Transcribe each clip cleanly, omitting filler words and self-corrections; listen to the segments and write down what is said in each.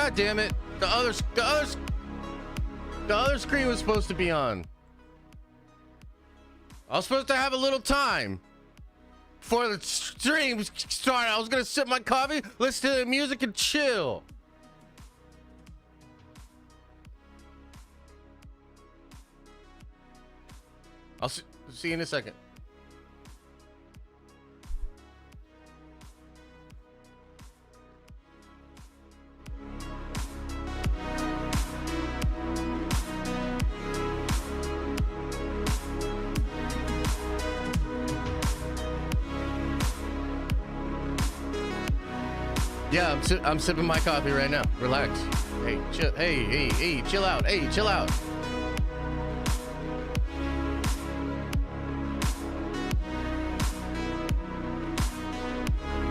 God damn it. The other screen was supposed to be on. I was supposed to have a little time before the stream started. I was gonna sip my coffee, listen to the music, and chill. I'll see you in a second. Yeah, I'm sipping my coffee right now. Relax. Hey, chill. Hey, chill out. Hey, chill out.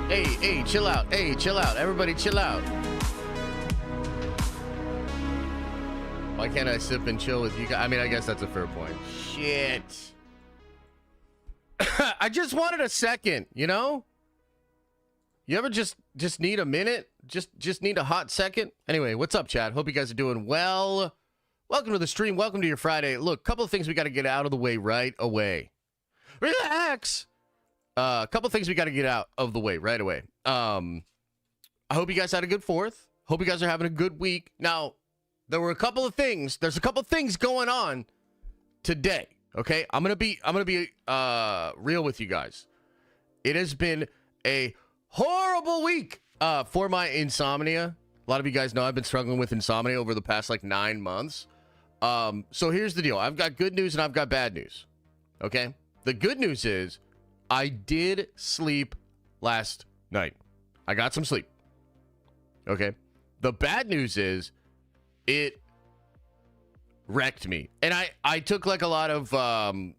Hey, chill out. Hey, chill out. Everybody chill out. Why can't I sip and chill with you guys? I mean, I guess that's a fair point. Shit. I just wanted a second, you know? You ever just need a minute? Just need a hot second? Anyway, what's up, chat? Hope you guys are doing well. Welcome to the stream. Welcome to your Friday. Look, couple of things we got to get out of the way right away. Relax. A couple of things we got to get out of the way right away. I hope you guys had a good 4th. Hope you guys are having a good week. Now, there were a couple of things. There's a couple of things going on today. Okay, I'm gonna be real with you guys. It has been a horrible week for my insomnia. A lot of you guys know I've been struggling with insomnia over the past like 9 months. So here's the deal. I've got good news and I've got bad news. Okay, the good news is I did sleep last night. I got some sleep. Okay. The bad news is it wrecked me. And I took like a lot of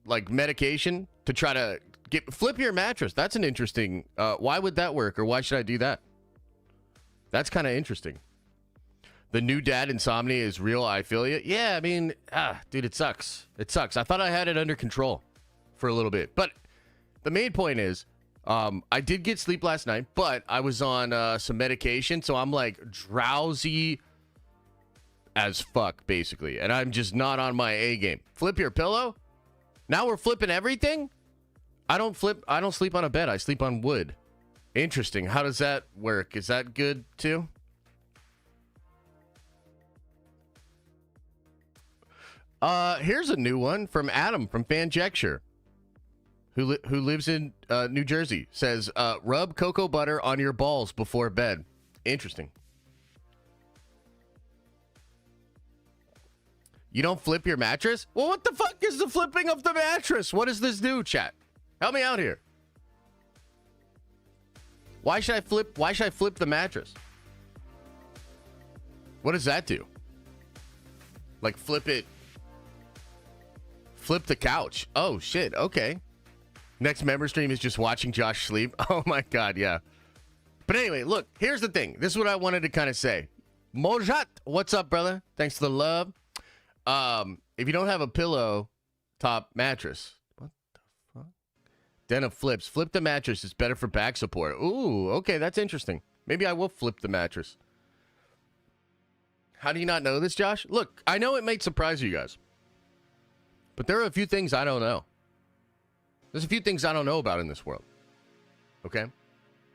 like medication to try to flip your mattress. That's an interesting, why would that work? Or why should I do that? That's kind of interesting. The new dad insomnia is real. I feel you. Yeah, I mean, dude, it sucks. It sucks. I thought I had it under control for a little bit, but the main point is, I did get sleep last night, but I was on some medication, so I'm like drowsy as fuck, basically, and I'm just not on my A game. Flip your pillow? Now we're flipping everything? I don't sleep on a bed. I sleep on wood. Interesting. How does that work? Is that good too? Here's a new one from Adam from Fanjecture. Who lives in New Jersey, says, rub cocoa butter on your balls before bed. Interesting. You don't flip your mattress? Well, what the fuck is the flipping of the mattress? What does this do, chat? Help me out here. Why should I flip the mattress? What does that do? Like flip the couch. Oh, shit. Okay. Next member stream is just watching Josh sleep. Oh my God, yeah. But anyway, look, here's the thing. This is what I wanted to kind of say. Mojat, what's up, brother? Thanks for the love. If you don't have a pillow top mattress, what the fuck? Den of flips. Flip the mattress. It's better for back support. Ooh, okay, that's interesting. Maybe I will flip the mattress. How do you not know this, Josh? Look, I know it might surprise you guys, but there are a few things I don't know. There's a few things I don't know about in this world. Okay?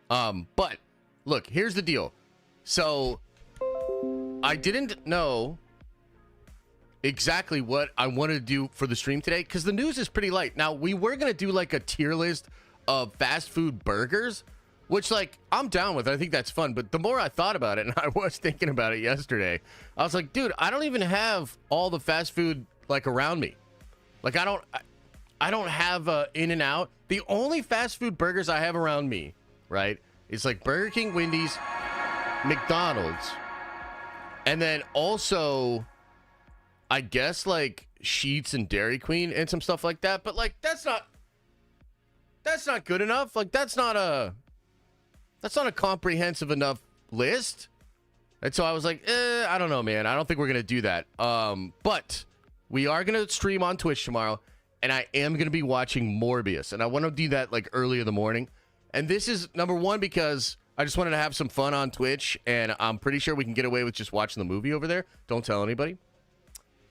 But look, here's the deal. So I didn't know exactly what I wanted to do for the stream today because the news is pretty light. Now, we were going to do like a tier list of fast food burgers, which like I'm down with. I think that's fun. But the more I thought about it, and I was thinking about it yesterday, I was like, dude, I don't even have all the fast food like around me. Like I don't have In-N-Out. The only fast food burgers I have around me, right, is like Burger King, Wendy's, McDonald's, and then also, I guess, like Sheetz and Dairy Queen and some stuff like that. But like, that's not good enough. Like, that's not a comprehensive enough list. And so I was like, I don't know, man. I don't think we're gonna do that. But we are gonna stream on Twitch tomorrow. And I am going to be watching Morbius. And I want to do that like early in the morning. And this is number one because I just wanted to have some fun on Twitch, and I'm pretty sure we can get away with just watching the movie over there. Don't tell anybody.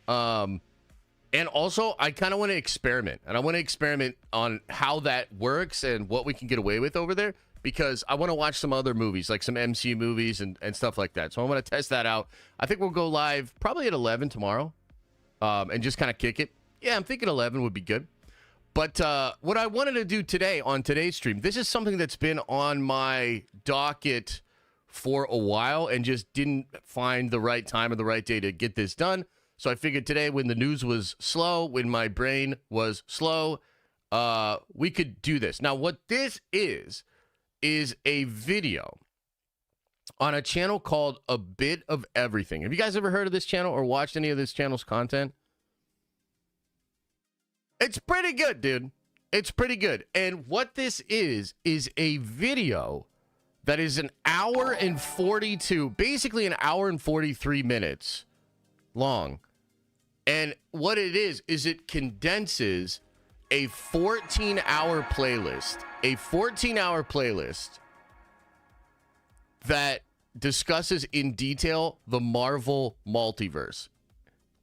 And also, I kind of want to experiment, and I want to experiment on how that works and what we can get away with over there, because I want to watch some other movies, like some MCU movies and stuff like that. So I want to test that out. I think we'll go live probably at 11 tomorrow, and just kind of kick it. Yeah, I'm thinking 11 would be good. But what I wanted to do today on today's stream, this is something that's been on my docket for a while and just didn't find the right time or the right day to get this done. So I figured today, when the news was slow, when my brain was slow, we could do this. Now, what this is a video on a channel called A Bit of Everything. Have you guys ever heard of this channel or watched any of this channel's content? It's pretty good, dude. It's pretty good. And what this is a video that is an hour and 42, basically an hour and 43 minutes long. And what it is it condenses a 14-hour playlist. A 14-hour playlist that discusses in detail the Marvel Multiverse.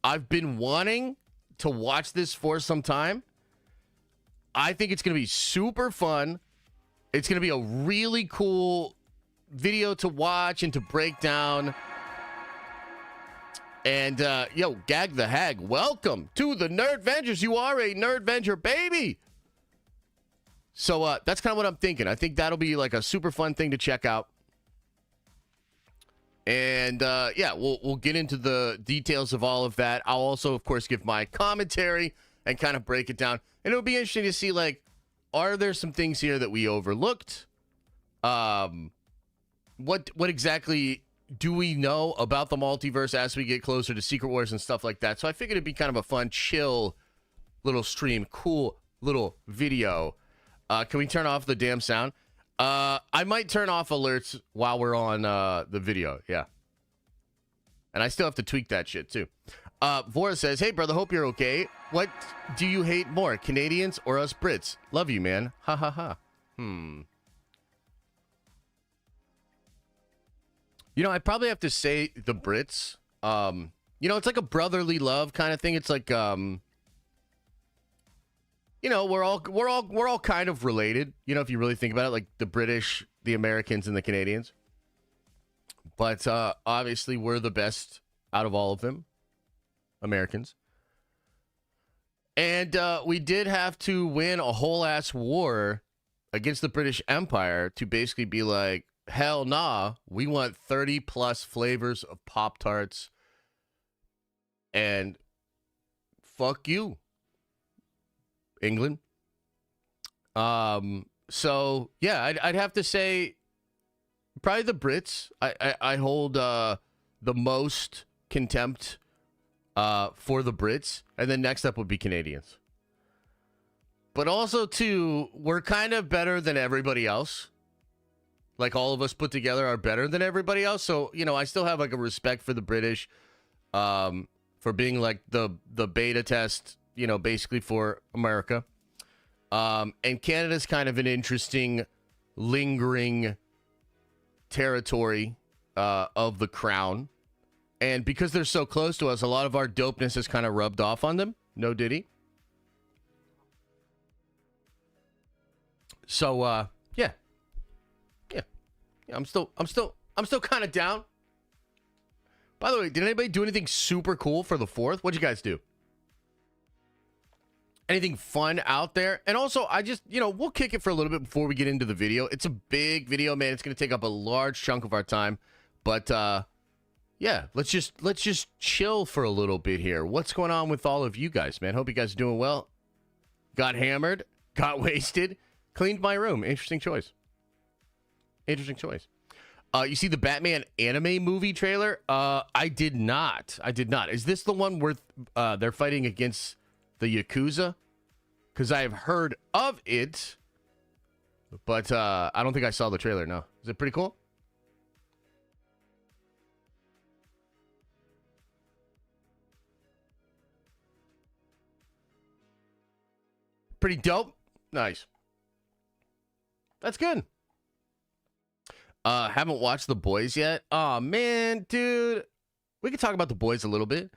I've been wanting to watch this for some time. I think it's going to be super fun. It's going to be a really cool video to watch and to break down. And, yo, Gag the Hag, welcome to the Nerd Vengers. You are a Nerd Venger, baby. So that's kind of what I'm thinking. I think that'll be like a super fun thing to check out. And, yeah, we'll get into the details of all of that. I'll also, of course, give my commentary and kind of break it down. And it'll be interesting to see, like, are there some things here that we overlooked? What exactly do we know about the multiverse as we get closer to Secret Wars and stuff like that? So I figured it'd be kind of a fun, chill little stream, cool little video. Can we turn off the damn sound? I might turn off alerts while we're on the video. Yeah. And I still have to tweak that shit too. Vora says, hey, brother, hope you're okay. What do you hate more, Canadians or us Brits? Love you, man. Ha ha ha. You know, I probably have to say the Brits. You know, it's like a brotherly love kind of thing. It's like, you know, we're all kind of related. You know, if you really think about it, like the British, the Americans, and the Canadians. But obviously, we're the best out of all of them, Americans. And we did have to win a whole ass war against the British Empire to basically be like, hell nah, we want 30 plus flavors of Pop-Tarts. And fuck you, England. So yeah, I'd have to say probably the Brits. I hold the most contempt for the Brits, and then next up would be Canadians. But also too, we're kind of better than everybody else. Like all of us put together are better than everybody else. So, you know, I still have like a respect for the British, for being like the beta test, you know, basically for America. And Canada's kind of an interesting, lingering territory of the crown. And because they're so close to us, a lot of our dopeness has kind of rubbed off on them. No diddy. So, yeah. I'm still kind of down. By the way, did anybody do anything super cool for the 4th? What'd you guys do? Anything fun out there? And also, I just, you know, we'll kick it for a little bit before we get into the video. It's a big video, man. It's going to take up a large chunk of our time. But, yeah, let's just chill for a little bit here. What's going on with all of you guys, man? Hope you guys are doing well. Got hammered, got wasted, cleaned my room. Interesting choice. Interesting choice. You see the Batman anime movie trailer? I did not. Is this the one where they're fighting against the Yakuza? Because I have heard of it, but I don't think I saw the trailer, no. Is it pretty cool? Pretty dope? Nice. That's good. Haven't watched The Boys yet. Oh man, dude. We could talk about The Boys a little bit.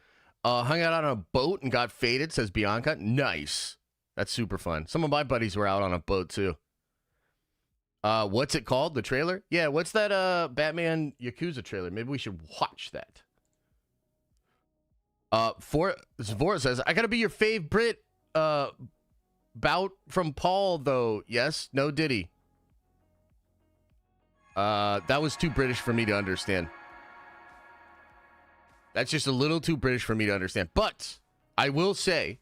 Hung out on a boat and got faded, says Bianca. Nice. That's super fun. Some of my buddies were out on a boat too. What's it called? The trailer? Yeah, what's that Batman Yakuza trailer? Maybe we should watch that. Zvora says, I gotta be your fave Brit bout from Paul though. Yes, no Diddy. That was too British for me to understand. That's just a little too British for me to understand. But I will say,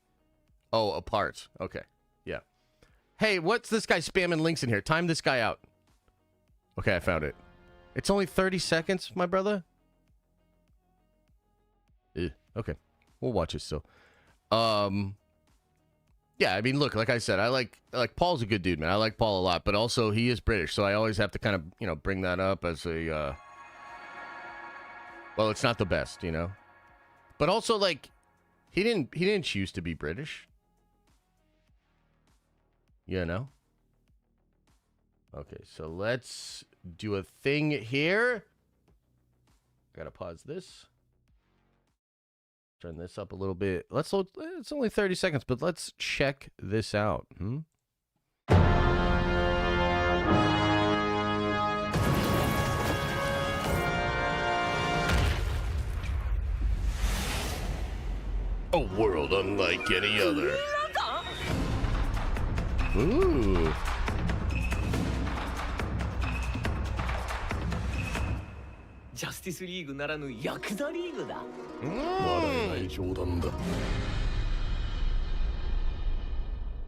oh, apart. Okay. Yeah. Hey, what's this guy spamming links in here? Time this guy out. Okay, I found it. It's only 30 seconds, my brother. Okay. We'll watch it still. Yeah, I mean, look, like I said, I like Paul's a good dude, man. I like Paul a lot, but also he is British, so I always have to kind of, you know, bring that up as a well, it's not the best, you know. But also, like, he didn't choose to be British. You know? Okay, so let's do a thing here. I gotta pause this. Turn this up a little bit. It's only 30 seconds, but let's check this out. A world unlike any other. Ooh. Justice League ならぬヤクザリーグだ。笑えない冗談だ。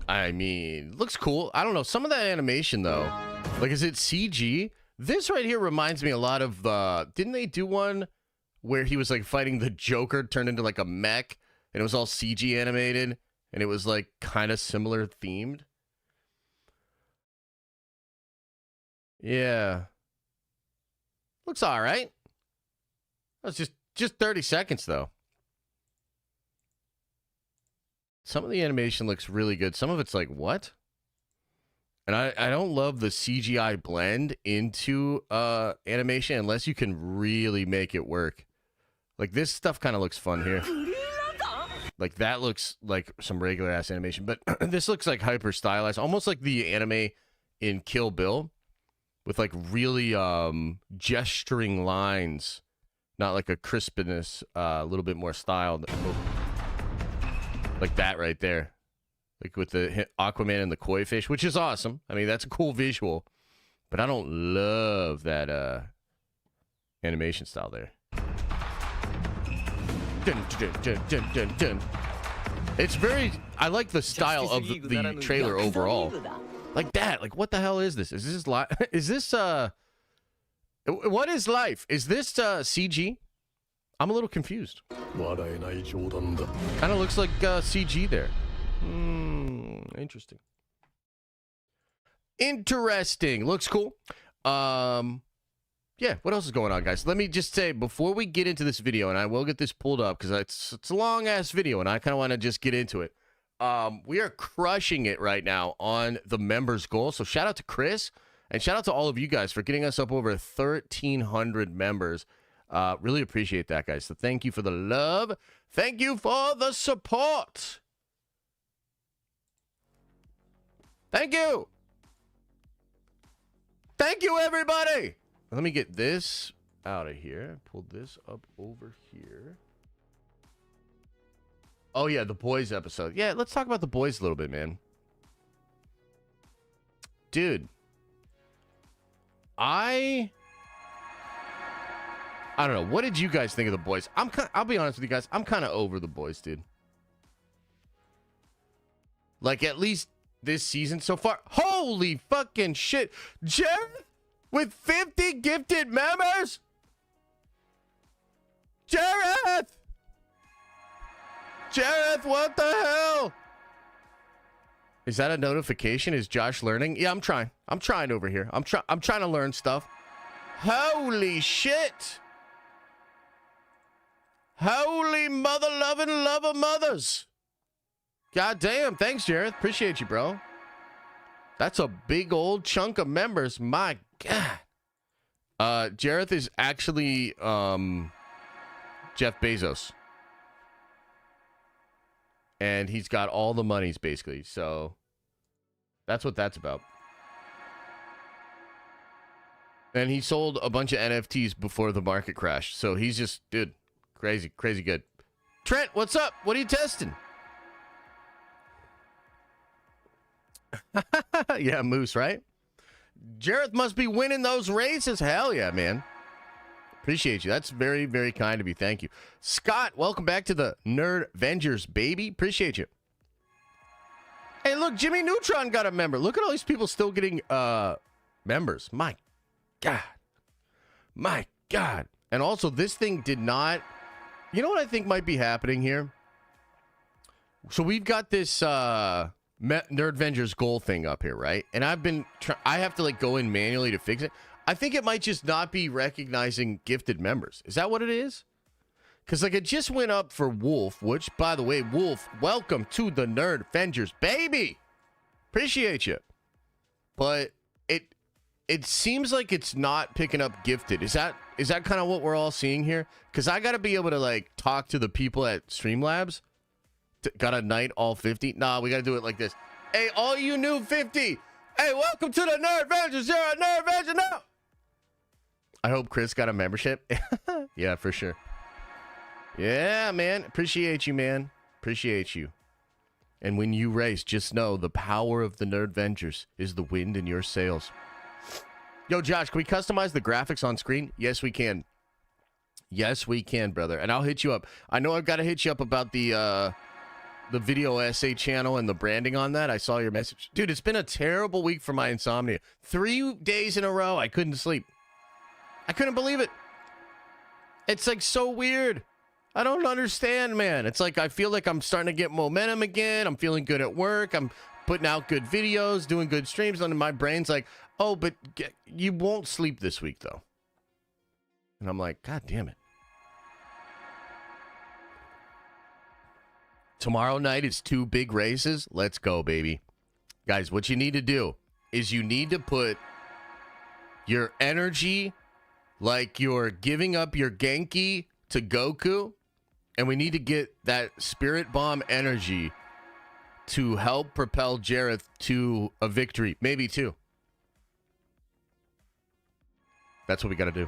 I mean, looks cool. I don't know. Some of that animation, though. Like, is it CG? This right here reminds me a lot of, didn't they do one where he was, like, fighting the Joker turned into, like, a mech? And it was all CG animated? And it was, like, kind of similar themed? Yeah. Looks all right. That's just 30 seconds, though. Some of the animation looks really good. Some of it's like, what? And I don't love the CGI blend into animation unless you can really make it work. Like, this stuff kind of looks fun here. Like, that looks like some regular-ass animation. But this looks like hyper-stylized. Almost like the anime in Kill Bill. With, like, really gesturing lines. Not like a crispness, a little bit more styled. Like that right there. Like with the Aquaman and the koi fish, which is awesome. I mean, that's a cool visual. But I don't love that animation style there. Dun, dun, dun, dun, dun, dun. It's very... I like the style of the trailer overall. Like that. Like, what the hell is this? Is this live? Is this, what is life? Is this, CG? I'm a little confused. Kind of looks like, CG there. Interesting. Interesting. Looks cool. Yeah, what else is going on, guys? Let me just say, before we get into this video, and I will get this pulled up, because it's a long-ass video, and I kind of want to just get into it. We are crushing it right now on the members goal. So shout out to Chris and shout out to all of you guys for getting us up over 1,300 members. Really appreciate that, guys. So thank you for the love. Thank you for the support. Thank you. Thank you, everybody. Let me get this out of here. Pull this up over here. Oh, yeah, the Boys episode. Yeah, let's talk about the Boys a little bit, man. Dude. I don't know. What did you guys think of the Boys? I'll be honest with you guys. I'm kind of over the Boys, dude. Like, at least this season so far. Holy fucking shit. Jared with 50 gifted members? Jared! Jareth, what the hell? Is that a notification? Is Josh learning? Yeah, I'm trying. I'm trying over here. I'm trying to learn stuff. Holy shit. Holy mother-loving love of mothers. God damn. Thanks, Jareth. Appreciate you, bro. That's a big old chunk of members. My God. Jareth is actually Jeff Bezos. And he's got all the monies, basically. So that's what that's about. And he sold a bunch of NFTs before the market crashed. So he's just, dude, crazy, crazy good. Trent, what's up? What are you testing? Yeah, Moose, right? Jareth must be winning those races. Hell yeah, man. Appreciate you. That's very, very kind of you. Thank you. Scott, welcome back to the Nerd Avengers, baby. Appreciate you. Hey, look, Jimmy Neutron got a member. Look at all these people still getting members. My God. My God. And also, this thing did not... You know what I think might be happening here? So we've got this Nerd Avengers goal thing up here, right? And I've been... I have to, like, go in manually to fix it. I think it might just not be recognizing gifted members. Is that what it is? Because, like, it just went up for Wolf, which, by the way, Wolf, welcome to the Nerd Avengers, baby! Appreciate you. But it seems like it's not picking up gifted. Is that kind of what we're all seeing here? Because I got to be able to, like, talk to the people at Streamlabs. Got to knight all 50? Nah, we got to do it like this. Hey, all you new 50! Hey, welcome to the Nerd Avengers! You're a Nerd Avenger now! I hope Chris got a membership. Yeah, for sure. Yeah, man. Appreciate you, man. Appreciate you. And when you race, just know the power of the Nerd Avengers is the wind in your sails. Yo, Josh, can we customize the graphics on screen? Yes, we can. Yes, we can, brother. And I'll hit you up. I know I've got to hit you up about the video essay channel and the branding on that. I saw your message. Dude, it's been a terrible week for my insomnia. 3 days in a row, I couldn't sleep. I couldn't believe it. It's like so weird. I don't understand, man. It's like I feel like I'm starting to get momentum again. I'm feeling good at work. I'm putting out good videos, doing good streams. And my brain's like, oh, but you won't sleep this week, though. And I'm like, God damn it. Tomorrow night is 2 big races. Let's go, baby. Guys, what you need to do is you need to put your energy like you're giving up your Genki to Goku. And we need to get that Spirit Bomb energy to help propel Jareth to a victory. Maybe 2. That's what we got to do.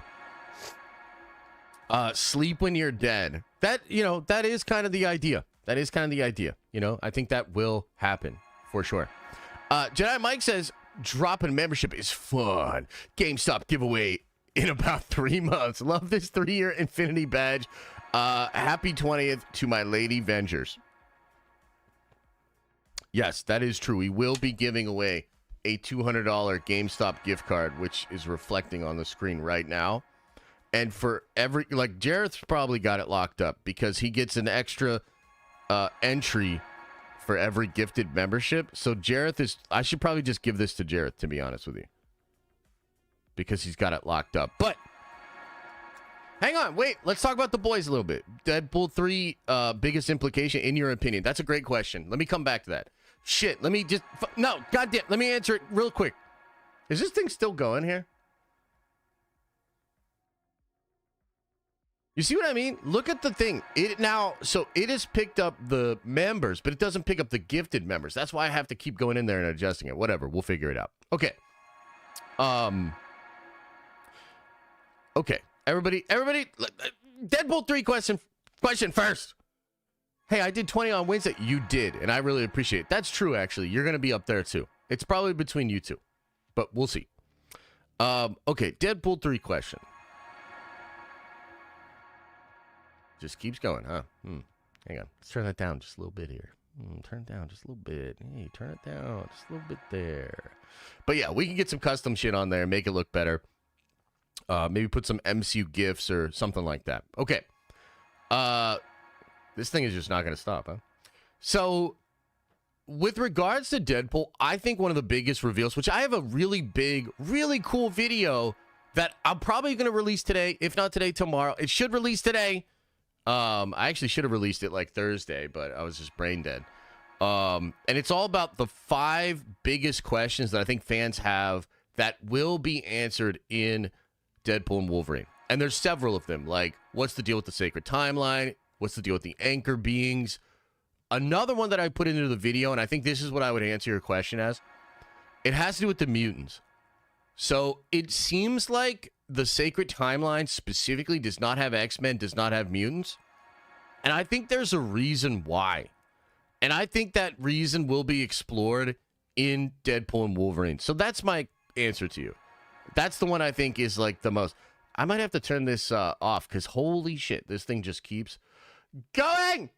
Sleep when you're dead. That, you know, that is kind of the idea. That is kind of the idea. You know, I think that will happen for sure. Jedi Mike says, dropping membership is fun. GameStop giveaway in about 3 months. Love this 3-year Infinity badge. Happy 20th to my Lady Vengers. Yes, that is true. We will be giving away a $200 GameStop gift card, which is reflecting on the screen right now. And for every, like, Jareth's probably got it locked up because he gets an extra entry for every gifted membership. So Jareth is, I should probably just give this to Jareth, to be honest with you, because he's got it locked up. But hang on, wait, let's talk about the boys a little bit. Deadpool 3 biggest implication in your opinion? That's a great question. Let me come back to that. Shit, let me just, no, goddamn, let me answer it real quick. Is this thing still going here? You see what I mean? Look at the thing. It now, so it has picked up the members, but it doesn't pick up the gifted members. That's why I have to keep going in there and adjusting it. Whatever, we'll figure it out. Okay. Okay, everybody, Deadpool 3 question first. Hey, I did 20 on Wednesday. You did, and I really appreciate it. That's true, actually. You're going to be up there, too. It's probably between you two, but we'll see. Okay, Deadpool 3 question. Just keeps going, huh? Hang on. Let's turn that down just a little bit here. Turn it down just a little bit. Hey, turn it down just a little bit there. But yeah, we can get some custom shit on there, make it look better. Maybe put some MCU gifs or something like that. Okay. This thing is just not going to stop, huh? So, with regards to Deadpool, I think one of the biggest reveals, which I have a really big, really cool video that I'm probably going to release today. If not today, tomorrow. It should release today. I actually should have released it like Thursday, but I was just brain dead. And it's all about the 5 biggest questions that I think fans have that will be answered in Deadpool and Wolverine. And there's several of them. Like, what's the deal with the sacred timeline? What's the deal with the anchor beings? Another one that I put into the video, and I think this is what I would answer your question as, it has to do with the mutants. So it seems like the sacred timeline specifically does not have X-Men, does not have mutants. And I think there's a reason why. And I think that reason will be explored in Deadpool and Wolverine. So that's my answer to you. That's the one I think is like the most. I might have to turn this off because holy shit, this thing just keeps going.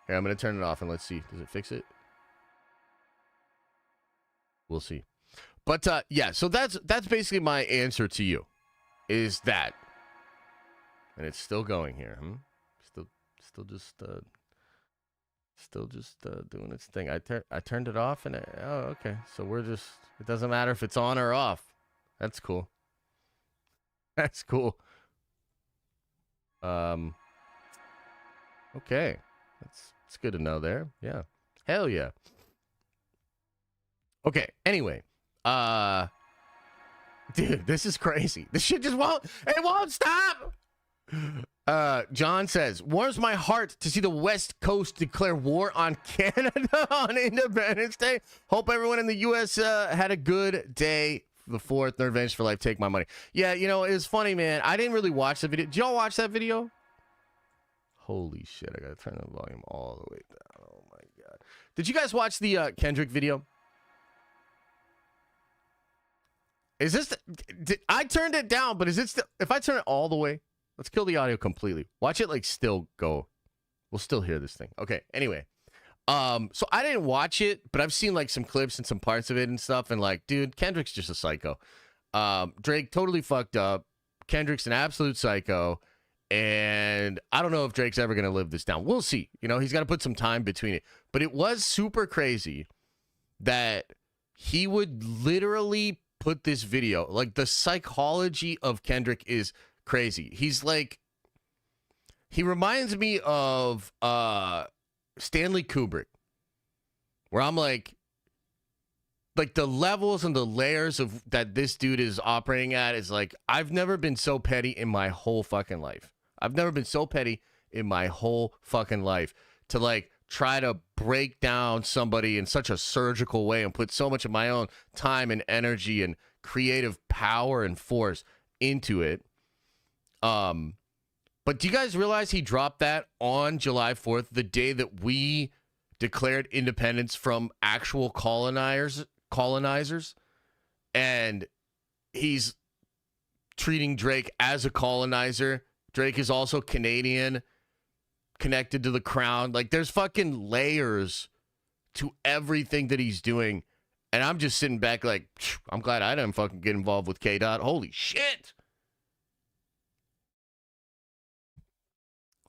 Here, I'm going to turn it off and let's see. Does it fix it? We'll see. But yeah, so that's basically my answer to you. Is that. And it's still going here. Still just doing its thing. I turned it off and oh, okay. So we're just, it doesn't matter if it's on or off. That's cool. That's cool. Okay. That's good to know there. Yeah. Hell yeah. Okay. Anyway, dude, this is crazy. This shit just won't stop. John says, warms my heart to see the West Coast declare war on Canada on Independence Day. Hope everyone in the U.S. Had a good day. The 4th, Nerd Revenge for Life, take my money. Yeah, you know, it was funny, man. I didn't really watch the video. Did y'all watch that video? Holy shit, I gotta turn the volume all the way down. Oh my god. Did you guys watch the Kendrick video? Is this I turned it down, but is it still, if I turn it all the way, let's kill the audio completely. Watch it like still go. We'll still hear this thing. Okay, anyway. So I didn't watch it, but I've seen like some clips and some parts of it and stuff, and like, dude, Kendrick's just a psycho. Drake totally fucked up. Kendrick's an absolute psycho, and I don't know if Drake's ever gonna live this down. We'll see. You know, he's got to put some time between it. But it was super crazy that he would literally put this video. Like, the psychology of Kendrick is crazy. He's like, he reminds me of Stanley Kubrick, where I'm like the levels and the layers of that this dude is operating at is like, I've never been so petty in my whole fucking life. I've never been so petty in my whole fucking life to like try to break down somebody in such a surgical way and put so much of my own time and energy and creative power and force into it. But do you guys realize he dropped that on July 4th, the day that we declared independence from actual colonizers? And he's treating Drake as a colonizer. Drake is also Canadian, connected to the crown. Like, there's fucking layers to everything that he's doing. And I'm just sitting back like, I'm glad I didn't fucking get involved with K-Dot. Holy shit.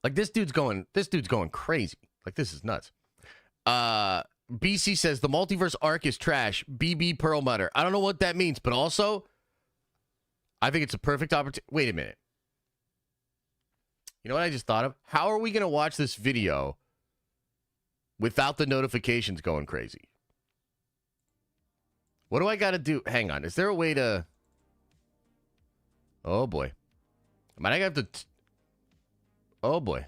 Like, this dude's going crazy. Like, this is nuts. BC says the multiverse arc is trash. BB Perlmutter. I don't know what that means, but also, I think it's a perfect opportunity. Wait a minute. You know what I just thought of? How are we going to watch this video without the notifications going crazy? What do I got to do? Hang on. Is there a way to... Oh, boy. Might I have to... Oh, boy.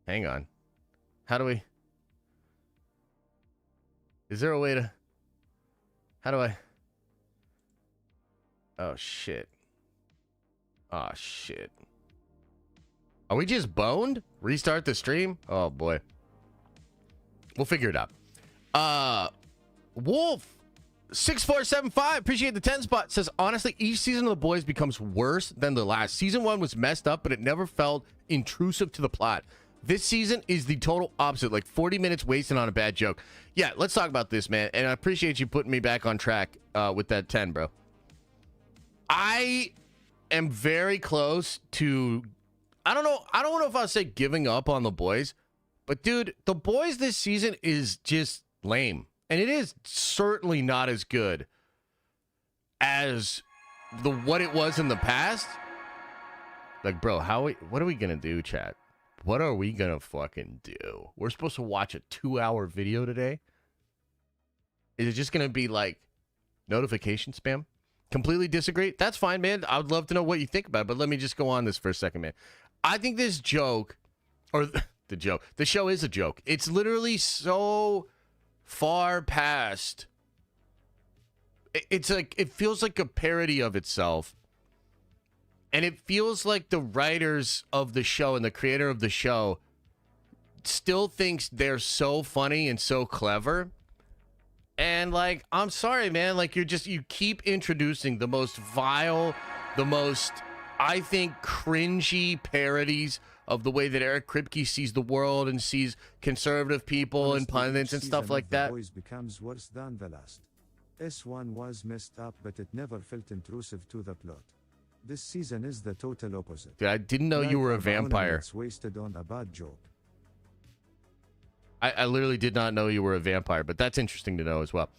Hang on. How do we... Is there a way to... How do I... Oh, shit. Oh, shit. Are we just boned? Restart the stream? Oh, boy. We'll figure it out. Wolf 6475, appreciate the 10 spot, says, honestly, each season of The Boys becomes worse than the last. Season 1 was messed up, but it never felt intrusive to the plot. This season is the total opposite, like 40 minutes wasted on a bad joke. Yeah, let's talk about this, man. And I appreciate you putting me back on track with that 10, bro. I am very close to, I don't know if I'll say giving up on The Boys, but dude, The Boys this season is just lame. And it is certainly not as good as what it was in the past. Like, bro, what are we gonna do, chat? What are we gonna fucking do? We're supposed to watch a 2-hour video today. Is it just gonna be like notification spam? completely disagree. That's fine, man. I would love to know what you think about it, but let me just go on this for a second, man. I think this joke, or the show is a joke. It's literally so far past. It's like, it feels like a parody of itself. And it feels like the writers of the show and the creator of the show still thinks they're so funny and so clever. And like, I'm sorry, man. Like, you keep introducing the most vile, the most, I think, cringy parodies of the way that Eric Kripke sees the world and sees conservative people and pundits and stuff like that. Voice becomes worse than the last. S1 was messed up, but it never felt intrusive to the plot. This season is the total opposite. Dude, I didn't know you were a vampire. It's wasted on a bad joke. I literally did not know you were a vampire, but that's interesting to know as well.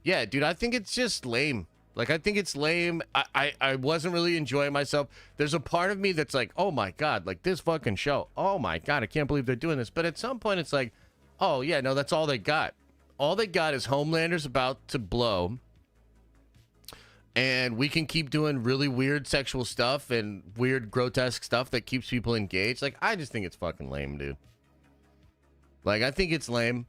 Yeah, dude, I think it's just lame. Like, I think it's lame. I wasn't really enjoying myself. There's a part of me that's like, oh my God, like this fucking show. Oh my God, I can't believe they're doing this. But at some point it's like, oh yeah, no, that's all they got. All they got is Homelander's about to blow. And we can keep doing really weird sexual stuff and weird grotesque stuff that keeps people engaged. Like, I just think it's fucking lame, dude. Like, I think it's lame.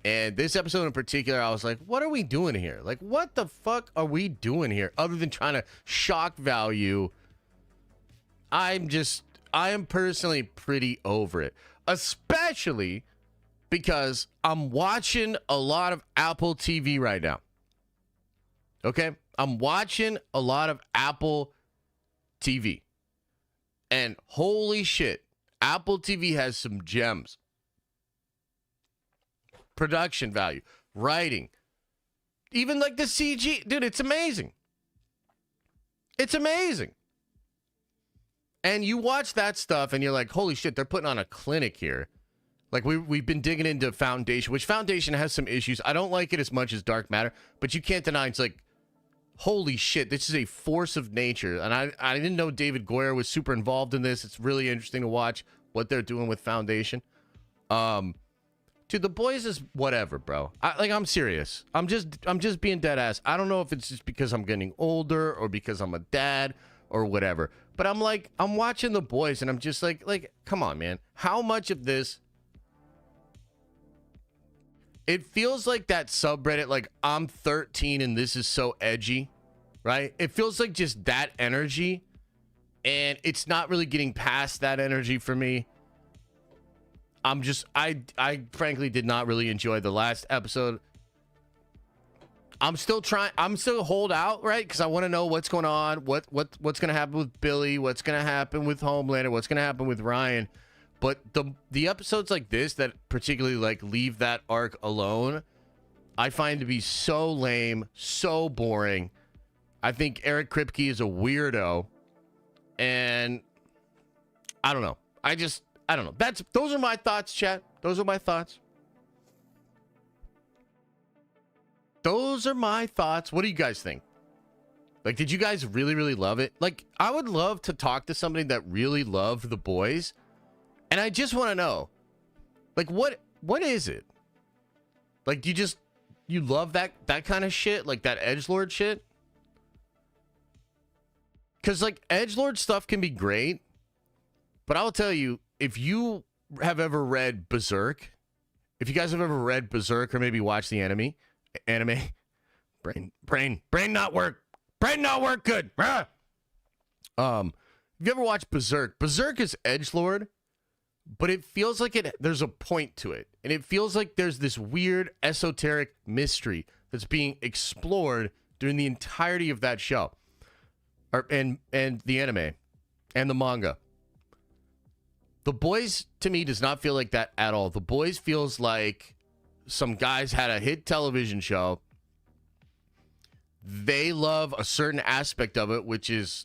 And this episode in particular, I was like, what are we doing here? Like, what the fuck are we doing here? Other than trying to shock value, I am personally pretty over it. Especially because I'm watching a lot of Apple TV right now. Okay? I'm watching a lot of Apple TV. And holy shit, Apple TV has some gems. Production value, writing, even like the CG. Dude, it's amazing. It's amazing. And you watch that stuff and you're like, holy shit, they're putting on a clinic here. Like, we've been digging into Foundation, which Foundation has some issues. I don't like it as much as Dark Matter, but you can't deny it's like, holy shit, this is a force of nature. And I didn't know David Goyer was super involved in this. It's really interesting to watch what they're doing with Foundation. Dude, The Boys is whatever, bro. I'm serious. I'm just being dead ass. I don't know if it's just because I'm getting older or because I'm a dad or whatever. But I'm like, I'm watching The Boys and I'm just like, come on, man. How much of this? It feels like that subreddit, like, I'm 13 and this is so edgy, right? It feels like just that energy. And it's not really getting past that energy for me. I frankly did not really enjoy the last episode. I'm still hold out, right? Because I want to know what's going on, what's going to happen with Billy, what's going to happen with Homelander, what's going to happen with Ryan. But the episodes like this that particularly like leave that arc alone, I find to be so lame, so boring. I think Eric Kripke is a weirdo, and I don't know. I don't know. Those are my thoughts, chat. Those are my thoughts. Those are my thoughts. What do you guys think? Like, did you guys really, really love it? Like, I would love to talk to somebody that really loved The Boys. And I just want to know, like, what is it? Like, do you love that kind of shit? Like that edgelord shit? Because, like, edgelord stuff can be great. But I'll tell you, if you have ever read Berserk, if you guys have ever read Berserk or maybe watched the anime, brain not work good. If you ever watched Berserk is edgelord, but it feels like there's a point to it, and it feels like there's this weird esoteric mystery that's being explored during the entirety of that show, and the anime and the manga. The Boys, to me, does not feel like that at all. The Boys feels like some guys had a hit television show. They love a certain aspect of it, which is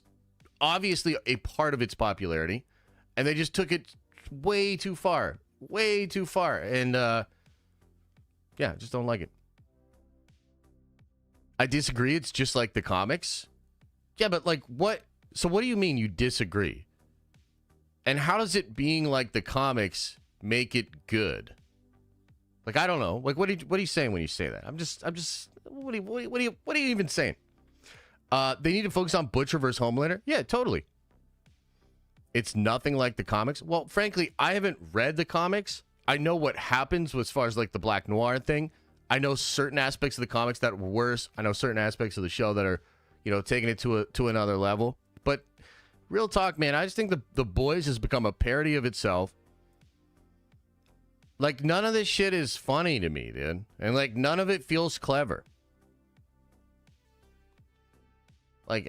obviously a part of its popularity. And they just took it way too far. Way too far. And, yeah, just don't like it. I disagree. It's just like the comics. Yeah, but, like, what? So what do you mean you disagree? And how does it being like the comics make it good? Like, I don't know. Like, what are you saying when you say that? I'm just. What are you even saying? They need to focus on Butcher versus Homelander. Yeah, totally. It's nothing like the comics. Well, frankly, I haven't read the comics. I know what happens as far as like the Black Noir thing. I know certain aspects of the comics that were worse. I know certain aspects of the show that are, you know, taking it to another level. But real talk, man, I just think the Boys has become a parody of itself. Like, none of this shit is funny to me, dude. And, like, none of it feels clever. Like,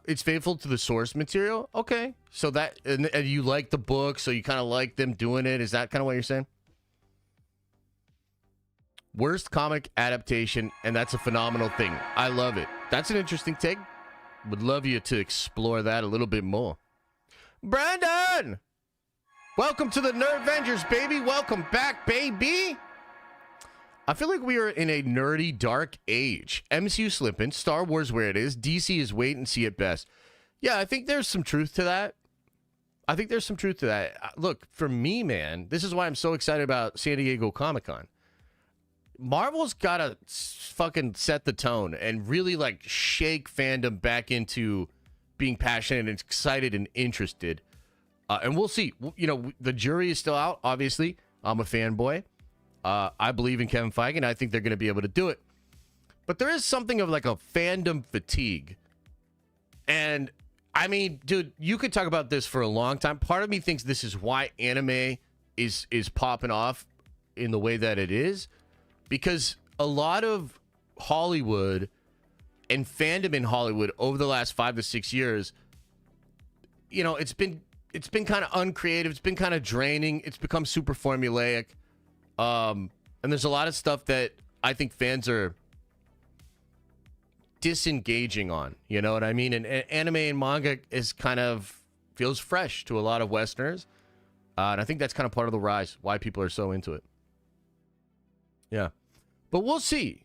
it's faithful to the source material. Okay. So that, and you like the book, so you kind of like them doing it. Is that kind of what you're saying? Worst comic adaptation, and that's a phenomenal thing. I love it. That's an interesting take. Would love you to explore that a little bit more. Brandon! Welcome to the Nerd Avengers, baby. Welcome back, baby. I feel like we are in a nerdy, dark age. MCU slipping, Star Wars where it is, DC is wait and see at best. Yeah, I think there's some truth to that. Look, for me, man, this is why I'm so excited about San Diego Comic-Con. Marvel's got to fucking set the tone and really, like, shake fandom back into being passionate and excited and interested. And we'll see. You know, the jury is still out, obviously. I'm a fanboy. I believe in Kevin Feige, and I think they're going to be able to do it. But there is something of like a fandom fatigue. And, I mean, dude, you could talk about this for a long time. Part of me thinks this is why anime is popping off in the way that it is. Because a lot of Hollywood and fandom in Hollywood over the last 5 to 6 years, you know, it's been kind of uncreative. It's been kind of draining. It's become super formulaic. And there's a lot of stuff that I think fans are disengaging on. You know what I mean? And anime and manga is kind of feels fresh to a lot of Westerners. And I think that's kind of part of the rise, why people are so into it. Yeah. But we'll see.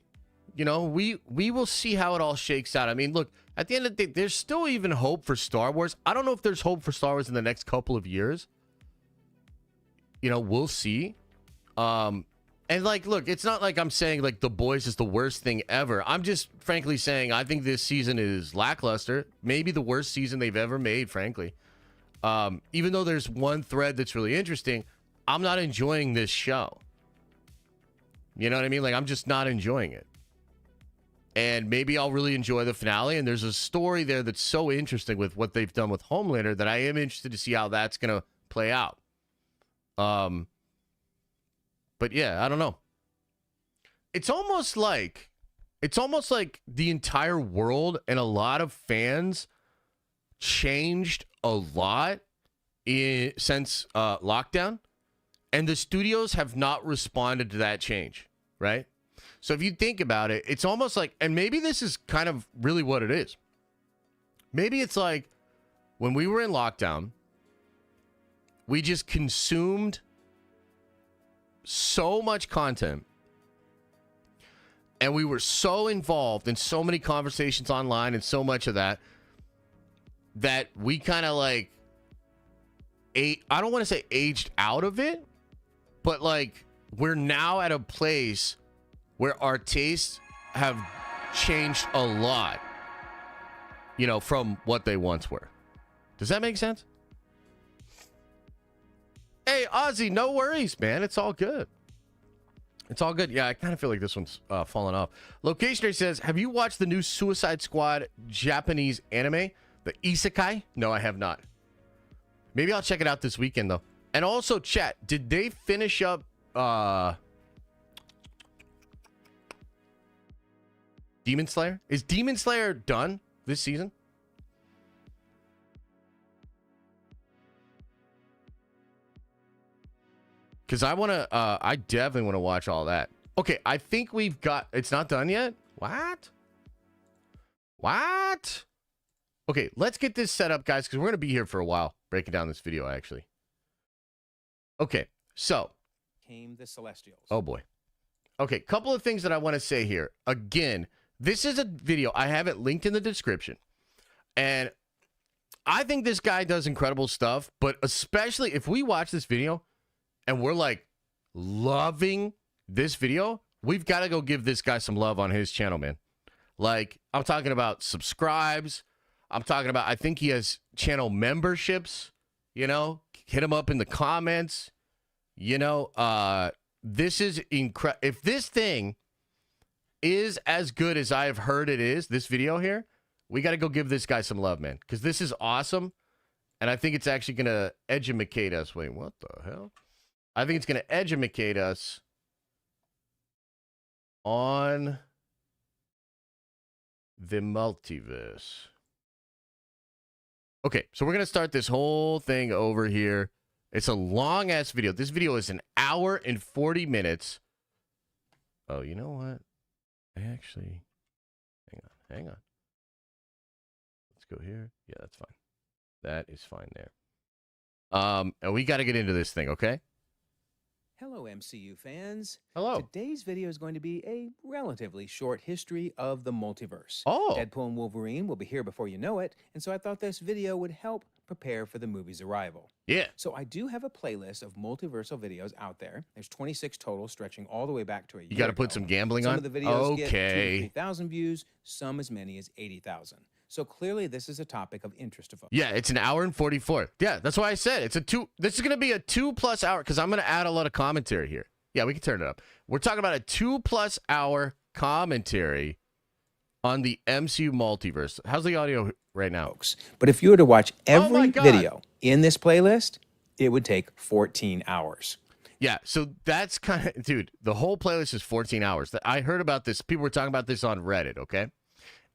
You know, we will see how it all shakes out. I mean, look, at the end of the day, there's still even hope for Star Wars. I don't know if there's hope for Star Wars in the next couple of years. You know, we'll see. And like, look, it's not like I'm saying like The Boys is the worst thing ever. I'm just frankly saying I think this season is lackluster. Maybe the worst season they've ever made, frankly. Even though there's one thread that's really interesting, I'm not enjoying this show. You know what I mean? Like, I'm just not enjoying it. And maybe I'll really enjoy the finale. And there's a story there that's so interesting with what they've done with Homelander that I am interested to see how that's going to play out. But yeah, I don't know. It's almost like the entire world and a lot of fans changed a lot since lockdown, and the studios have not responded to that change, right? So if you think about it, it's almost like, and maybe this is kind of really what it is. Maybe it's like when we were in lockdown, we just consumed so much content and we were so involved in so many conversations online and so much of that we kind of like I don't want to say aged out of it, but like we're now at a place where our tastes have changed a lot, you know, from what they once were. Does that make sense? Hey, Ozzy, no worries, man. It's all good. It's all good. Yeah, I kind of feel like this one's falling off. Locationer says, have you watched the new Suicide Squad Japanese anime? The Isekai? No, I have not. Maybe I'll check it out this weekend, though. And also, chat, did they finish up Demon Slayer? Is Demon Slayer done this season? Because I definitely want to watch all that. Okay, I think we've got, it's not done yet? What? Okay, let's get this set up, guys, because we're going to be here for a while, breaking down this video, actually. Okay, so. Came the Celestials. Oh, boy. Okay, couple of things that I want to say here. Again, this is a video. I have it linked in the description. And I think this guy does incredible stuff, but especially if we watch this video and we're like loving this video, we've got to go give this guy some love on his channel, man. Like, I'm talking about subscribes. I'm talking about, I think he has channel memberships, you know, hit him up in the comments. You know, this is incredible. If this thing is as good as I've heard it is, this video here, we got to go give this guy some love, man, because this is awesome. And I think it's actually going to educate us. Wait, what the hell? I think it's going to educate us on the multiverse. Okay, so we're going to start this whole thing over here. It's a long-ass video. This video is an hour and 40 minutes. Oh, you know what? I actually... Hang on. Let's go here. Yeah, that's fine. That is fine there. And we got to get into this thing, okay? Hello, MCU fans. Hello. Today's video is going to be a relatively short history of the multiverse. Oh. Deadpool and Wolverine will be here before you know it, and so I thought this video would help prepare for the movie's arrival. Yeah. So I do have a playlist of multiversal videos out there. There's 26 total, stretching all the way back to a year You got to ago. put some gambling Some on? of the videos get 2,000 to Okay. 3,000 views, some as many as 80,000. So clearly this is a topic of interest to folks. Yeah, it's an hour and 44. Yeah, that's why I said it's a two. This is going to be a 2+ hour because I'm going to add a lot of commentary here. Yeah, we can turn it up. We're talking about a 2+ hour commentary on the MCU Multiverse. How's the audio right now? Folks. But if you were to watch Oh my every God. video in this playlist, it would take 14 hours. Yeah, so that's kind of, dude, the whole playlist is 14 hours. I heard about this. People were talking about this on Reddit, okay?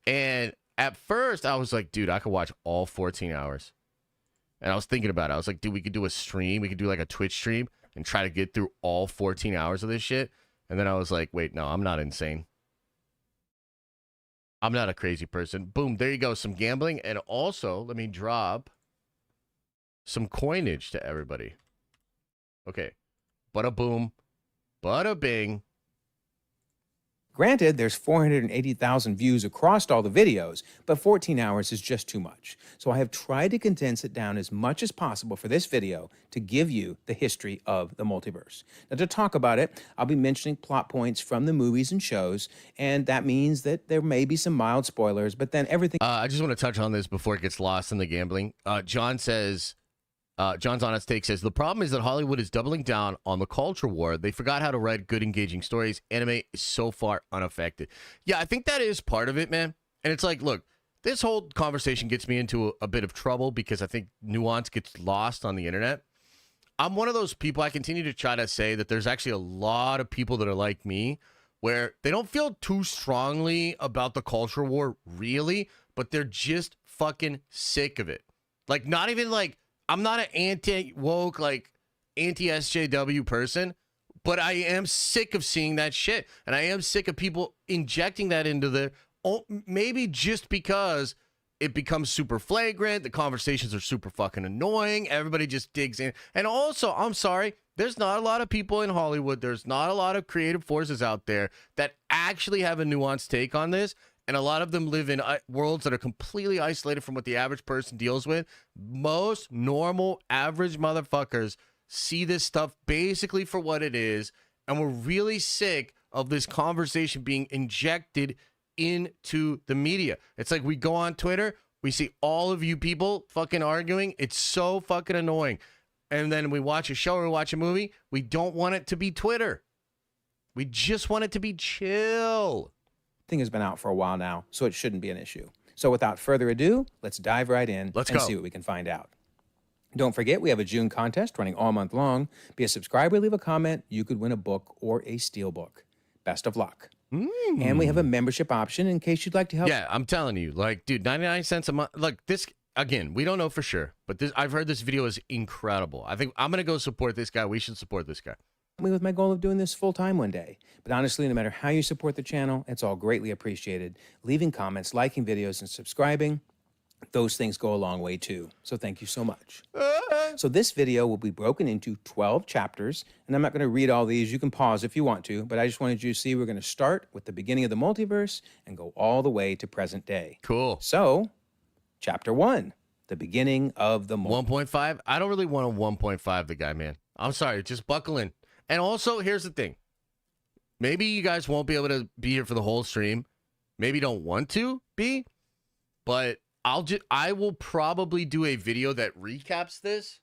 And at first, I was like, dude, I could watch all 14 hours. And I was thinking about it. I was like, dude, we could do a stream. We could do like a Twitch stream and try to get through all 14 hours of this shit. And then I was like, wait, no, I'm not insane. I'm not a crazy person. Boom, there you go. Some gambling. And also, let me drop some coinage to everybody. Okay. Bada boom. Bada bing. Granted, there's 480,000 views across all the videos, but 14 hours is just too much. So I have tried to condense it down as much as possible for this video to give you the history of the multiverse. Now, to talk about it, I'll be mentioning plot points from the movies and shows, and that means that there may be some mild spoilers, but then everything... I just want to touch on this before it gets lost in the gambling. John says... John's Honest Take says, the problem is that Hollywood is doubling down on the culture war. They forgot how to write good, engaging stories. Anime is so far unaffected. Yeah, I think that is part of it, man. And it's like, look, this whole conversation gets me into a bit of trouble because I think nuance gets lost on the internet. I'm one of those people, I continue to try to say that there's actually a lot of people that are like me where they don't feel too strongly about the culture war, really, but they're just fucking sick of it. Like, not even like, I'm not an anti-woke, like, anti-SJW person, but I am sick of seeing that shit. And I am sick of people injecting that into the... maybe just because it becomes super flagrant, the conversations are super fucking annoying, everybody just digs in. And also, I'm sorry, there's not a lot of people in Hollywood, there's not a lot of creative forces out there that actually have a nuanced take on this. And a lot of them live in worlds that are completely isolated from what the average person deals with. Most normal, average motherfuckers see this stuff basically for what it is. And we're really sick of this conversation being injected into the media. It's like we go on Twitter, we see all of you people fucking arguing. It's so fucking annoying. And then we watch a show or we watch a movie. We don't want it to be Twitter. We just want it to be chill. Thing has been out for a while now, so it shouldn't be an issue. So without further ado, let's dive right in and see what we can find out. Don't forget, we have a June contest running all month long. Be a subscriber, leave a comment. You could win a book or a steelbook. Best of luck. And we have a membership option in case you'd like to help. Yeah, I'm telling you, like, dude, 99 cents a month. Like, this, again, we don't know for sure, but this, I've heard this video is incredible. I think I'm going to go support this guy. We should support this guy. Me with my goal of doing this full time one day. But honestly, no matter how you support the channel, it's all greatly appreciated. Leaving comments, liking videos, and subscribing, those things go a long way too. So thank you so much. So this video will be broken into 12 chapters, and I'm not going to read all these. You can pause if you want to, but I just wanted you to see we're going to start with the beginning of the multiverse and go all the way to present day. Cool. So, chapter 1, the beginning of the multiverse. 1.5? I don't really want a 1.5 the guy, man. I'm sorry, just buckle in. And also, here's the thing. maybe you guys won't be able to be here for the whole stream. Maybe don't want to be, but I will probably do a video that recaps this.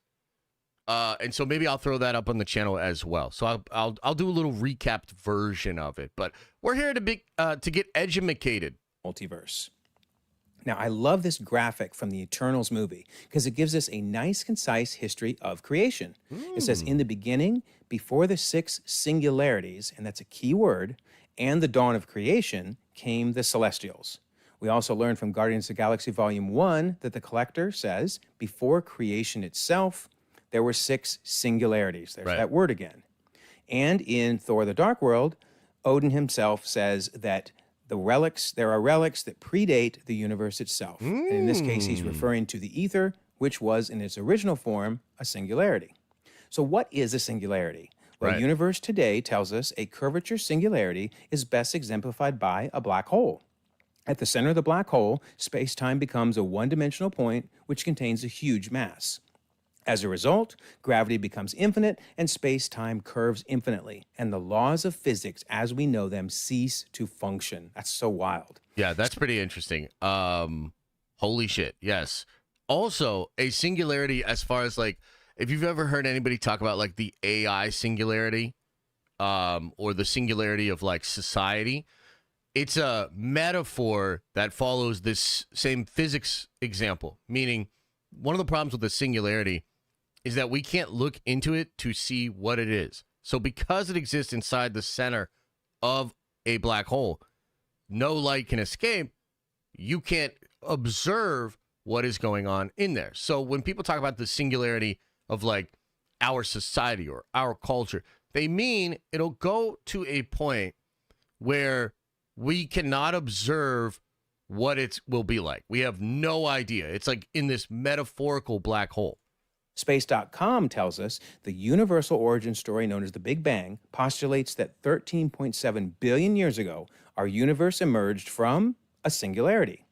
And so maybe I'll throw that up on the channel as well. So I'll do a little recapped version of it. But we're here to get edumacated. Multiverse. Now, I love this graphic from the Eternals movie because it gives us a nice, concise history of creation. It says, in the beginning, before the 6 singularities, and that's a key word, and the dawn of creation, came the Celestials. We also learned from Guardians of the Galaxy Volume 1 that the Collector says, before creation itself, there were 6 singularities. There's that word again. And in Thor the Dark World, Odin himself says that there are relics that predate the universe itself. And in this case, he's referring to the ether, which was in its original form a singularity. So what is a singularity? Well, universe today tells us a curvature singularity is best exemplified by a black hole. At the center of the black hole, space-time becomes a one-dimensional point which contains a huge mass. As a result, gravity becomes infinite and space-time curves infinitely, and the laws of physics as we know them cease to function. That's so wild. Yeah, that's pretty interesting. Holy shit, yes. Also, a singularity as far as like, if you've ever heard anybody talk about like the AI singularity, or the singularity of like society, it's a metaphor that follows this same physics example, meaning one of the problems with the singularity is that we can't look into it to see what it is. So because it exists inside the center of a black hole, no light can escape. You can't observe what is going on in there. So when people talk about the singularity of like our society or our culture, they mean it'll go to a point where we cannot observe what it will be like. We have no idea. It's like in this metaphorical black hole. Space.com tells us the universal origin story known as the Big Bang postulates that 13.7 billion years ago, our universe emerged from a singularity,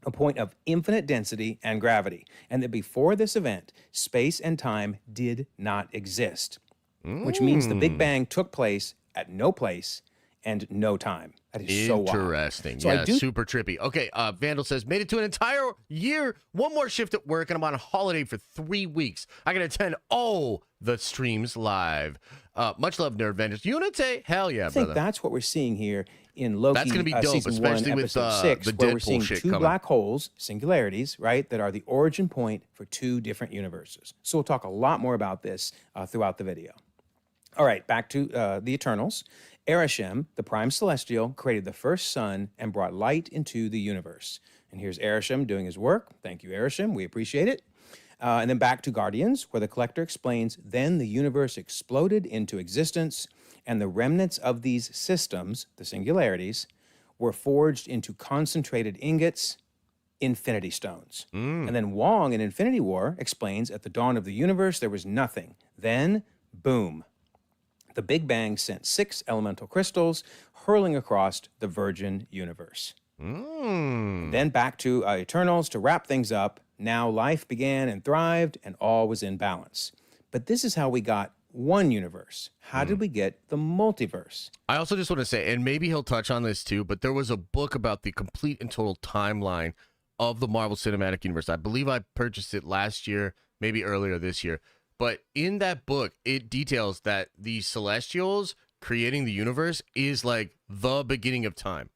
a point of infinite density and gravity, and that before this event, space and time did not exist, which means the Big Bang took place at no place and no time. That is so wild. Interesting. So yeah, super trippy. Okay, Vandal says, made it to an entire year, one more shift at work, and I'm on a holiday for 3 weeks. I can attend all the streams live. Much love, Nerd Avengers. Unity, hell yeah, brother. I think that's what we're seeing here in Loki. That's going to be dope, season especially 1, with episode 6, the where we're Deadpool seeing shit two coming. black holes, singularities, right, that are the origin point for 2 different universes. So we'll talk a lot more about this throughout the video. All right, back to the Eternals. Ereshkigal, the Prime Celestial, created the first sun and brought light into the universe. And here's Ereshkigal doing his work. Thank you, Ereshkigal. We appreciate it. And then back to Guardians, where the Collector explains, then the universe exploded into existence, and the remnants of these systems, the singularities, were forged into concentrated ingots, Infinity Stones. And then Wong in Infinity War explains, at the dawn of the universe, there was nothing. Then, boom. The Big Bang sent 6 elemental crystals hurling across the virgin universe. Then back to Eternals to wrap things up. Now life began and thrived, and all was in balance. But this is how we got one universe. How did we get the multiverse? I also just want to say, and maybe he'll touch on this too, but there was a book about the complete and total timeline of the Marvel Cinematic Universe. I believe I purchased it last year, maybe earlier this year. But in that book, it details that the Celestials creating the universe is like the beginning of time.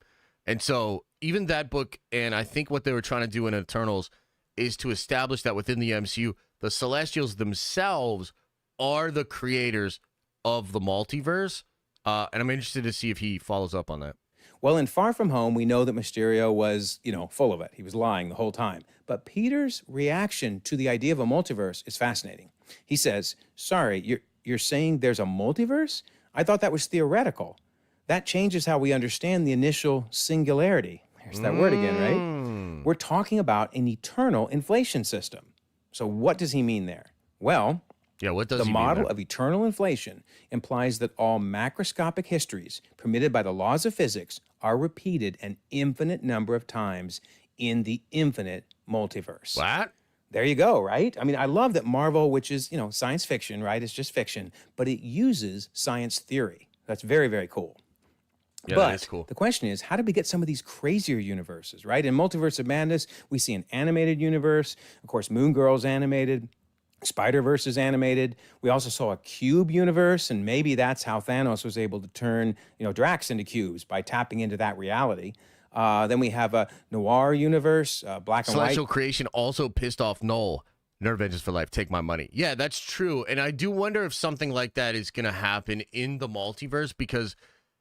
And so even that book, and I think what they were trying to do in Eternals is to establish that within the MCU, the Celestials themselves are the creators of the multiverse. And I'm interested to see if he follows up on that. Well, in Far From Home, we know that Mysterio was, full of it. He was lying the whole time. But Peter's reaction to the idea of a multiverse is fascinating. He says, sorry, you're saying there's a multiverse? I thought that was theoretical. That changes how we understand the initial singularity. There's that word again, right? We're talking about an eternal inflation system. So what does he mean there? Well, yeah, what does the he model mean of eternal inflation implies that all macroscopic histories permitted by the laws of physics are repeated an infinite number of times in the infinite multiverse. What? There you go, right? I mean, I love that Marvel, which is, science fiction, right? It's just fiction, but it uses science theory. That's very, very cool. Yeah, but that's cool. the question is, how do we get some of these crazier universes, right? In Multiverse of Madness, we see an animated universe. Of course, Moon Girl's animated. Spider-Verse is animated. We also saw a cube universe, and maybe that's how Thanos was able to turn, Drax into cubes by tapping into that reality. Then we have a noir universe, black and white. Celestial Creation also pissed off Null. Nerd Vengeance for life. Take my money. Yeah, that's true. And I do wonder if something like that is going to happen in the multiverse because,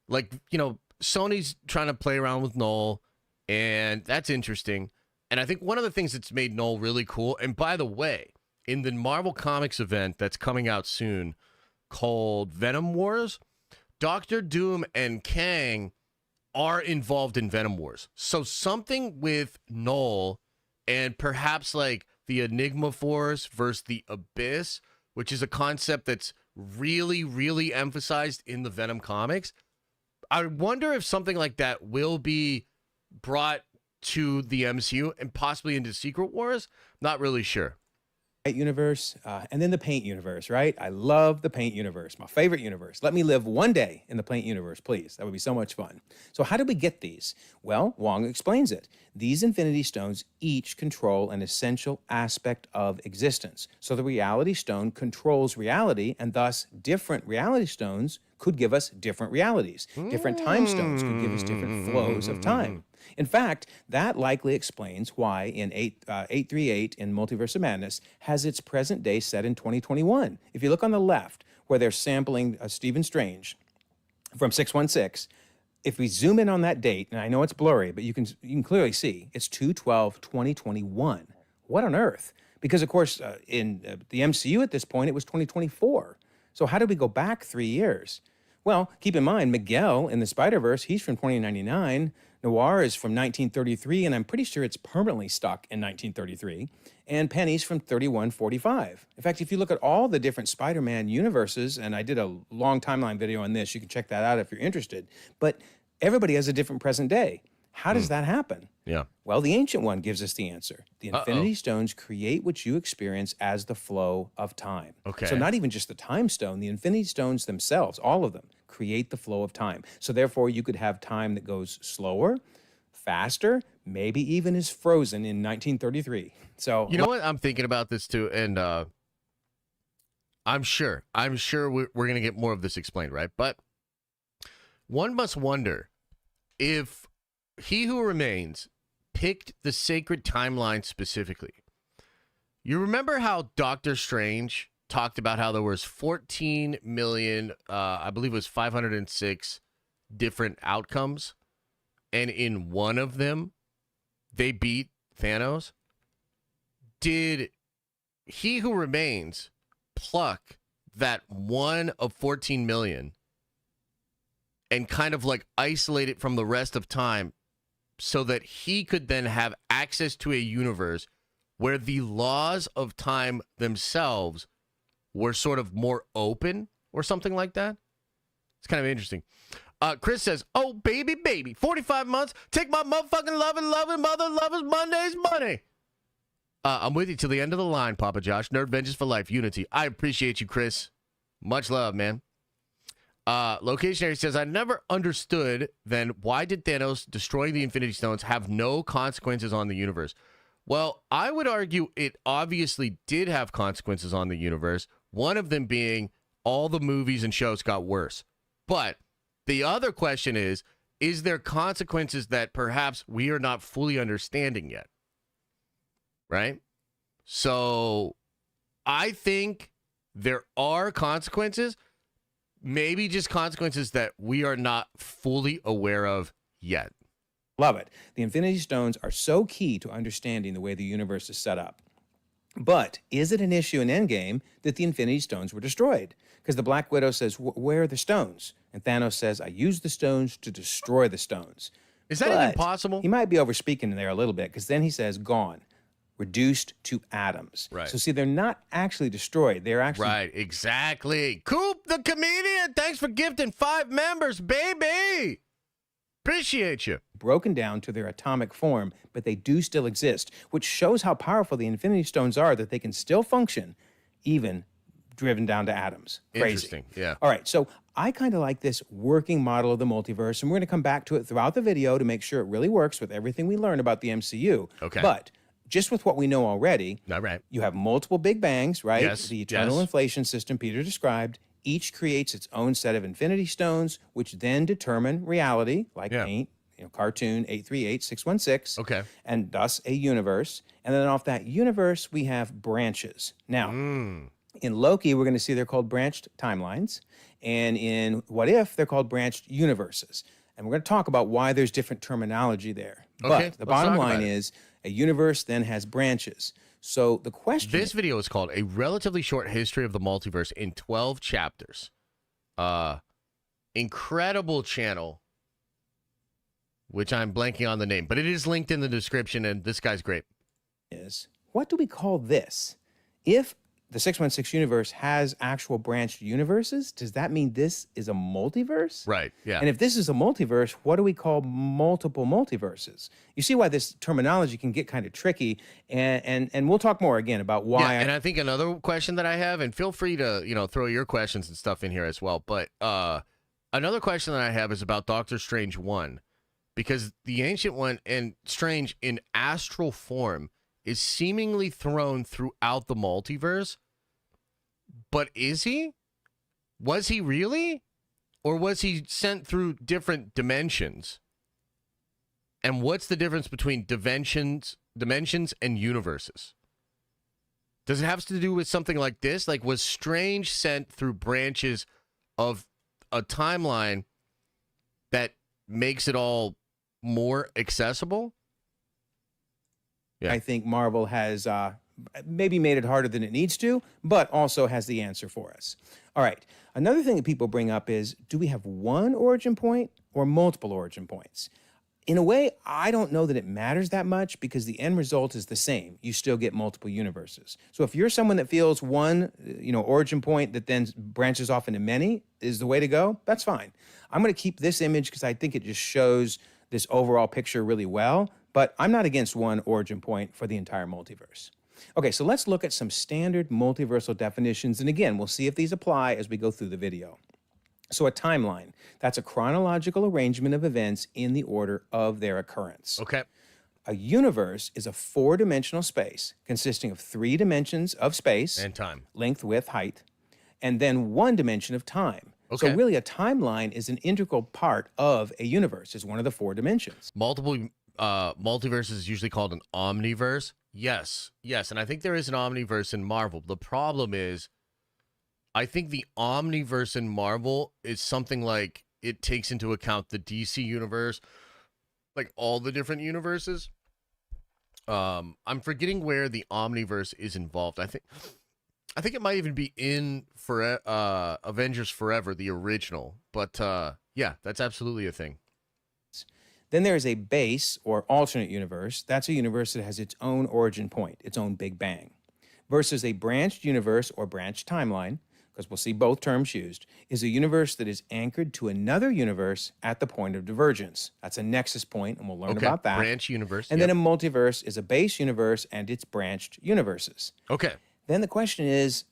Sony's trying to play around with Null, and that's interesting. And I think one of the things that's made Null really cool, and by the way, in the Marvel Comics event that's coming out soon called Venom Wars, Doctor Doom and Kang are involved in Venom Wars. So something with Null and perhaps like the Enigma Force versus the Abyss, which is a concept that's really, really emphasized in the Venom comics. I wonder if something like that will be brought to the MCU and possibly into Secret Wars. Not really sure. Universe, and then the Paint universe, right? I love the Paint universe, my favorite universe. Let me live one day in the Paint universe, please. That would be so much fun. So how did we get these? Well, Wong explains it. These Infinity Stones each control an essential aspect of existence. So the Reality Stone controls reality, and thus different Reality Stones could give us different realities. Different Time Stones could give us different flows of time. In fact, that likely explains why in 838 in Multiverse of Madness has its present day set in 2021. If you look on the left, where they're sampling Stephen Strange from 616, if we zoom in on that date, and I know it's blurry, but you can clearly see it's 2/12/2021. What on earth? Because of course, in the MCU at this point, it was 2024. So how did we go back 3 years? Well, keep in mind, Miguel in the Spider-Verse, he's from 2099. Noir is from 1933, and I'm pretty sure it's permanently stuck in 1933. And Penny's from 3145. In fact, if you look at all the different Spider-Man universes, and I did a long timeline video on this, you can check that out if you're interested, but everybody has a different present day. How does that happen? Yeah. Well, the Ancient One gives us the answer. The Infinity Stones create what you experience as the flow of time. Okay. So not even just the Time Stone, the Infinity Stones themselves, all of them, create the flow of time. So therefore, you could have time that goes slower, faster, maybe even is frozen in 1933. So you know what? I'm thinking about this too, and I'm sure we're going to get more of this explained, right? But one must wonder if He Who Remains picked the sacred timeline specifically. You remember how Doctor Strange talked about how there was 14 million, I believe it was 506 different outcomes, and in one of them, they beat Thanos? Did He Who Remains pluck that one of 14 million and kind of like isolate it from the rest of time so that he could then have access to a universe where the laws of time themselves were sort of more open or something like that? It's kind of interesting. Chris says, oh, baby, 45 months, take my motherfucking loving mother lovers Monday's money. I'm with you till the end of the line, Papa Josh. Nerd Vengeance for life, unity. I appreciate you, Chris. Much love, man. Locationary says, I never understood then why did Thanos destroying the Infinity Stones have no consequences on the universe? Well, I would argue it obviously did have consequences on the universe. One of them being all the movies and shows got worse. But the other question is there consequences that perhaps we are not fully understanding yet? Right? So I think there are consequences. Maybe just consequences that we are not fully aware of yet. Love it. The Infinity Stones are so key to understanding the way the universe is set up. But is it an issue in Endgame that the Infinity Stones were destroyed? Because the Black Widow says, where are the stones? And Thanos says, I used the stones to destroy the stones. Is that even possible? He might be overspeaking there a little bit, because then he says, gone. Reduced to atoms. Right. So see, they're not actually destroyed. They're actually... Right, exactly. Coop the comedian, thanks for gifting 5 members, baby. Appreciate you. Broken down to their atomic form, but they do still exist, which shows how powerful the Infinity Stones are, that they can still function even driven down to atoms. Crazy. Interesting. Yeah. All right, so I kind of like this working model of the multiverse, and we're going to come back to it throughout the video to make sure it really works with everything we learn about the MCU. Okay. But just with what we know already, All right. you have multiple big bangs, right? Yes, The eternal yes. inflation system Peter described. Each creates its own set of infinity stones, which then determine reality, like Yeah. paint, cartoon 838616. Okay. And thus a universe. And then off that universe, we have branches. Now, Mm. in Loki, we're going to see they're called branched timelines. And in What If, they're called branched universes. And we're going to talk about why there's different terminology there. Okay, But the let's bottom talk about line it. is a universe then has branches. So the question This video is called A Relatively Short History of the Multiverse in 12 Chapters. Incredible channel, which I'm blanking on the name, but it is linked in the description, and this guy's great. is, what do we call this? If the 616 universe has actual branched universes, does that mean this is a multiverse? Right, yeah. And if this is a multiverse, what do we call multiple multiverses? You see why this terminology can get kind of tricky, and we'll talk more again about why. Yeah, and I think another question that I have, and feel free to, throw your questions and stuff in here as well, but another question that I have is about Doctor Strange 1, because the Ancient One and Strange in astral form is seemingly thrown throughout the multiverse, but is he? Was he really? Or was he sent through different dimensions? And what's the difference between dimensions and universes? Does it have to do with something like this? Like, was Strange sent through branches of a timeline that makes it all more accessible? Yeah. I think Marvel has maybe made it harder than it needs to, but also has the answer for us. All right. Another thing that people bring up is, do we have one origin point or multiple origin points? In a way, I don't know that it matters that much because the end result is the same. You still get multiple universes. So if you're someone that feels one, origin point that then branches off into many is the way to go, that's fine. I'm going to keep this image because I think it just shows this overall picture really well, but I'm not against one origin point for the entire multiverse. Okay, so let's look at some standard multiversal definitions, and again, we'll see if these apply as we go through the video. So a timeline, that's a chronological arrangement of events in the order of their occurrence. Okay. A universe is a four-dimensional space consisting of 3 dimensions of space, And time. length, width, height, and then 1 dimension of time. Okay. So really a timeline is an integral part of a universe. It's one of the 4 dimensions. Multiple multiverse is usually called an omniverse. Yes, and I think there is an omniverse in Marvel. The problem is, I think the omniverse in Marvel is something like it takes into account the DC universe, like all the different universes. I'm forgetting where the omniverse is involved. I think it might even be in for Avengers Forever, the original. But yeah, that's absolutely a thing. Then there is a base or alternate universe. That's a universe that has its own origin point, its own Big Bang. Versus a branched universe or branched timeline, because we'll see both terms used, is a universe that is anchored to another universe at the point of divergence. That's a nexus point, and we'll learn about that. Branch universe. And then a multiverse is a base universe and its branched universes. Okay. Then the question is,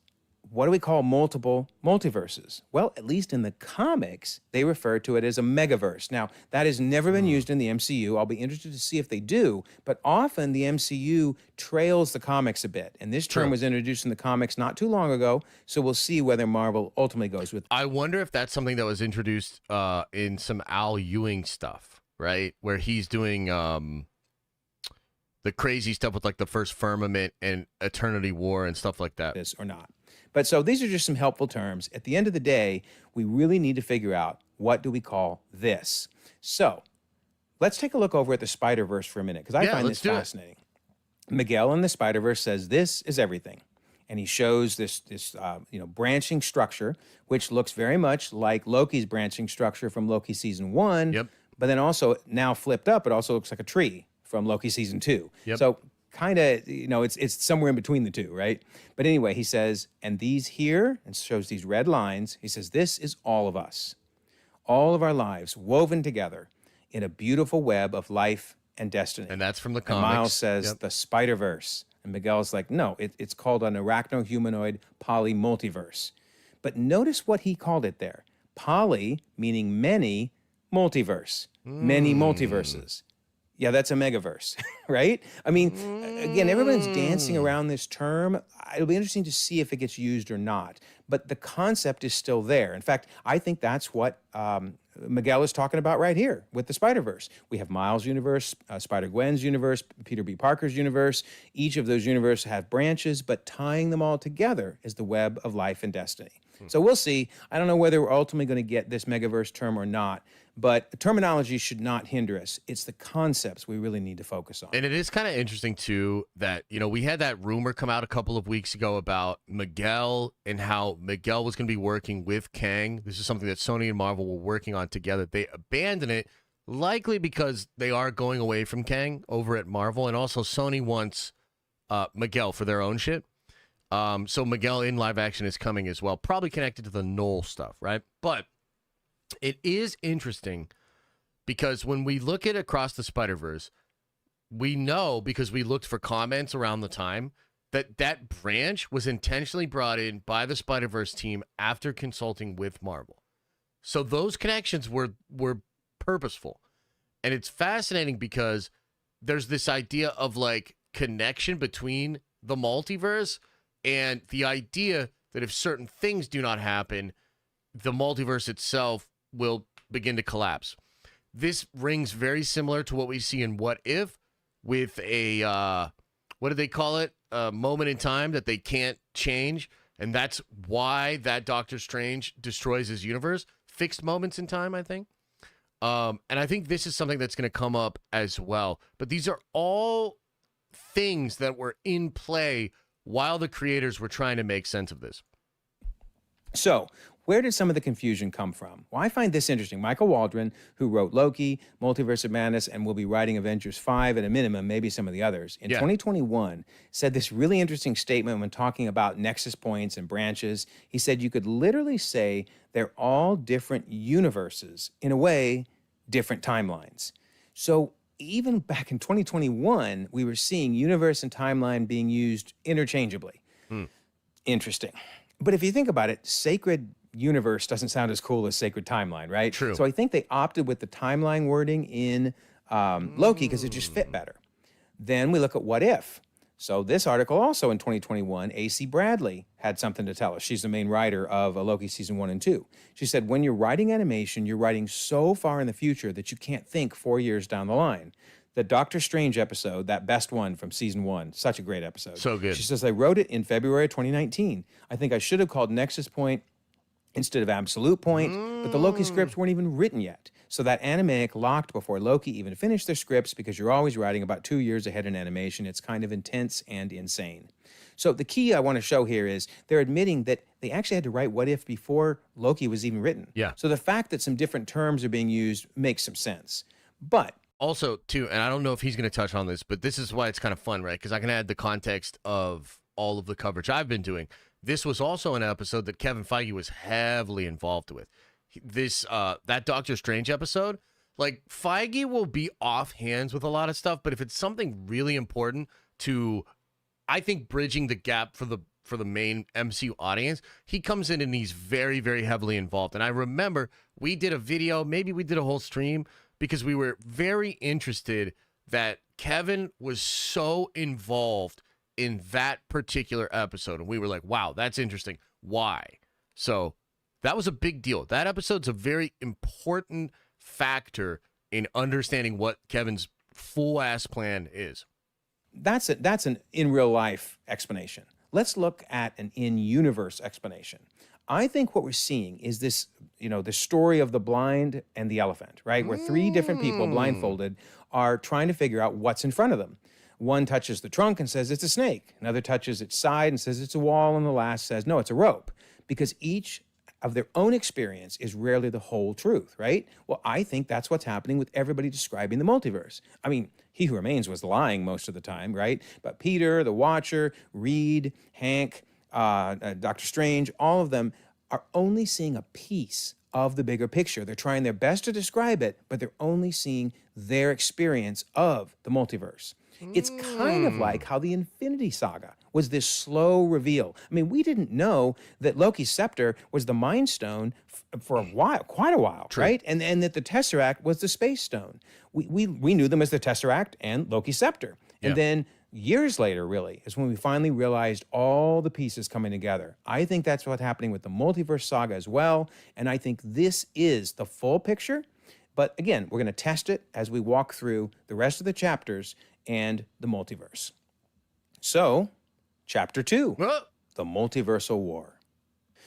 what do we call multiple multiverses? Well, at least in the comics, they refer to it as a megaverse. Now, that has never been used in the MCU. I'll be interested to see if they do, but often the MCU trails the comics a bit. And this term was introduced in the comics not too long ago, so we'll see whether Marvel ultimately goes with it. I wonder if that's something that was introduced in some Al Ewing stuff, right? Where he's doing the crazy stuff with like the first firmament and Eternity War and stuff like that. This or not. But so these are just some helpful terms. At the end of the day, we really need to figure out, what do we call this? So let's take a look over at the Spider-Verse for a minute, because I find this fascinating. Miguel in the Spider-Verse says this is everything. And he shows this branching structure, which looks very much like Loki's branching structure from Loki season 1. Yep. But then also, now flipped up, it also looks like a tree from Loki season 2. Yep. So kind of, it's somewhere in between the two, right? But anyway, he says, and these here, and shows these red lines, he says, this is all of us. All of our lives woven together in a beautiful web of life and destiny. And that's from the And comics. Miles says, the Spider-Verse. And Miguel's like, no, it's called an arachno-humanoid poly-multiverse. But notice what he called it there. Poly, meaning many, multiverse. Many multiverses. Yeah, that's a megaverse, right? I mean, again, everyone's dancing around this term. It'll be interesting to see if it gets used or not. But the concept is still there. In fact, I think that's what Miguel is talking about right here with the Spider-Verse. We have Miles' universe, Spider-Gwen's universe, Peter B. Parker's universe. Each of those universes have branches, but tying them all together is the web of life and destiny. So we'll see. I don't know whether we're ultimately going to get this megaverse term or not, but terminology should not hinder us. It's the concepts we really need to focus on. And it is kind of interesting, too, that, we had that rumor come out a couple of weeks ago about Miguel and how Miguel was going to be working with Kang. This is something that Sony and Marvel were working on together. They abandoned it, likely because they are going away from Kang over at Marvel, and also Sony wants Miguel for their own shit. So Miguel in live action is coming as well, probably connected to the Knoll stuff, right? But it is interesting because when we look at Across the Spider-Verse, we know, because we looked for comments around the time, that that branch was intentionally brought in by the Spider-Verse team after consulting with Marvel. So those connections were purposeful. And it's fascinating because there's this idea of like connection between the multiverse and the idea that if certain things do not happen, the multiverse itself will begin to collapse. This rings very similar to what we see in What If, with a, what do they call it? A moment in time that they can't change. And that's why that Doctor Strange destroys his universe. Fixed moments in time, I think. And I think this is something that's going to come up as well. But these are all things that were in play while the creators were trying to make sense of this. So, where did some of the confusion come from? Well, I find this interesting. Michael Waldron, who wrote Loki, Multiverse of Madness, and will be writing Avengers 5 at a minimum, maybe some of the others, in 2021, said this really interesting statement when talking about nexus points and branches. He said you could literally say they're all different universes, in a way, different timelines. So, even back in 2021, we were seeing universe and timeline being used interchangeably. Interesting. But if you think about it, sacred universe doesn't sound as cool as sacred timeline, right? True. So I think they opted with the timeline wording in Loki because it just fit better. Then we look at What If. So this article also in 2021, A.C. Bradley had something to tell us. She's the main writer of Loki season 1 and 2. She said, when you're writing animation, you're writing so far in the future that you can't think 4 years down the line. The Doctor Strange episode, that best one from season 1, such a great episode. So good. She says, I wrote it in February 2019. I think I should have called Nexus Point instead of Absolute Point, but the Loki scripts weren't even written yet. So that animatic locked before Loki even finished their scripts because you're always writing about 2 years ahead in animation. It's kind of intense and insane. So the key I want to show here is they're admitting that they actually had to write What If before Loki was even written. Yeah. So the fact that some different terms are being used makes some sense. But also, too, and I don't know if he's going to touch on this, but this is why it's kind of fun, right? Because I can add the context of all of the coverage I've been doing. This was also an episode that Kevin Feige was heavily involved with. This that Doctor Strange episode, like, Feige will be off hands with a lot of stuff, but if it's something really important to, I think, bridging the gap for the main MCU audience, he comes in and he's very, very heavily involved. And I remember we did a video, maybe we did a whole stream, because we were very interested that Kevin was so involved in that particular episode. And we were like, wow, that's interesting. Why? So that was a big deal. That episode's a very important factor in understanding what Kevin's full-ass plan is. That's an in-real-life explanation. Let's look at an in-universe explanation. I think what we're seeing is this, the story of the blind and the elephant, right? Where three different people blindfolded are trying to figure out what's in front of them. One touches the trunk and says it's a snake. Another touches its side and says it's a wall. And the last says, no, it's a rope. Because each of their own experience is rarely the whole truth, right? Well, I think that's what's happening with everybody describing the multiverse. I mean, He Who Remains was lying most of the time, right? But Peter, the Watcher, Reed, Hank, Doctor Strange, all of them are only seeing a piece of the bigger picture. They're trying their best to describe it, but they're only seeing their experience of the multiverse. It's kind of like how the Infinity Saga was this slow reveal. I mean, we didn't know that Loki's scepter was the Mind Stone for a while, quite a while, right? And that the Tesseract was the Space Stone. We knew them as the Tesseract and Loki's scepter. And then years later, really, is when we finally realized all the pieces coming together. I think that's what's happening with the Multiverse Saga as well. And I think this is the full picture. But again, we're going to test it as we walk through the rest of the chapters and the multiverse. So, Chapter 2, the Multiversal War.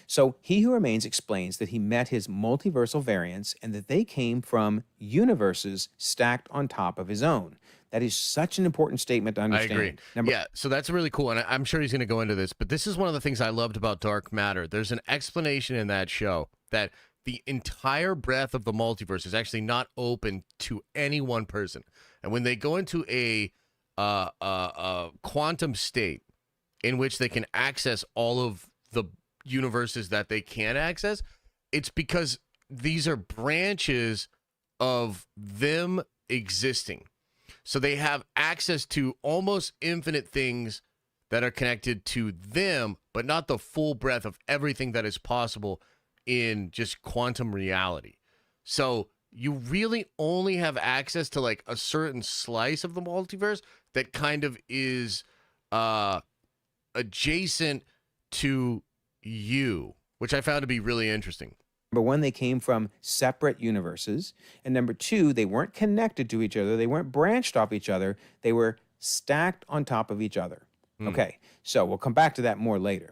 So, He Who Remains explains that he met his multiversal variants and that they came from universes stacked on top of his own. That is such an important statement to understand. I agree. So that's really cool, and I'm sure he's going to go into this, but this is one of the things I loved about Dark Matter. There's an explanation in that show that the entire breadth of the multiverse is actually not open to any one person. And when they go into a quantum state in which they can access all of the universes that they can access, it's because these are branches of them existing. So they have access to almost infinite things that are connected to them, but not the full breadth of everything that is possible in just quantum reality. So you really only have access to like a certain slice of the multiverse that kind of is adjacent to you, which I found to be really interesting. Number one, they came from separate universes. And number two, they weren't connected to each other. They weren't branched off each other. They were stacked on top of each other. Okay, so we'll come back to that more later.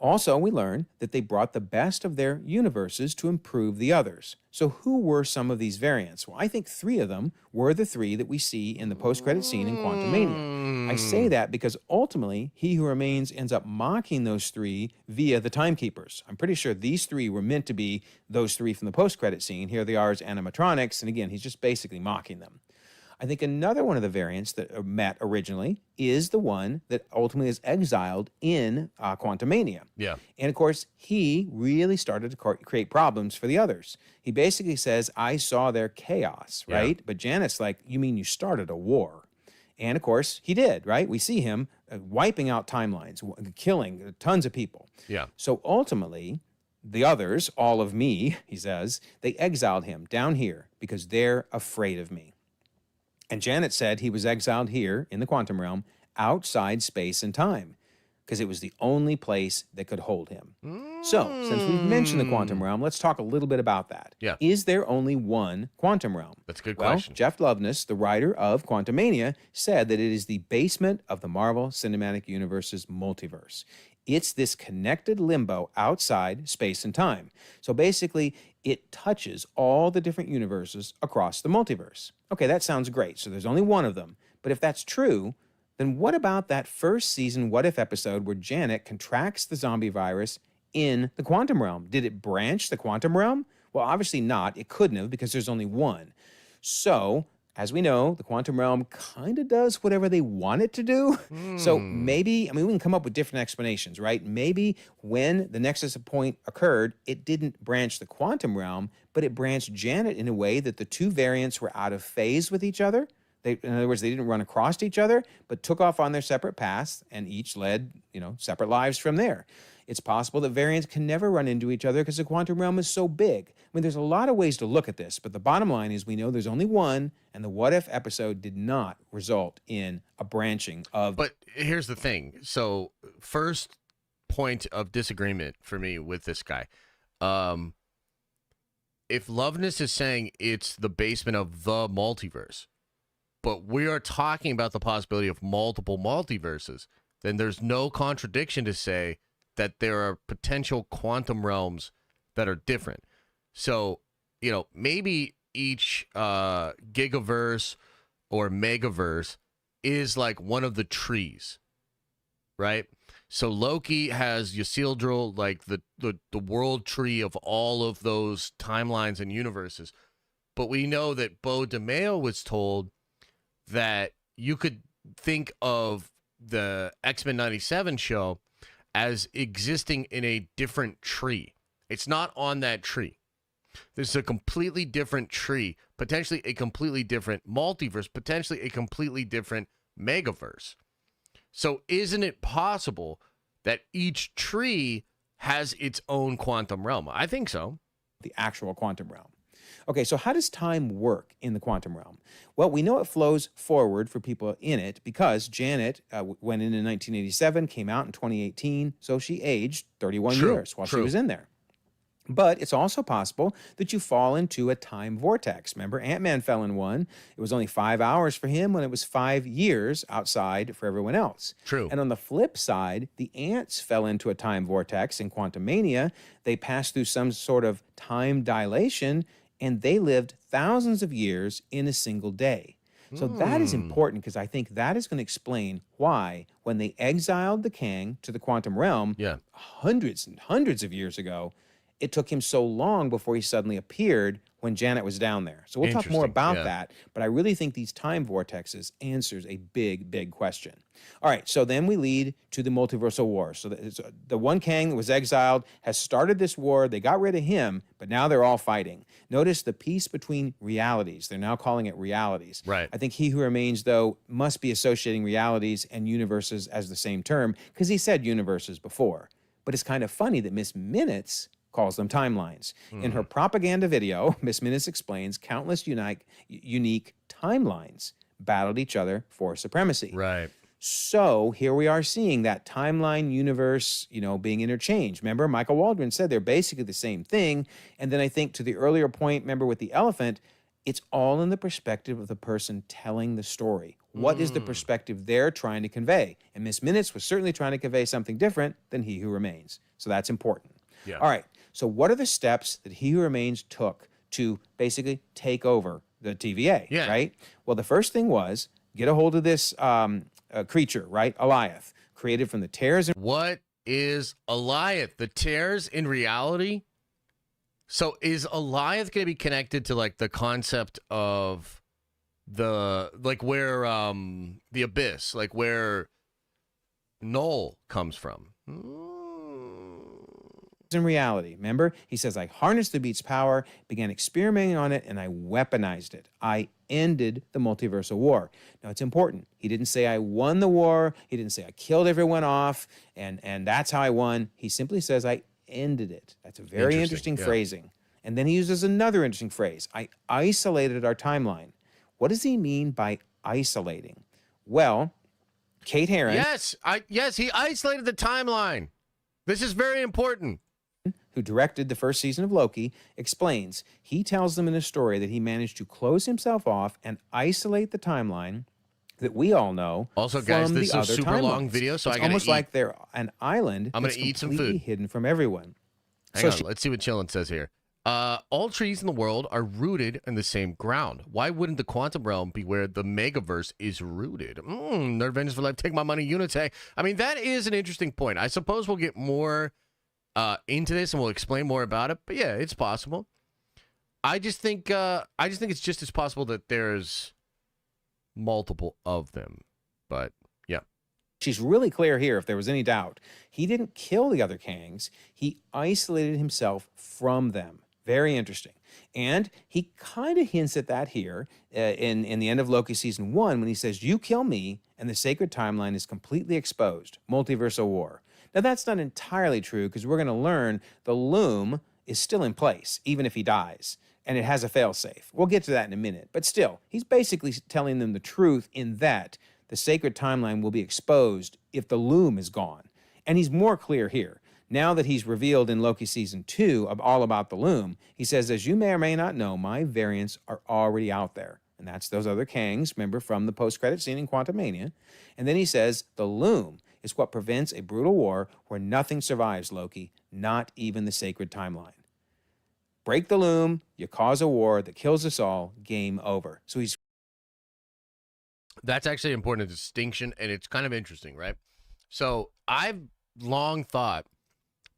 Also, we learned that they brought the best of their universes to improve the others. So who were some of these variants? Well, I think three of them were the three that we see in the post-credit scene in Quantumania. I say that because ultimately, He Who Remains ends up mocking those three via the Timekeepers. I'm pretty sure these three were meant to be those three from the post-credit scene. Here they are as animatronics, and again, he's just basically mocking them. I think another one of the variants that met originally is the one that ultimately is exiled in Quantumania. Yeah. And of course, he really started to create problems for the others. He basically says, I saw their chaos, right? But Janet's like, you mean you started a war? And of course, he did, right? We see him wiping out timelines, killing tons of people. Yeah. So ultimately, the others, all of me, he says, they exiled him down here because they're afraid of me. And Janet said he was exiled here in the quantum realm outside space and time because it was the only place that could hold him. So, since we've mentioned the quantum realm, let's talk a little bit about that. Yeah. Is there only one quantum realm? That's a good Well, question. Jeff Loveness, the writer of Quantumania, said that it is the basement of the Marvel Cinematic Universe's multiverse. It's this connected limbo outside space and time. So basically, it touches all the different universes across the multiverse. Okay, that sounds great. So there's only one of them. But if that's true, then what about that first season What If episode where Janet contracts the zombie virus in the quantum realm? Did it branch the quantum realm? Well, obviously not. It couldn't have because there's only one. So, as we know, the quantum realm kind of does whatever they want it to do. So maybe, I mean, we can come up with different explanations, right? Maybe when the Nexus point occurred, it didn't branch the quantum realm, but it branched Janet in a way that the two variants were out of phase with each other. In other words, they didn't run across each other, but took off on their separate paths and each led, separate lives from there. It's possible that variants can never run into each other because the quantum realm is so big. I mean, there's a lot of ways to look at this, but the bottom line is we know there's only one, and the What If episode did not result in a branching of... But here's the thing. So, first point of disagreement for me with this guy. If Loveness is saying it's the basement of the multiverse, but we are talking about the possibility of multiple multiverses, then there's no contradiction to say that there are potential quantum realms that are different. So, maybe each gigaverse or megaverse is like one of the trees, right? So Loki has Ysildrael, like the world tree of all of those timelines and universes. But we know that Beau DeMayo was told that you could think of the X-Men 97 show as existing in a different tree. It's not on that tree. This is a completely different tree, potentially a completely different multiverse, potentially a completely different megaverse. So isn't it possible that each tree has its own quantum realm? I think so. The actual quantum realm. Okay, so how does time work in the quantum realm? Well, we know it flows forward for people in it because Janet went in 1987, came out in 2018, so she aged 31 years while she was in there. But it's also possible that you fall into a time vortex. Remember, Ant-Man fell in one. It was only 5 hours for him when it was 5 years outside for everyone else. True. And on the flip side, the ants fell into a time vortex in Quantumania. They passed through some sort of time dilation, and they lived thousands of years in a single day. So that is important because I think that is going to explain why, when they exiled the Kang to the quantum realm hundreds and hundreds of years ago, it took him so long before he suddenly appeared when Janet was down there. So we'll talk more about that, but I really think these time vortexes answers a big, big question. All right, so then we lead to the multiversal war. So the one Kang that was exiled has started this war. They got rid of him, but now they're all fighting. Notice the peace between realities. They're now calling it realities. Right. I think He Who Remains, though, must be associating realities and universes as the same term because he said universes before. But it's kind of funny that Miss Minutes calls them timelines. In her propaganda video, Miss Minutes explains countless unique timelines battled each other for supremacy. Right. So here we are seeing that timeline universe, being interchanged. Remember, Michael Waldron said they're basically the same thing. And then I think to the earlier point, remember with the elephant, it's all in the perspective of the person telling the story. What is the perspective they're trying to convey? And Miss Minutes was certainly trying to convey something different than He Who Remains. So that's important. Yeah. All right. So what are the steps that He Who Remains took to basically take over the TVA, right? Well, the first thing was get a hold of this creature, right? Alioth, created from the tears. What is Alioth? The tears in reality? So is Alioth going to be connected to like the concept of the, like where the abyss, like where Null comes from? In reality, remember, he says, I harnessed the beast's power, began experimenting on it, and I weaponized it. I ended the multiversal war. Now, it's important. He didn't say I won the war. He didn't say I killed everyone off, and that's how I won. He simply says I ended it. That's a very interesting phrasing. And then he uses another interesting phrase. I isolated our timeline. What does he mean by isolating? Well, Kate Herron. Yes, he isolated the timeline. This is very important. Who directed the first season of Loki, explains he tells them in a story that he managed to close himself off and isolate the timeline that we all know. Also, guys, this is a super long video, so it's I gotta almost like they're an island. I'm gonna eat some food, hidden from everyone. Hang on, let's see what Chillin says here. All trees in the world are rooted in the same ground. Why wouldn't the quantum realm be where the megaverse is rooted? Nerd Avengers for life. Take my money, Unite. I mean, that is an interesting point. I suppose we'll get more into this and we'll explain more about it. But yeah, it's possible. I just think it's just as possible that there's multiple of them. But yeah. She's really clear here, if there was any doubt. He didn't kill the other Kangs. He isolated himself from them. Very interesting. And he kind of hints at that here in the end of Loki season 1 when he says, you kill me and the sacred timeline is completely exposed. Multiversal war. Now, that's not entirely true because we're going to learn the Loom is still in place, even if he dies. And it has a failsafe. We'll get to that in a minute. But still, he's basically telling them the truth in that the sacred timeline will be exposed if the Loom is gone. And he's more clear here. Now that he's revealed in Loki season 2 all about the Loom, he says, as you may or may not know, my variants are already out there. And that's those other Kangs, remember, from the post-credit scene in Quantumania. And then he says, the Loom is what prevents a brutal war where nothing survives, Loki, not even the sacred timeline. Break the Loom, you cause a war that kills us all, game over. So he's... That's actually an important distinction, and it's kind of interesting, right? So I've long thought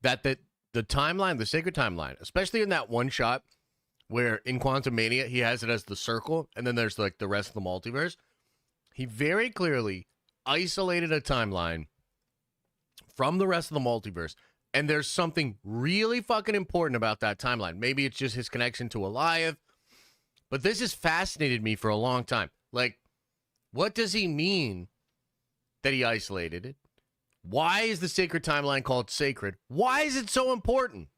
that the timeline, the sacred timeline, especially in that one shot where in Quantumania he has it as the circle, and then there's like the rest of the multiverse, he very clearly isolated a timeline from the rest of the multiverse And there's something really fucking important about that timeline. Maybe it's just his connection to Alioth, but this has fascinated me for a long time. Like, what does he mean that he isolated it? Why is the sacred timeline called sacred? Why is it so important?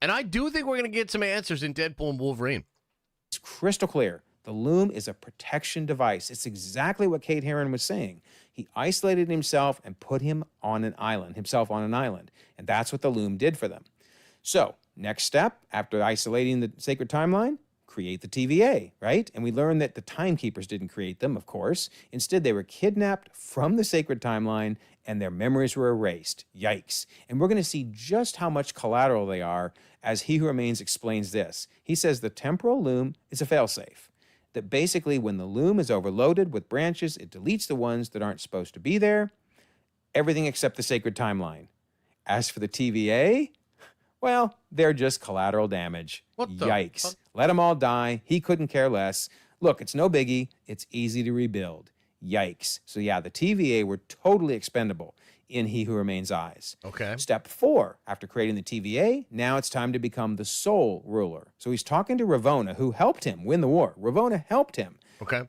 And I do think we're going to get some answers in Deadpool and Wolverine. It's crystal clear. The Loom is a protection device. It's exactly what Kate Herron was saying. He isolated himself and put himself on an island. And that's what the Loom did for them. So, next step, after isolating the sacred timeline, create the TVA, right? And we learned that the Timekeepers didn't create them, of course. Instead, they were kidnapped from the sacred timeline and their memories were erased. Yikes. And we're going to see just how much collateral they are as He Who Remains explains this. He says the temporal Loom is a failsafe. That basically when the Loom is overloaded with branches, it deletes the ones that aren't supposed to be there. Everything except the sacred timeline. As for the TVA, well, they're just collateral damage. What the Yikes. fuck? Let them all die. He couldn't care less. Look, it's no biggie. It's easy to rebuild. Yikes. So yeah, the TVA were totally expendable in He Who Remains' eyes. Okay. Step 4, after creating the TVA, now it's time to become the sole ruler. So he's talking to Ravonna, who helped him win the war. Ravonna helped him. Okay.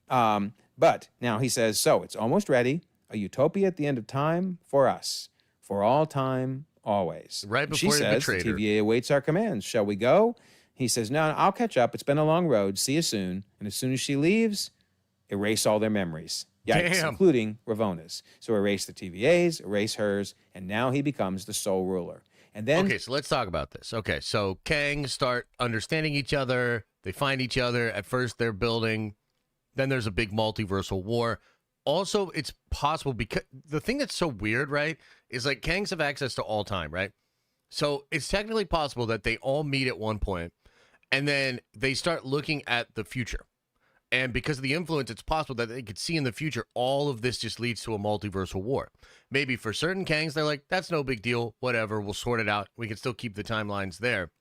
But now he says, so it's almost ready. A utopia at the end of time for us. For all time, always. Right And before she he says, betrayed the her. TVA awaits our commands. Shall we go? He says, no, I'll catch up. It's been a long road. See you soon. And as soon as she leaves, erase all their memories. Yikes, Damn. including Ravonna's. So erase the TVA's, erase hers, and now he becomes the sole ruler. And then Okay, so let's talk about this. Okay, so Kang start understanding each other. They find each other. At first, they're building. Then there's a big multiversal war. Also, it's possible because the thing that's so weird, right, is like Kangs have access to all time, right? So it's technically possible that they all meet at one point, and then they start looking at the future. And because of the influence, it's possible that they could see in the future all of this just leads to a multiversal war. Maybe for certain Kangs, they're like, that's no big deal. Whatever, we'll sort it out. We can still keep the timelines there.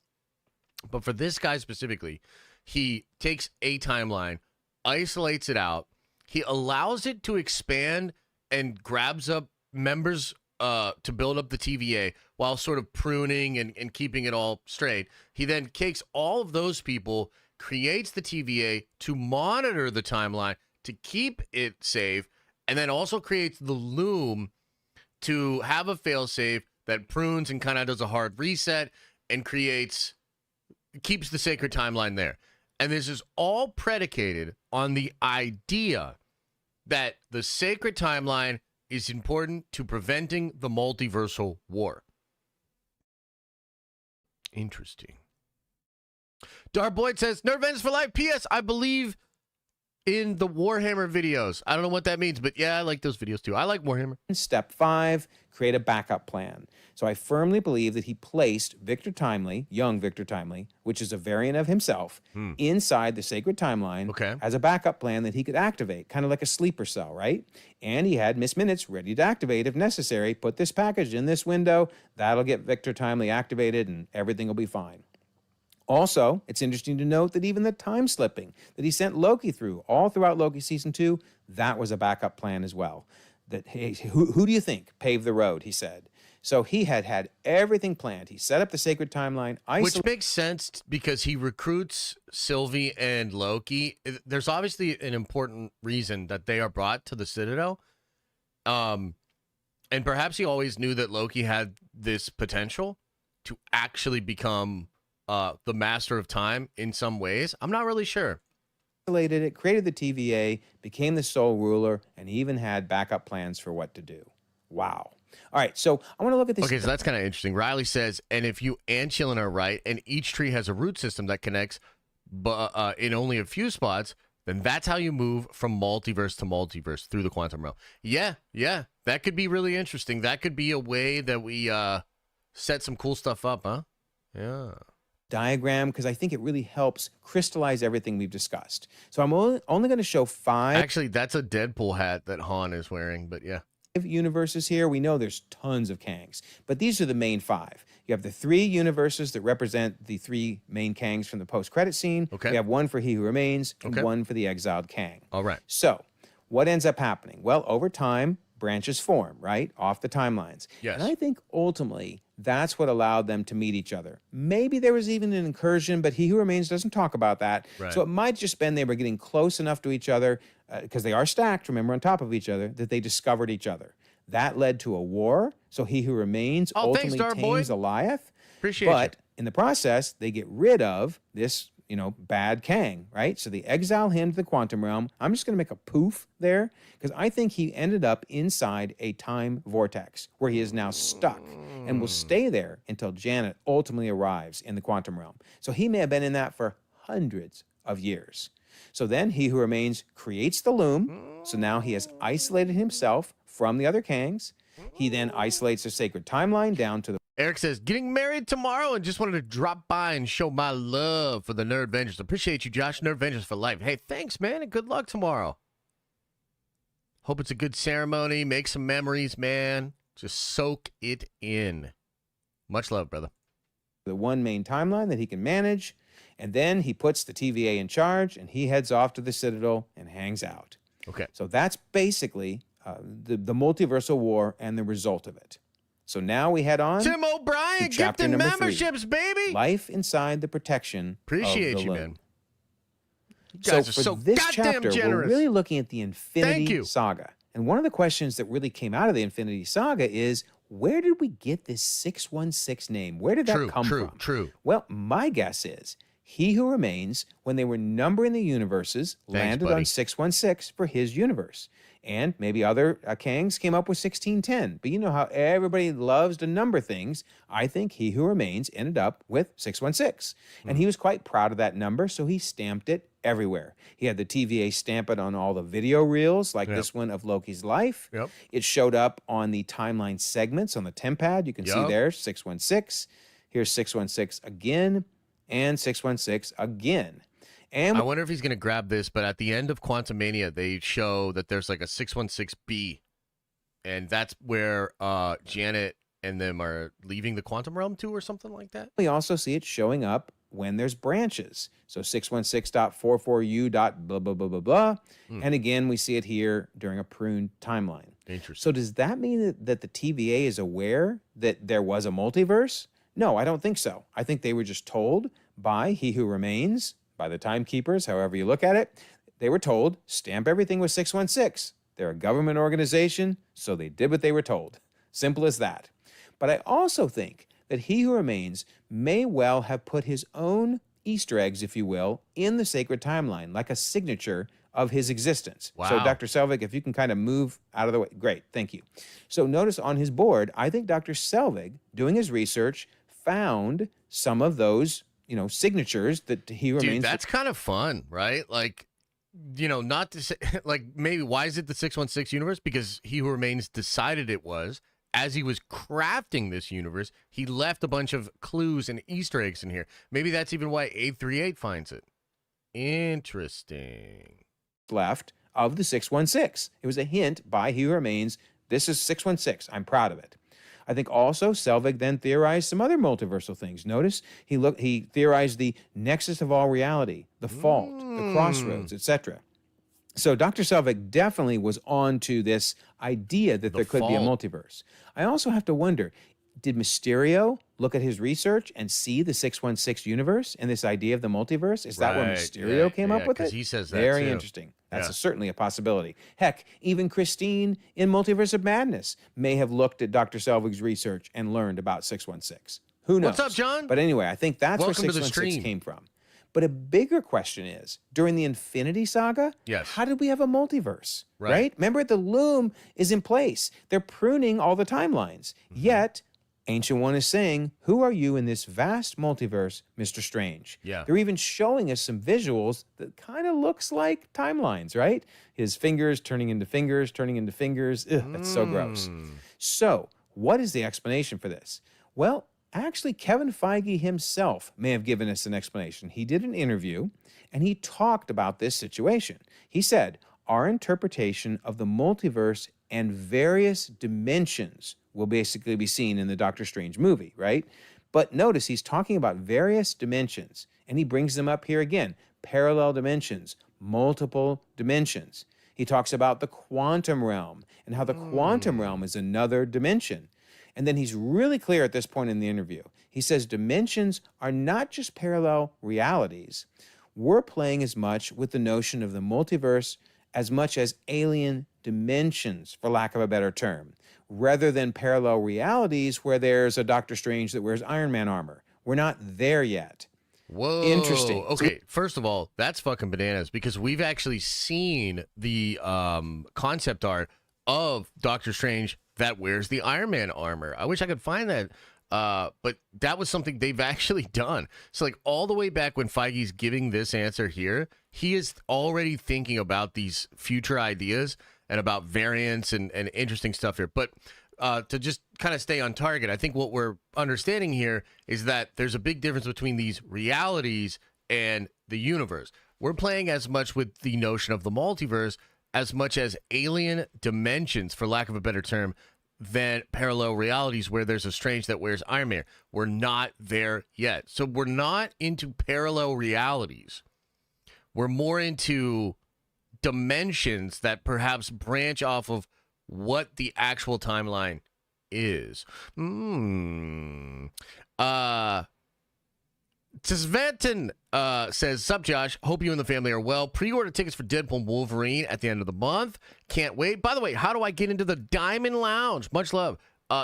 But for this guy specifically, he takes a timeline, isolates it out. He allows it to expand and grabs up members to build up the TVA while sort of pruning and keeping it all straight. He then takes all of those people, creates the TVA to monitor the timeline, to keep it safe, and then also creates the Loom to have a failsafe that prunes and kind of does a hard reset and keeps the sacred timeline there. And this is all predicated on the idea that the sacred timeline is important to preventing the multiversal war. Interesting. Darboyd says, Nerd Vengeance for life. P.S. I believe in the Warhammer videos. I don't know what that means, but yeah, I like those videos too. I like Warhammer. Step 5, create a backup plan. So I firmly believe that he placed Victor Timely, young Victor Timely, which is a variant of himself, inside the sacred timeline as a backup plan that he could activate, kind of like a sleeper cell, right? And he had Miss Minutes ready to activate if necessary. Put this package in this window. That'll get Victor Timely activated and everything will be fine. Also, it's interesting to note that even the time slipping that he sent Loki through all throughout Loki Season 2, that was a backup plan as well. That, hey, who do you think paved the road, he said. So he had everything planned. He set up the sacred timeline. Which makes sense because he recruits Sylvie and Loki. There's obviously an important reason that they are brought to the Citadel. And perhaps he always knew that Loki had this potential to actually become the master of time in some ways. I'm not really sure. It, created the TVA, became the sole ruler, and even had backup plans for what to do. Wow. All right, so I want to look at this. Okay, so that's kind of interesting. Riley says, and if you and Chillin are right, and each tree has a root system that connects in only a few spots, then that's how you move from multiverse to multiverse through the quantum realm. Yeah, that could be really interesting. That could be a way that we set some cool stuff up, huh? Yeah. Diagram, because I think it really helps crystallize everything we've discussed. So I'm only going to show 5. Actually, that's a Deadpool hat that Han is wearing, but yeah. Universes here. We know there's tons of Kangs, but these are the main 5. You have the 3 universes that represent the 3 main Kangs from the post-credit scene. Okay. We have one for He Who Remains and one for the exiled Kang. All right. So what ends up happening? Well, over time, branches form, right? Off the timelines. Yes. And I think ultimately that's what allowed them to meet each other. Maybe there was even an incursion, but He Who Remains doesn't talk about that. Right. So it might just been they were getting close enough to each other, because they are stacked, remember, on top of each other, that they discovered each other. That led to a war. So He Who Remains ultimately tames Goliath. Appreciate But in the process, they get rid of this, bad Kang, right? So they exile him to the quantum realm. I'm just going to make a poof there because I think he ended up inside a time vortex where he is now stuck and will stay there until Janet ultimately arrives in the quantum realm. So he may have been in that for hundreds of years. So then He Who Remains creates the Loom. So now he has isolated himself from the other Kangs. He then isolates the sacred timeline down to the Eric says, getting married tomorrow and just wanted to drop by and show my love for the Nerd Avengers. Appreciate you, Josh. Nerd Avengers for life. Hey, thanks, man, and good luck tomorrow. Hope it's a good ceremony. Make some memories, man. Just soak it in. Much love, brother. one main timeline that he can manage. And then he puts the TVA in charge and he heads off to the Citadel and hangs out. Okay. So that's basically the multiversal war and the result of it. So now we head on. Tim O'Brien, to chapter gifting number memberships, 3, baby. Life inside the protection Appreciate of the you, Loom. man. You guys So are for so this goddamn chapter, generous. we're really looking at the Thank Infinity you. Saga. And one of the questions that really came out of the Infinity Saga is, where did we get this 616 name? Where did that come from? True. Well, my guess is He Who Remains, when they were numbering the universes, landed buddy. on 616 for his universe. And maybe other Kangs came up with 1610. But you know how everybody loves to number things. I think He Who Remains ended up with 616. And he was quite proud of that number, so he stamped it everywhere. He had the TVA stamp it on all the video reels, like this one of Loki's life. Yep. It showed up on the timeline segments on the tempad. You can see there, 616. Here's 616 again, and 616 again. And I wonder if he's going to grab this, but at the end of Quantumania, they show that there's like a 616B, and that's where Janet and them are leaving the quantum realm to or something like that. we also see it showing up when there's branches. So 616.44u. Blah, blah, blah, blah, blah. And again, we see it here during a pruned timeline. Interesting. So does that mean that the TVA is aware that there was a multiverse? No, I don't think so. I think they were just told by He Who Remains, by the timekeepers, however you look at it. They were told, stamp everything with 616. They're a government organization, so they did what they were told. Simple as that. But I also think that He Who Remains may well have put his own Easter eggs, if you will, in the sacred timeline, like a signature of his existence. Wow. So Dr. Selvig, if you can kind of move out of the way. Great, thank you. So notice on his board, I think Dr. Selvig, doing his research, found some of those, signatures that He Remains. Dude, that's kind of fun, right? Like, not to say, like, maybe why is it the 616 universe? Because He Who Remains decided it was. As he was crafting this universe, he left a bunch of clues and Easter eggs in here. Maybe that's even why 838 finds it. Interesting. Left of the 616. It was a hint by He Who Remains. This is 616. I'm proud of it. I think also Selvig then theorized some other multiversal things. Notice he theorized the nexus of all reality, the fault, the crossroads, etc. So Dr. Selvig definitely was on to this idea that there could be a multiverse. I also have to wonder, did Mysterio look at his research and see the 616 universe and this idea of the multiverse? Is that where Mysterio came up with it? He says that Very too. interesting. That's certainly a possibility. Heck, even Christine in Multiverse of Madness may have looked at Dr. Selvig's research and learned about 616. Who knows? What's up, John? But anyway, I think that's Welcome where to the 616 stream. came from. But a bigger question is, during the Infinity Saga, how did we have a multiverse? Right? Remember, the Loom is in place. They're pruning all the timelines. Yet, Ancient One is saying, who are you in this vast multiverse, Mr. Strange? Yeah. They're even showing us some visuals that kind of looks like timelines, right? His fingers turning into fingers, turning into fingers. Ugh, that's so gross. So, what is the explanation for this? Well, actually, Kevin Feige himself may have given us an explanation. He did an interview, and he talked about this situation. He said, our interpretation of the multiverse and various dimensions will basically be seen in the Doctor Strange movie, right? But notice he's talking about various dimensions, and he brings them up here again. Parallel dimensions, multiple dimensions. He talks about the quantum realm and how the quantum realm is another dimension. And then he's really clear at this point in the interview. He says dimensions are not just parallel realities. We're playing as much with the notion of the multiverse as much as alien dimensions, for lack of a better term, rather than parallel realities where there's a Doctor Strange that wears Iron Man armor. We're not there yet. Whoa. Interesting. Okay, first of all, that's fucking bananas because we've actually seen the concept art of Doctor Strange that wears the Iron Man armor. I wish I could find that. But that was something they've actually done. So like all the way back when Feige's giving this answer here, he is already thinking about these future ideas and about variants and interesting stuff here. But to just kind of stay on target, I think what we're understanding here is that there's a big difference between these realities and the universe. We're playing as much with the notion of the multiverse as much as alien dimensions, for lack of a better term, than parallel realities where there's a Strange that wears Iron Man. We're not there yet. So we're not into parallel realities. We're more into dimensions that perhaps branch off of what the actual timeline is. Tisventon says, "Sup, Josh? Hope you and the family are well. Pre-order tickets for Deadpool and Wolverine at the end of the month. Can't wait. By the way, how do I get into the Diamond Lounge? Much love.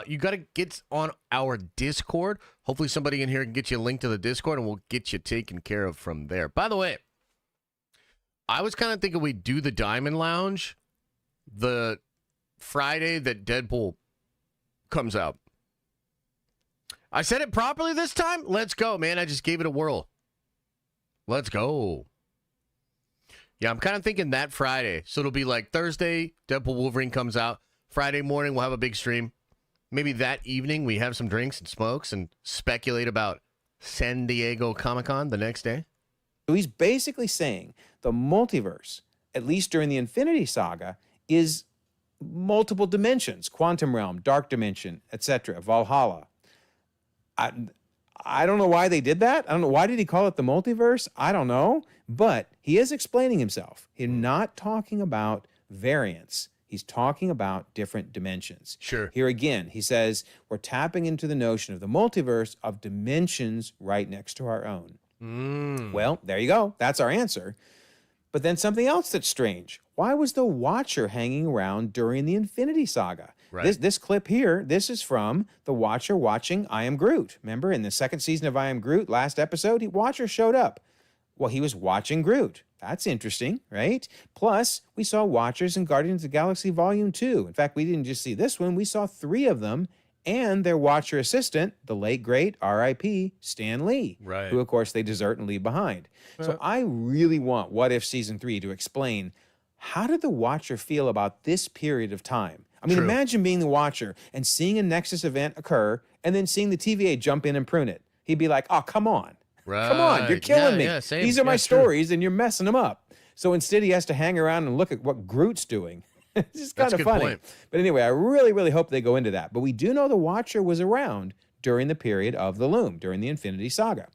You got to get on our Discord. Hopefully somebody in here can get you a link to the Discord, and we'll get you taken care of from there. By the way, I was kind of thinking we'd do the Diamond Lounge the Friday that Deadpool comes out. I said it properly this time? Let's go, man. I just gave it a whirl. Let's go. Yeah, I'm kind of thinking that Friday. So it'll be like Thursday, Deadpool Wolverine comes out. Friday morning, we'll have a big stream. Maybe that evening, we have some drinks and smokes and speculate about San Diego Comic-Con the next day. So he's basically saying the multiverse, at least during the Infinity Saga, is multiple dimensions. Quantum realm, dark dimension, etc. Valhalla. I don't know why they did that. I don't know. Why did he call it the multiverse? I don't know. But he is explaining himself. He's not talking about variants. He's talking about different dimensions. Sure. Here again, he says, we're tapping into the notion of the multiverse of dimensions right next to our own. Well, there you go. That's our answer. But then something else that's strange. Why was the Watcher hanging around during the Infinity Saga? Right. This clip here, this is from the Watcher watching I Am Groot. Remember in the second season of I Am Groot, last episode, Watcher showed up. Well, he was watching Groot. That's interesting, right? Plus, we saw Watchers in Guardians of the Galaxy Volume 2. In fact, we didn't just see this one, we saw 3 of them and their Watcher assistant, the late, great R.I.P. Stan Lee, right, who, of course, they desert and leave behind. So I really want What If Season 3 to explain, how did the Watcher feel about this period of time? I mean, imagine being the Watcher and seeing a Nexus event occur and then seeing the TVA jump in and prune it. He'd be like, oh, come on. Right. Come on, you're killing me. Yeah, same. These are my stories and you're messing them up. So instead he has to hang around and look at what Groot's doing. It's just kind of funny. Point. But anyway, I really, really hope they go into that. But we do know the Watcher was around during the period of the Loom, during the Infinity Saga.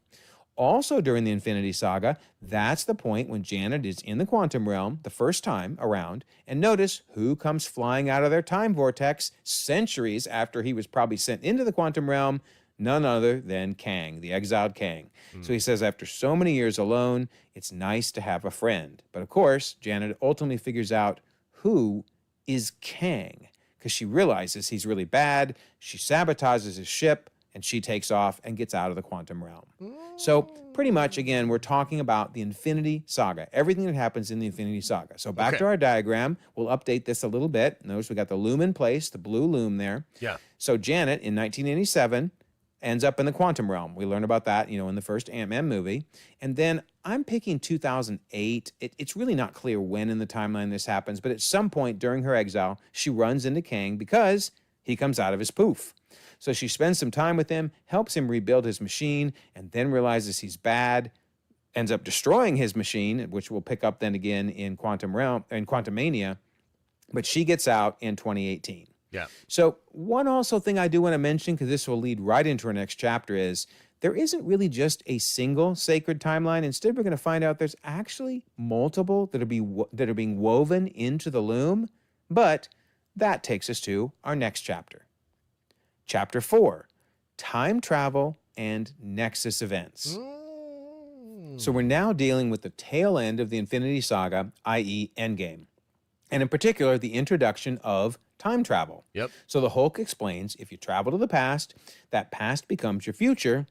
Also during the Infinity Saga, that's the point when Janet is in the quantum realm the first time around, and notice who comes flying out of their time vortex centuries after he was probably sent into the quantum realm, none other than Kang, the exiled Kang. So he says, after so many years alone, it's nice to have a friend. But of course, Janet ultimately figures out who is Kang, because she realizes he's really bad, she sabotages his ship, and she takes off and gets out of the quantum realm. So pretty much, again, we're talking about the Infinity Saga, everything that happens in the Infinity Saga. So back to our diagram, we'll update this a little bit. Notice we got the Loom in place, the blue Loom there. Yeah. So Janet, in 1987, ends up in the quantum realm. We learn about that, in the first Ant-Man movie. And then I'm picking 2008. It's really not clear when in the timeline this happens, but at some point during her exile, she runs into Kang because he comes out of his poof. So she spends some time with him, helps him rebuild his machine, and then realizes he's bad, ends up destroying his machine, which we'll pick up then again in Quantumania. But she gets out in 2018. Yeah. So one also thing I do want to mention, because this will lead right into our next chapter, is there isn't really just a single sacred timeline. Instead, we're going to find out there's actually multiple that are being woven into the loom. But that takes us to our next chapter. Chapter 4, Time Travel and Nexus Events. So we're now dealing with the tail end of the Infinity Saga, i.e. Endgame. And in particular, the introduction of time travel. Yep. So the Hulk explains, if you travel to the past, that past becomes your future,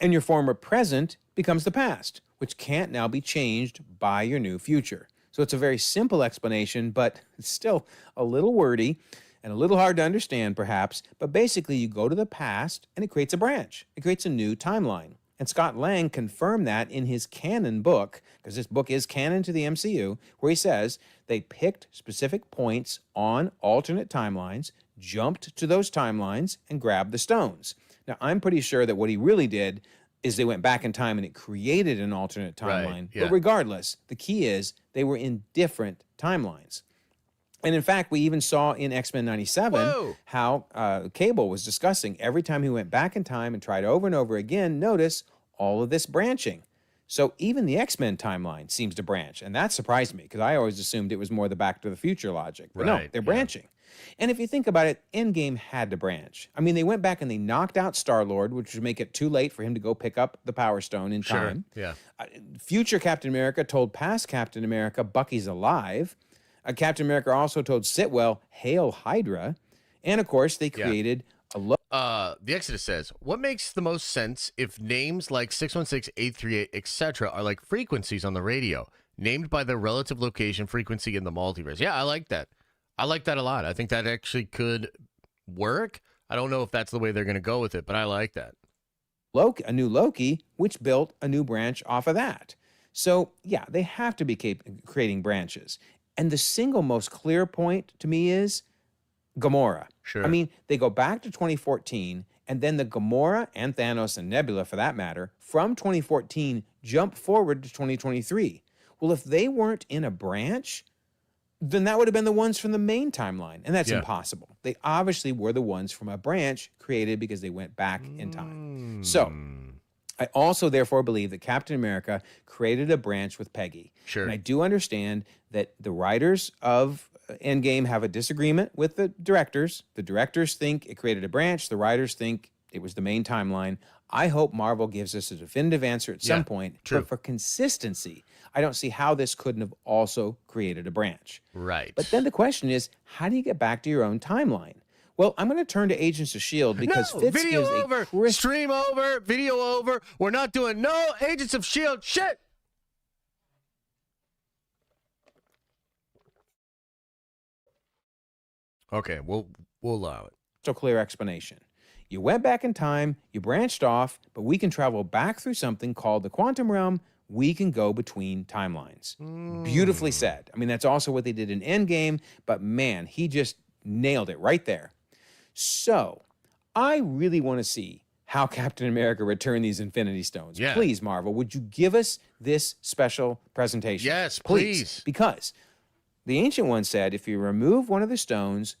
and your former present becomes the past, which can't now be changed by your new future. So it's a very simple explanation, but it's still a little wordy and a little hard to understand, perhaps. But basically, you go to the past, and it creates a branch. It creates a new timeline. And Scott Lang confirmed that in his canon book, because this book is canon to the MCU, where he says they picked specific points on alternate timelines, jumped to those timelines, and grabbed the stones. Now, I'm pretty sure that what he really did is they went back in time and it created an alternate timeline. Right, yeah. But regardless, the key is they were in different timelines. And in fact, we even saw in X-Men 97 Whoa. how Cable was discussing every time he went back in time and tried over and over again, notice all of this branching. So even the X-Men timeline seems to branch. And that surprised me because I always assumed it was more the Back to the Future logic. But no, Right, they're yeah. branching. And if you think about it, Endgame had to branch. I mean, they went back and they knocked out Star-Lord, which would make it too late for him to go pick up the Power Stone in Sure. time. Yeah. Future Captain America told past Captain America, Bucky's alive. Captain America also told Sitwell, Hail Hydra. And of course, they created a The Exodus says, what makes the most sense if names like 616, 838, etc. are like frequencies on the radio, named by their relative location frequency in the multiverse? Yeah, I like that. I like that a lot. I think that actually could work. I don't know if that's the way they're going to go with it, but I like that. a new Loki, which built a new branch off of that. So, yeah, they have to be creating branches. And the single most clear point to me is Gamora. Sure. I mean, they go back to 2014, and then the Gamora and Thanos and Nebula, for that matter, from 2014 jump forward to 2023. Well, if they weren't in a branch, then that would have been the ones from the main timeline, and that's impossible. They obviously were the ones from a branch created because they went back in time. So, I also therefore believe that Captain America created a branch with Peggy. Sure. And I do understand that the writers of Endgame have a disagreement with the directors. The directors think it created a branch. The writers think it was the main timeline. I hope Marvel gives us a definitive answer at some point. true. But for consistency, I don't see how this couldn't have also created a branch. Right. But then the question is, how do you get back to your own timeline? Well, I'm going to turn to Agents of S.H.I.E.L.D. because no, Fitz video gives over, a crisp... stream over, video over. We're not doing no Agents of S.H.I.E.L.D. shit. Okay, we'll allow it. So clear explanation. You went back in time, you branched off, but we can travel back through something called the quantum realm. We can go between timelines. Beautifully said. I mean, that's also what they did in Endgame, but man, he just nailed it right there. So, I really want to see how Captain America returned these Infinity Stones. Yeah. Please, Marvel, would you give us this special presentation? Yes, please. Because the Ancient One said if you remove one of the stones,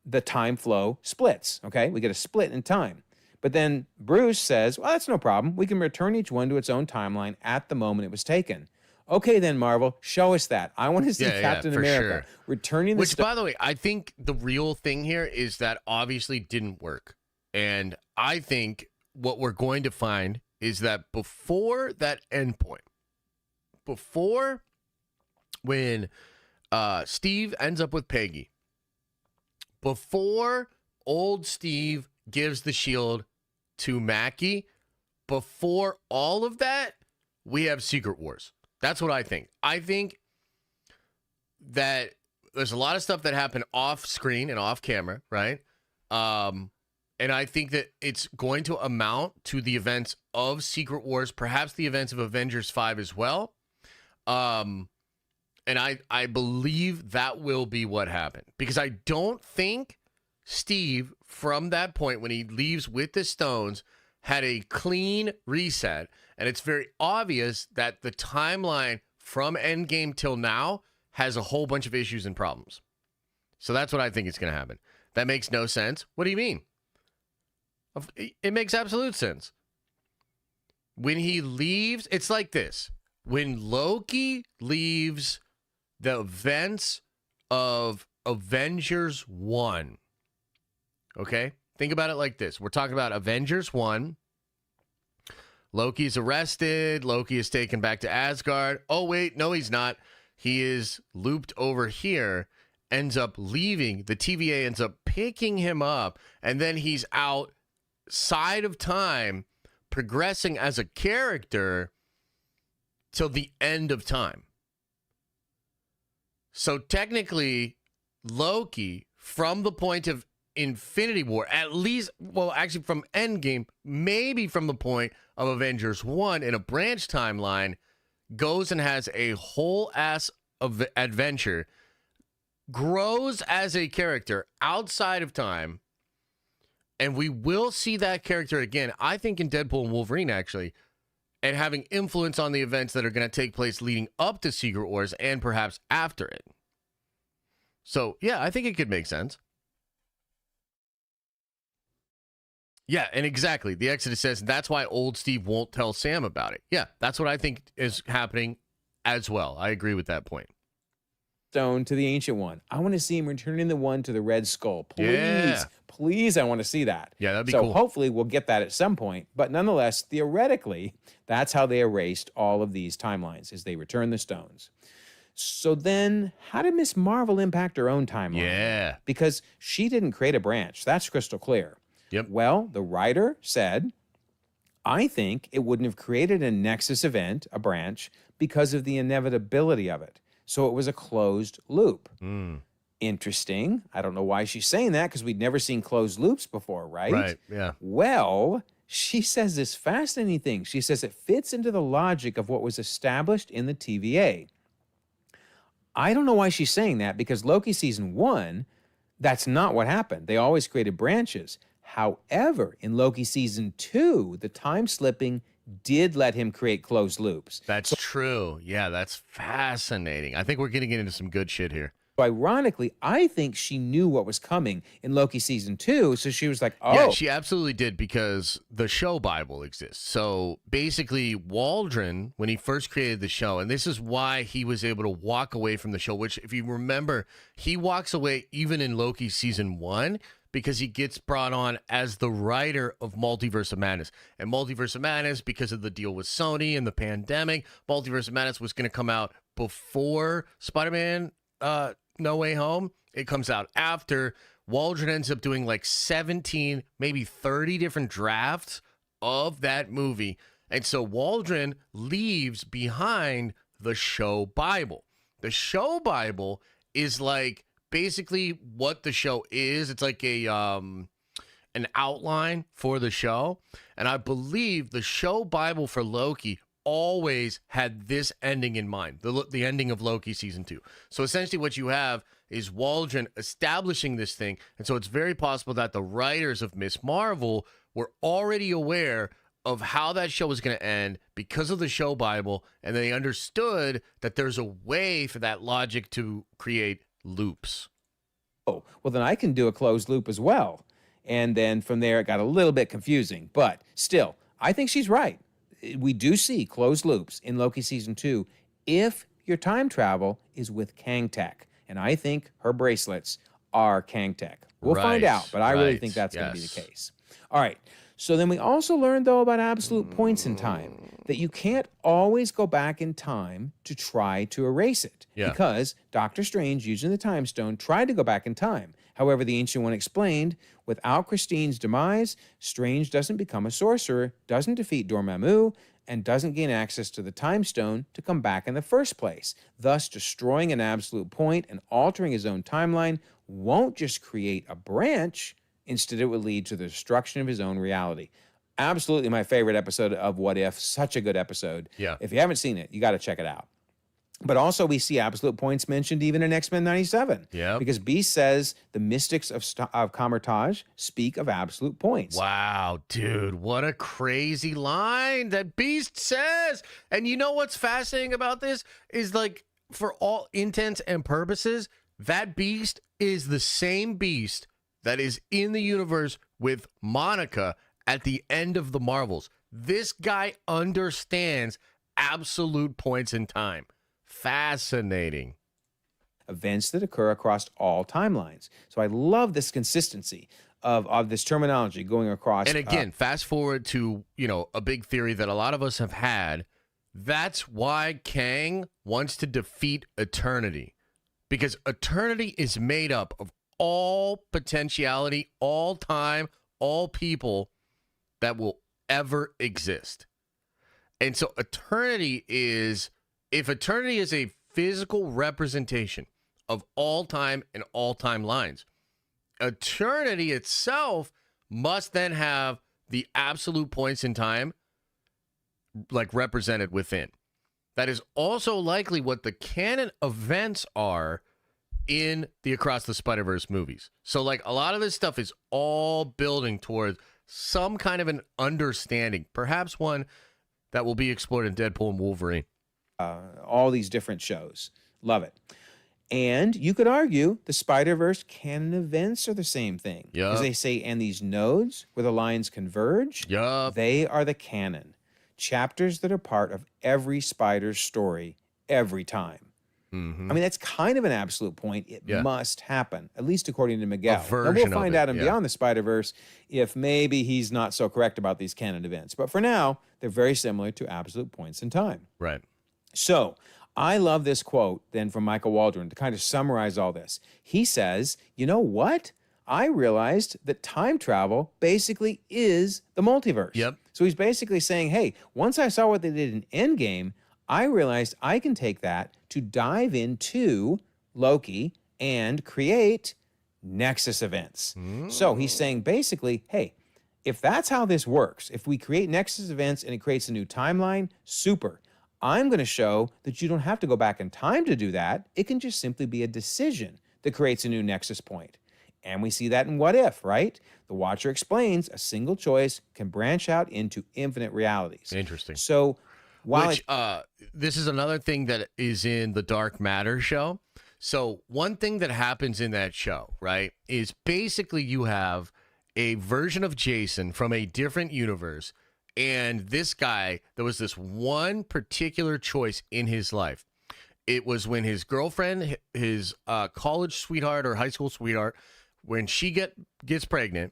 the time flow splits, okay? We get a split in time. But then Bruce says, well, that's no problem. We can return each one to its own timeline at the moment it was taken. Okay, then, Marvel, show us that. I want to see Captain for America sure. returning the Which, by the way, I think the real thing here is that obviously didn't work. And I think what we're going to find is that before that endpoint, before when Steve ends up with Peggy, before old Steve gives the shield to Mackie, before all of that, we have Secret Wars. That's what I think. I think that there's a lot of stuff that happened off screen and off camera, right? And I think that it's going to amount to the events of Secret Wars, perhaps the events of Avengers 5 as well. And I believe that will be what happened. Because I don't think Steve, from that point when he leaves with the stones, had a clean reset. And it's very obvious that the timeline from Endgame till now has a whole bunch of issues and problems. So that's what I think is going to happen. That makes no sense. What do you mean? It makes absolute sense. when he leaves, it's like this. When Loki leaves the events of Avengers 1, okay? Think about it like this. We're talking about Avengers 1. Loki's arrested. Loki is taken back to Asgard. Oh, wait, no, he's not. He is looped over here, ends up leaving. The TVA ends up picking him up, and then he's outside of time, progressing as a character till the end of time. So technically, Loki, from the point of Infinity War, at least, well, actually from Endgame, maybe from the point of Avengers 1 in a branch timeline, goes and has a whole ass of adventure, grows as a character outside of time, and we will see that character again, I think, in Deadpool and Wolverine, actually, and having influence on the events that are going to take place leading up to Secret Wars and perhaps after it. So, yeah, I think it could make sense. Yeah, and exactly. The Exodus says that's why old Steve won't tell Sam about it. Yeah, that's what I think is happening as well. I agree with that point. Stone to the Ancient One. I want to see him returning the one to the Red Skull. Please, Yeah. please, I want to see that. Yeah, that'd be so cool. hopefully we'll get that at some point. But nonetheless, theoretically, that's how they erased all of these timelines, is they returned the stones. So then, how did Miss Marvel impact her own timeline? Yeah. Because she didn't create a branch. That's crystal clear. Yep. Well, the writer said, I think it wouldn't have created a Nexus event, a branch, because of the inevitability of it. So it was a closed loop. Interesting. I don't know why she's saying that, because we'd never seen closed loops before, right? Right, yeah. Well, she says this fascinating thing. She says it fits into the logic of what was established in the TVA. I don't know why she's saying that, because Loki season 1, that's not what happened. They always created branches. However, in Loki season 2, the time slipping did let him create closed loops. That's true. Yeah, that's fascinating. I think we're getting into some good shit here. So ironically, I think she knew what was coming in Loki season 2, so she was like, oh. Yeah, she absolutely did, because the show Bible exists. So basically, Waldron, when he first created the show, and this is why he was able to walk away from the show, which, if you remember, he walks away even in Loki season 1, because he gets brought on as the writer of Multiverse of Madness. And Multiverse of Madness, because of the deal with Sony and the pandemic, Multiverse of Madness was going to come out before Spider-Man No Way Home. It comes out after. Waldron ends up doing like 17, maybe 30 different drafts of that movie. And so Waldron leaves behind the show Bible. The show Bible is like basically what the show is. It's like a an outline for the show. And I believe the show Bible for Loki always had this ending in mind, the ending of Loki season 2. So essentially what you have is Waldron establishing this thing. And so it's very possible that the writers of Miss Marvel were already aware of how that show was going to end because of the show Bible. And they understood that there's a way for that logic to create loops. Oh, well, then I can do a closed loop as well. And then from there, it got a little bit confusing. But still, I think she's right. We do see closed loops in Loki season 2 if your time travel is with Kang tech. And I think her bracelets are Kang tech. We'll find out, but I really think that's going to be the case. All right. So then we also learned, though, about absolute points in time, that you can't always go back in time to try to erase it. Yeah. Because Doctor Strange, using the Time Stone, tried to go back in time. However, the Ancient One explained, without Christine's demise, Strange doesn't become a sorcerer, doesn't defeat Dormammu, and doesn't gain access to the Time Stone to come back in the first place. Thus, destroying an absolute point and altering his own timeline won't just create a branch, instead it would lead to the destruction of his own reality. Absolutely my favorite episode of What If. Such a good episode. Yeah. If you haven't seen it, you got to check it out. But also we see absolute points mentioned even in X-Men 97. Yeah. Because Beast says the mystics of Kamar-Taj speak of absolute points. Wow, dude, what a crazy line that Beast says. And you know what's fascinating about this is, like, for all intents and purposes, that Beast is the same Beast that is in the universe with Monica at the end of the Marvels. This guy understands absolute points in time. Fascinating. Events that occur across all timelines. So I love this consistency of this terminology going across. And again, fast forward to, a big theory that a lot of us have had. That's why Kang wants to defeat Eternity. Because Eternity is made up of all potentiality, all time, all people that will ever exist. And so Eternity is, if Eternity is a physical representation of all time and all timelines, Eternity itself must then have the absolute points in time like represented within. That is also likely what the canon events are in the Across the Spider-Verse movies. So like a lot of this stuff is all building towards some kind of an understanding, perhaps one that will be explored in Deadpool and Wolverine. All these different shows. Love it. And you could argue the Spider-Verse canon events are the same thing. Yeah. As they say, and these nodes where the lines converge, they are the canon. Chapters that are part of every Spider's story every time. Mm-hmm. I mean, that's kind of an absolute point. It must happen, at least according to Miguel. Now, we'll find out in Beyond the Spider-Verse if maybe he's not so correct about these canon events. But for now, they're very similar to absolute points in time. Right. So I love this quote then from Michael Waldron to kind of summarize all this. He says, you know what? I realized that time travel basically is the multiverse. Yep. So he's basically saying, hey, once I saw what they did in Endgame, I realized I can take that to dive into Loki and create Nexus events. So he's saying basically, hey, if that's how this works, if we create Nexus events and it creates a new timeline, super. I'm going to show that you don't have to go back in time to do that. It can just simply be a decision that creates a new Nexus point. And we see that in What If, right? The Watcher explains a single choice can branch out into infinite realities. Interesting. So while this is another thing that is in the Dark Matter show. So one thing that happens in that show, right, is basically you have a version of Jason from a different universe. And this guy, there was this one particular choice in his life. It was when his girlfriend, his college sweetheart or high school sweetheart, when she gets pregnant,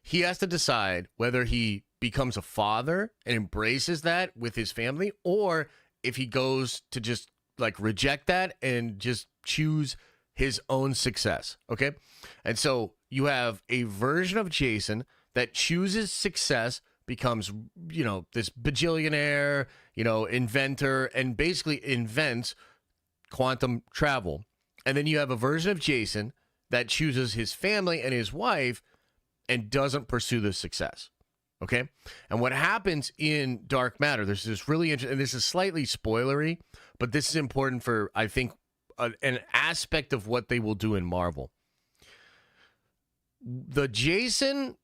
he has to decide whether he becomes a father and embraces that with his family, or if he goes to just like reject that and just choose his own success. Okay. And so you have a version of Jason that chooses success, becomes, this bajillionaire, inventor, and basically invents quantum travel. And then you have a version of Jason that chooses his family and his wife and doesn't pursue the success. Okay. And what happens in Dark Matter, there's this really interesting, and this is slightly spoilery, but this is important for, I think, an aspect of what they will do in Marvel. The Jason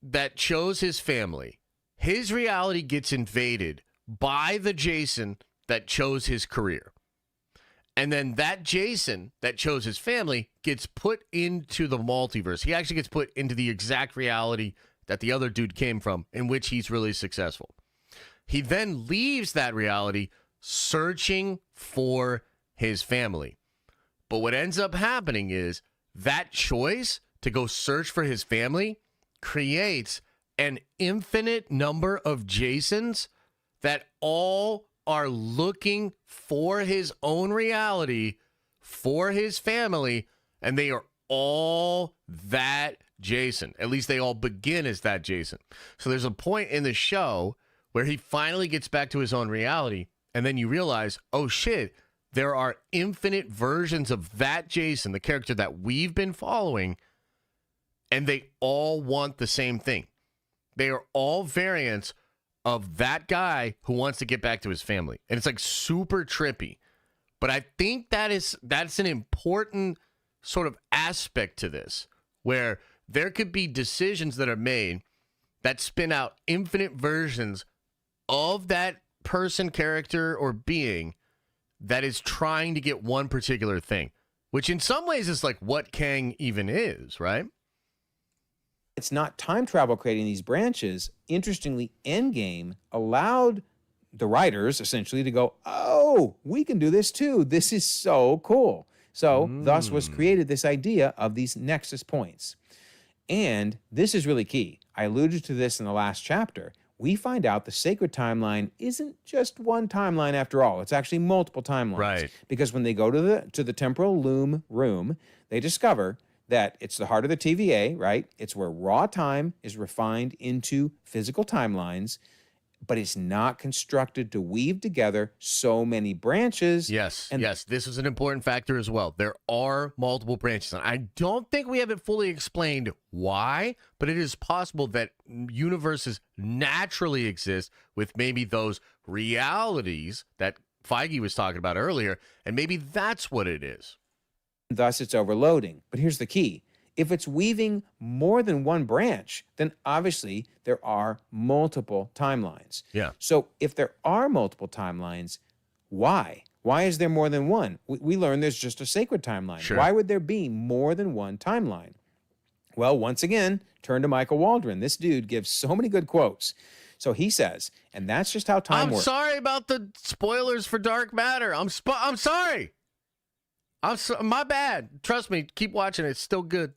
that chose his family, his reality gets invaded by the Jason that chose his career. And then that Jason that chose his family gets put into the multiverse. He actually gets put into the exact reality that the other dude came from, in which he's really successful. He then leaves that reality searching for his family. But what ends up happening is that choice to go search for his family creates an infinite number of Jasons that all are looking for his own reality, for his family, and they are all that Jason. At least they all begin as that Jason. So there's a point in the show where he finally gets back to his own reality, and then you realize, oh shit, there are infinite versions of that Jason, the character that we've been following, and they all want the same thing. They are all variants of that guy who wants to get back to his family. And it's like super trippy. But I think that's an important sort of aspect to this, where there could be decisions that are made that spin out infinite versions of that person, character, or being that is trying to get one particular thing, which in some ways is like what Kang even is, right? It's not time travel creating these branches. Interestingly, Endgame allowed the writers essentially to go, oh, we can do this too. This is so cool. So thus was created this idea of these nexus points. And this is really key. I alluded to this in the last chapter. We find out the sacred timeline isn't just one timeline after all. It's actually multiple timelines. Right. Because when they go to the temporal loom room, they discover that it's the heart of the TVA, right? It's where raw time is refined into physical timelines, but it's not constructed to weave together so many branches. Yes, And yes, this is an important factor as well. There are multiple branches. And I don't think we have it fully explained why, but it is possible that universes naturally exist with maybe those realities that Feige was talking about earlier, and maybe that's what it is. thus it's overloading. But here's the key. If it's weaving more than one branch, then obviously there are multiple timelines. Yeah. So if there are multiple timelines, why? Why is there more than one? We learned there's just a sacred timeline. Sure. Why would there be more than one timeline? Well, once again, turn to Michael Waldron. This dude gives so many good quotes. So he says, and that's just how time I'm works. sorry about the spoilers for Dark Matter. I'm sorry. My bad. Trust me. Keep watching. It's still good.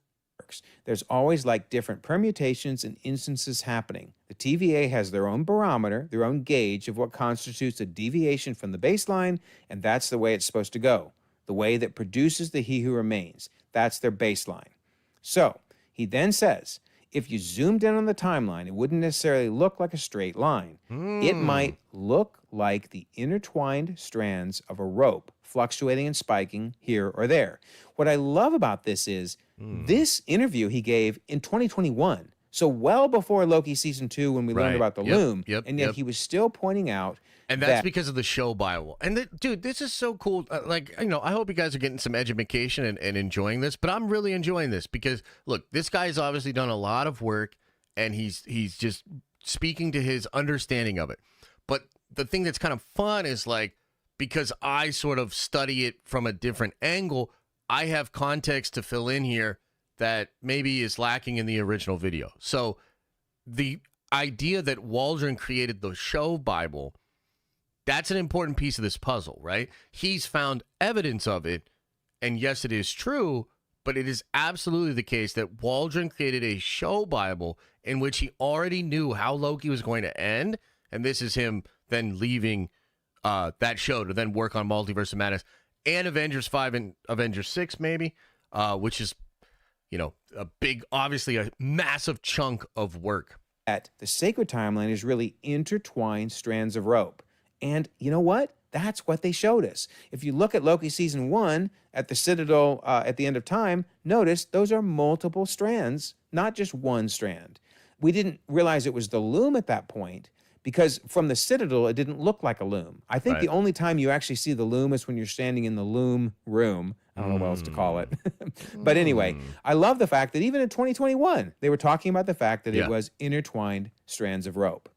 There's always like different permutations and instances happening. The TVA has their own barometer, their own gauge of what constitutes a deviation from the baseline, and that's the way it's supposed to go. The way that produces the He Who Remains. That's their baseline. So he then says, if you zoomed in on the timeline, it wouldn't necessarily look like a straight line. It might look like the intertwined strands of a rope, fluctuating and spiking here or there. What I love about this is this interview he gave in 2021, so well before Loki Season 2 when we learned Right. about the Yep, Loom, yep, and yet yep. he was still pointing out And that's that because of the show Bible. And dude, this is so cool. I hope you guys are getting some education and enjoying this, but I'm really enjoying this because look, this guy's obviously done a lot of work and he's just speaking to his understanding of it. But the thing that's kind of fun is like, because I sort of study it from a different angle, I have context to fill in here that maybe is lacking in the original video. So the idea that Waldron created the show Bible, that's an important piece of this puzzle, right? He's found evidence of it, and yes, it is true, but it is absolutely the case that Waldron created a show Bible in which he already knew how Loki was going to end, and this is him then leaving that show to then work on Multiverse of Madness and Avengers 5 and Avengers 6 maybe, which is, obviously a massive chunk of work. the sacred timeline is really intertwined strands of rope. And you know what? That's what they showed us. If you look at Loki Season 1 at the Citadel at the end of time, notice those are multiple strands, not just one strand. We didn't realize it was the Loom at that point because from the Citadel, it didn't look like a Loom. I think the only time you actually see the Loom is when you're standing in the Loom room. I don't know what else to call it. But anyway, I love the fact that even in 2021, they were talking about the fact that it was intertwined strands of rope.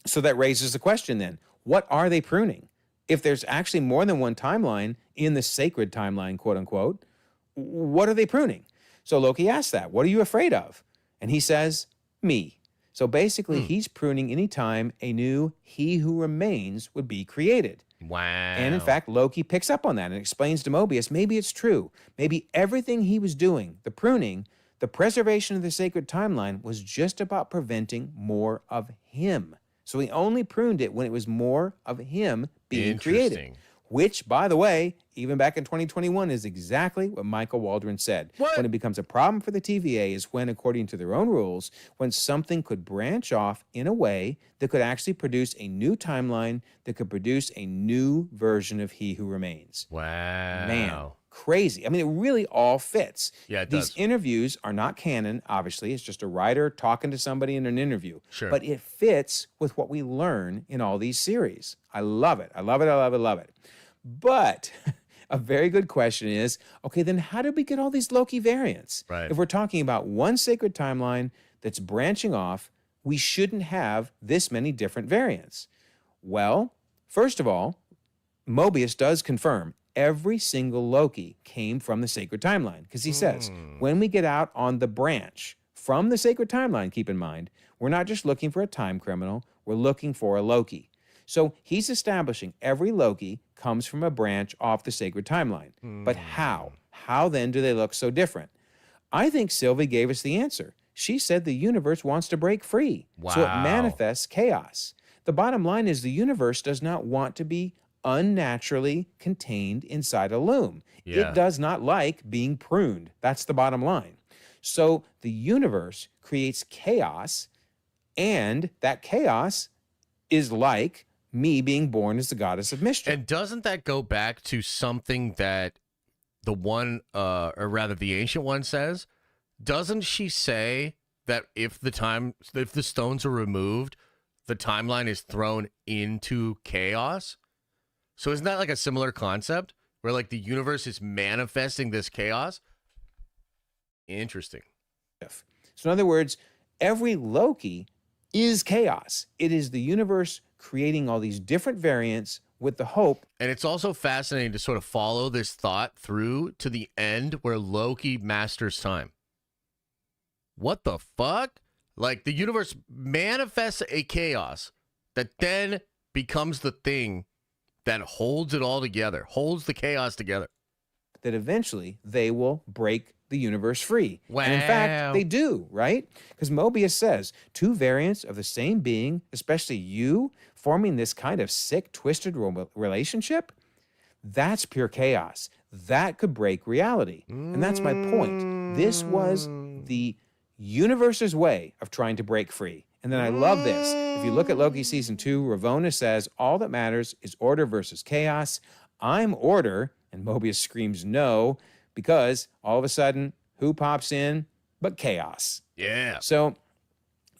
So that raises the question then, what are they pruning? If there's actually more than one timeline in the sacred timeline, quote unquote, what are they pruning? So Loki asks that, what are you afraid of? And he says, me. So basically he's pruning any time a new He Who Remains would be created. Wow. And in fact, Loki picks up on that and explains to Mobius, maybe it's true. Maybe everything he was doing, the pruning, the preservation of the sacred timeline was just about preventing more of him. So he only pruned it when it was more of him being created. Which, by the way, even back in 2021 is exactly what Michael Waldron said. When it becomes a problem for the TVA is when, according to their own rules, when something could branch off in a way that could actually produce a new timeline that could produce a new version of He Who Remains. Wow. Man, crazy. I mean, it really all fits. Yeah, it These does. interviews are not canon, obviously. It's just a writer talking to somebody in an interview. Sure. But it fits with what we learn in all these series. I love it. I love it. I love it. I love it. But a very good question is, okay, then how did we get all these Loki variants? Right. If we're talking about one sacred timeline that's branching off, we shouldn't have this many different variants. Well, first of all, Mobius does confirm every single Loki came from the sacred timeline because he says, when we get out on the branch, from the sacred timeline, keep in mind, we're not just looking for a time criminal, we're looking for a Loki. So he's establishing every Loki comes from a branch off the sacred timeline. But how? How then do they look so different? I think Sylvie gave us the answer. She said the universe wants to break free. So it Wow. manifests chaos. The bottom line is the universe does not want to be unnaturally contained inside a loom. Yeah. It does not like being pruned. That's the bottom line. So the universe creates chaos, and that chaos is like me being born as the goddess of mischief. And doesn't that go back to something that the one, or rather the ancient one says? Doesn't she say that if the stones are removed, the timeline is thrown into chaos? So isn't that like a similar concept where like the universe is manifesting this chaos? Interesting. So in other words, every Loki is chaos. It is the universe creating all these different variants with the hope. And it's also fascinating to sort of follow this thought through to the end where Loki masters time. What the fuck? Like the universe manifests a chaos that then becomes the thing that holds it all together, holds the chaos together. That eventually they will break the universe free. Wow. And in fact, they do, right? Because Mobius says, two variants of the same being, especially you, forming this kind of sick, twisted relationship, that's pure chaos. That could break reality. And that's my point. This was the universe's way of trying to break free. And then I love this. If you look at Loki season 2, Ravonna says, all that matters is order versus chaos. I'm order. And Mobius screams no, because all of a sudden, who pops in but chaos? Yeah. So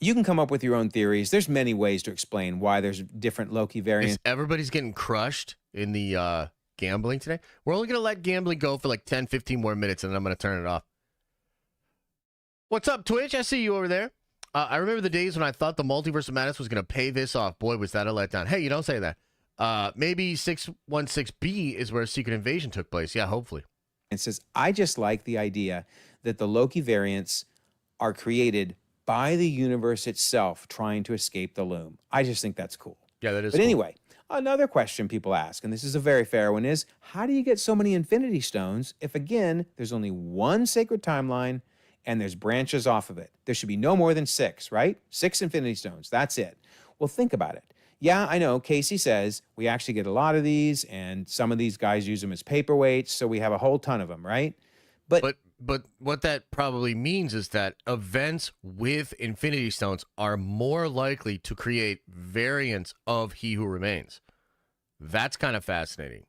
you can come up with your own theories. There's many ways to explain why there's different Loki variants. Everybody's getting crushed in the gambling today. We're only going to let gambling go for like 10, 15 more minutes, and then I'm going to turn it off. What's up, Twitch? I see you over there. I remember the days when I thought the Multiverse of Madness was going to pay this off. Boy, was that a letdown. Hey, you don't say that. Maybe 616B is where Secret Invasion took place. Yeah, hopefully. And says, I just like the idea that the Loki variants are created by the universe itself trying to escape the loom. I just think that's cool. Yeah, that is But cool. anyway, another question people ask, and this is a very fair one, is how do you get so many Infinity Stones if, again, there's only one sacred timeline and there's branches off of it? There should be no more than 6, right? 6 Infinity Stones, that's it. Well, think about it. Yeah, I know, Casey says we actually get a lot of these, and some of these guys use them as paperweights, so we have a whole ton of them, right? But what that probably means is that events with Infinity Stones are more likely to create variants of He Who Remains. That's kind of fascinating.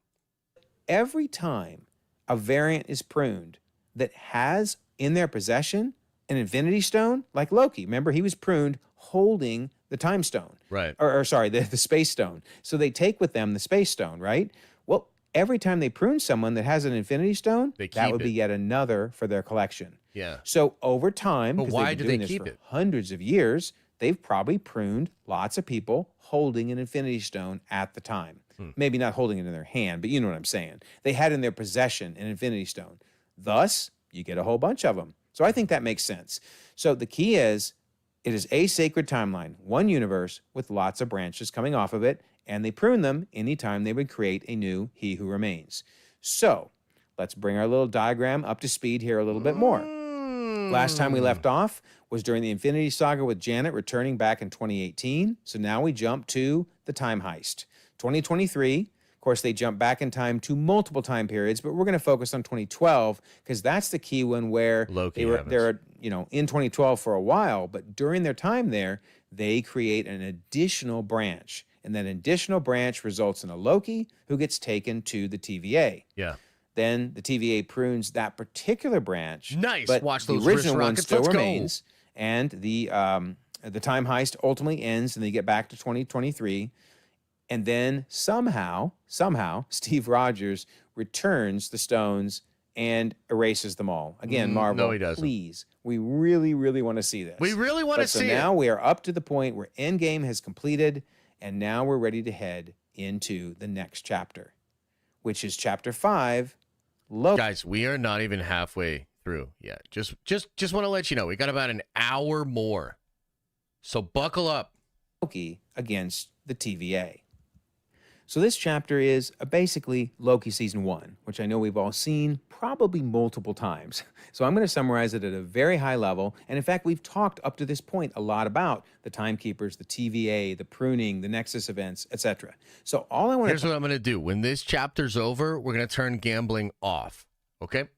Every time a variant is pruned that has in their possession an Infinity Stone, like Loki, remember he was pruned holding the Time Stone. Right. Or sorry, the Space Stone. So they take with them the Space Stone, right? Well, every time they prune someone that has an Infinity Stone, They that keep would be it. yet another for their collection. Yeah. So over time, But 'cause why they've been do they doing this keep for it? hundreds of years, they've probably pruned lots of people holding an Infinity Stone at the time. Maybe not holding it in their hand, but you know what I'm saying. They had in their possession an Infinity Stone. Thus, you get a whole bunch of them. So I think that makes sense. So the key is, it is a sacred timeline, one universe with lots of branches coming off of it, and they prune them anytime they would create a new He Who Remains. So let's bring our little diagram up to speed here a little bit more. Last time we left off was during the Infinity Saga with Janet returning back in 2018. So now we jump to the time heist. 2023, of course, they jump back in time to multiple time periods, but we're going to focus on 2012 because that's the key one where Loki they're happens. in 2012 for a while, but during their time there, they create an additional branch. And that additional branch results in a Loki who gets taken to the TVA. Yeah. Then the TVA prunes that particular branch. Nice. But Watch the those wrist original one rockets. still Let's go. remains. And the time heist ultimately ends, and they get back to 2023. And then somehow, Steve Rogers returns the stones and erases them all. Again, Marvel, no, he doesn't. please. We really, really want to see this. We really want to But so see now it. we are up to the point where Endgame has completed, and now we're ready to head into the next chapter, which is chapter 5, Loki. Guys, we are not even halfway through yet. Just want to let you know we got about an hour more, so buckle up. Loki against the TVA. So this chapter is basically Loki Season 1, which I know we've all seen probably multiple times. So I'm going to summarize it at a very high level. And in fact, we've talked up to this point a lot about the Timekeepers, the TVA, the pruning, the Nexus events, etc. So all I want Here's what I'm going to do. When this chapter's over, we're going to turn gambling off. Okay?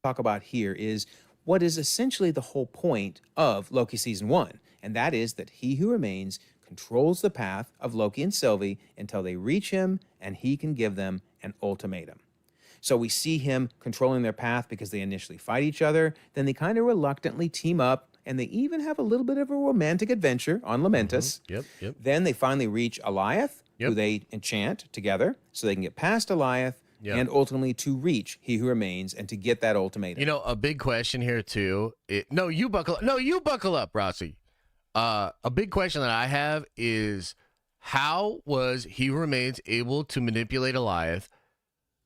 talk about here is what is essentially the whole point of Loki Season 1, and that is that he who remains controls the path of Loki and Sylvie until they reach him and he can give them an ultimatum. So we see him controlling their path because they initially fight each other, then they kind of reluctantly team up, and they even have a little bit of a romantic adventure on Lamentus. Yep. Then they finally reach Alioth, who they enchant together so they can get past Alioth and ultimately to reach He Who Remains and to get that ultimatum. You know, a big question here too. No, you buckle up, Rossi. A big question that I have is how was He Who Remains able to manipulate Alioth?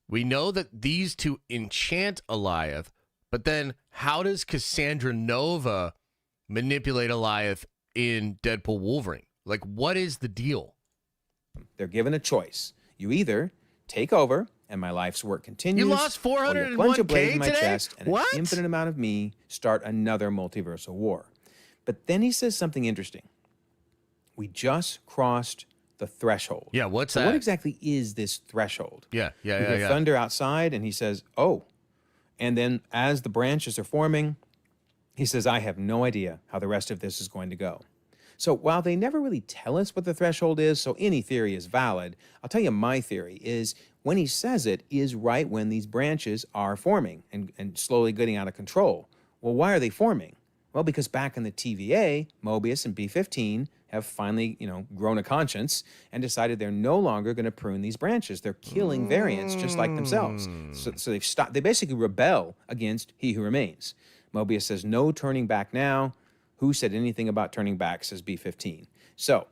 We know that these two enchant Alioth, but then how does Cassandra Nova manipulate Alioth in Deadpool Wolverine? Like, what is the deal? They're given a choice. You either take over and my life's work continues. You lost 401K or you plunge a blade in my today? chest and What? an infinite amount of me start another multiversal war. But then he says something interesting. We just crossed the threshold. Yeah, what's So that? what exactly is this threshold? Yeah. We hear thunder outside, and he says, oh. And then as the branches are forming, he says, I have no idea how the rest of this is going to go. So while they never really tell us what the threshold is, so any theory is valid, I'll tell you my theory is when he says it is right when these branches are forming and slowly getting out of control. Well, why are they forming? Well, because back in the TVA, Mobius and B-15 have finally, grown a conscience and decided they're no longer going to prune these branches. They're killing variants just like themselves. So they've stopped. They basically rebel against He Who Remains. Mobius says, no turning back now. Who said anything about turning back, says B-15. So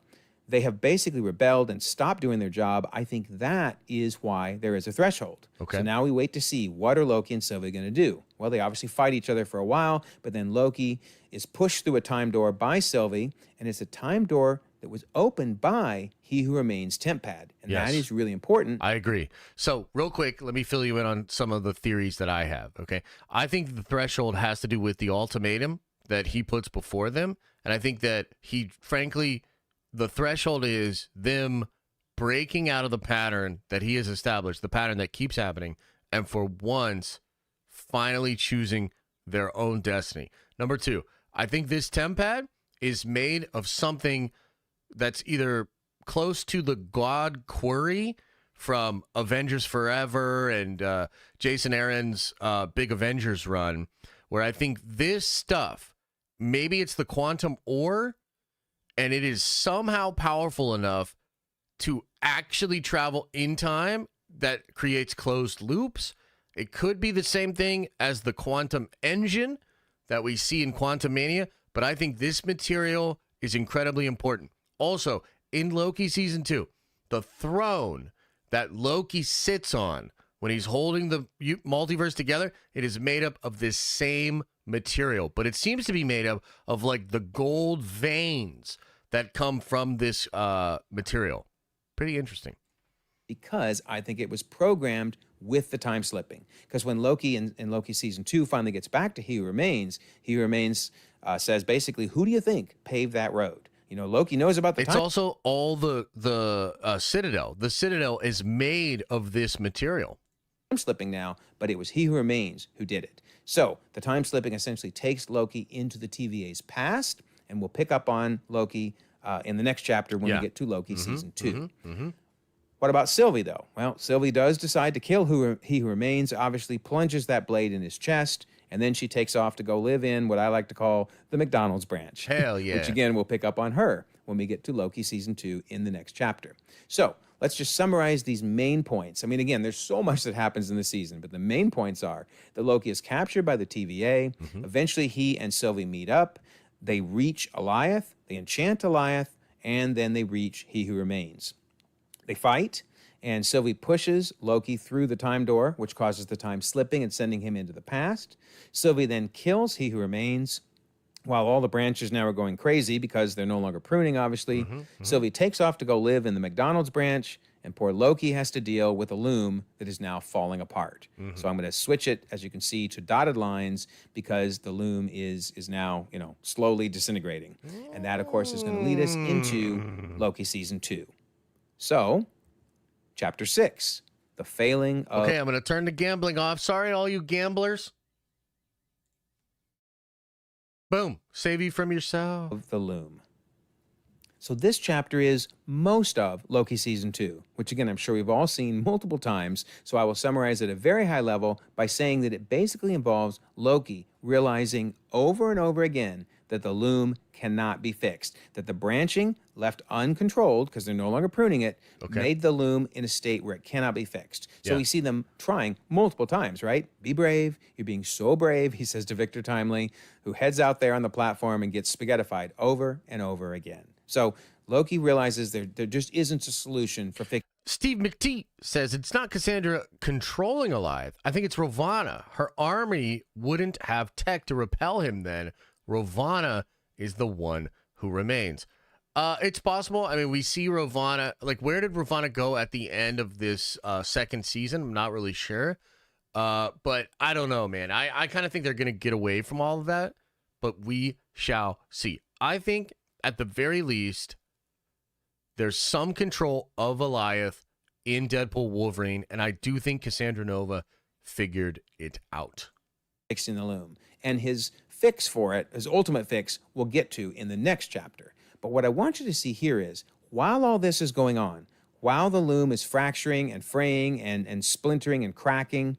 they have basically rebelled and stopped doing their job. I think that is why there is a threshold. Okay. So now we wait to see what are Loki and Sylvie going to do. Well, they obviously fight each other for a while, but then Loki is pushed through a time door by Sylvie, and it's a time door that was opened by He Who Remains temp pad. And Yes. that is really important. I agree. So real quick, let me fill you in on some of the theories that I have, okay? I think the threshold has to do with the ultimatum that he puts before them, and I think that the threshold is them breaking out of the pattern that he has established, the pattern that keeps happening, and for once, finally choosing their own destiny. Number two, I think this tempad is made of something that's either close to the God Quarry from Avengers Forever and Jason Aaron's big Avengers run, where I think this stuff, maybe it's the quantum ore, and it is somehow powerful enough to actually travel in time that creates closed loops. It could be the same thing as the quantum engine that we see in Quantum Mania, but I think this material is incredibly important. Also, in Loki Season 2, the throne that Loki sits on when he's holding the multiverse together, it is made up of this same material, but it seems to be made up of like the gold veins that come from this material. Pretty interesting. Because I think it was programmed with the time slipping. Because when Loki in Loki Season 2 finally gets back to He Who Remains, says basically, who do you think paved that road? Loki knows about the It's time. also all the Citadel. The Citadel is made of this material. Time slipping now, but it was He Who Remains who did it. So the time slipping essentially takes Loki into the TVA's past, and we'll pick up on Loki in the next chapter when we get to Loki Season 2. What about Sylvie, though? Well, Sylvie does decide to kill He Who Remains, obviously plunges that blade in his chest, and then she takes off to go live in what I like to call the McDonald's branch. Hell yeah. Which, again, we'll pick up on her when we get to Loki Season 2 in the next chapter. So let's just summarize these main points. I mean, again, there's so much that happens in the season, but the main points are that Loki is captured by the TVA. Eventually, he and Sylvie meet up. They reach Alioth. They enchant Alioth, and then they reach He Who Remains. They fight, And Sylvie pushes Loki through the time door, which causes the time slipping and sending him into the past. Sylvie then kills He Who Remains, while all the branches now are going crazy because they're no longer pruning, obviously. Sylvie takes off to go live in the McDonald's branch, and poor Loki has to deal with a loom that is now falling apart. So I'm going to switch it, as you can see, to dotted lines because the loom is now, slowly disintegrating. And that, of course, is going to lead us into Loki Season 2. So, Chapter 6, the failing of... Okay, I'm going to turn the gambling off. Sorry, all you gamblers. Boom. Save you from yourself. Of the loom. So this chapter is most of Loki Season 2, which again, I'm sure we've all seen multiple times, so I will summarize at a very high level by saying that it basically involves Loki realizing over and over again that the loom cannot be fixed, that the branching, left uncontrolled, because they're no longer pruning it, made the loom in a state where it cannot be fixed. So we see them trying multiple times, right? Be brave. You're being so brave, he says to Victor Timely, who heads out there on the platform and gets spaghettified over and over again. So Loki realizes there just isn't a solution for fixing. Steve McTeet says it's not Cassandra controlling Alioth. I think it's Ravonna. Her army wouldn't have tech to repel him then. Ravonna is the one who remains. It's possible. I mean, we see Ravonna. Like, where did Ravonna go at the end of this second season? I'm not really sure. But I don't know, man. I kind of think they're going to get away from all of that. But we shall see. I think, at the very least, there's some control of Alioth in Deadpool Wolverine. And I do think Cassandra Nova figured it out. Fixing the loom. And his fix for it, his ultimate fix, we'll get to in the next chapter. But what I want you to see here is, while all this is going on, while the loom is fracturing and fraying and splintering and cracking,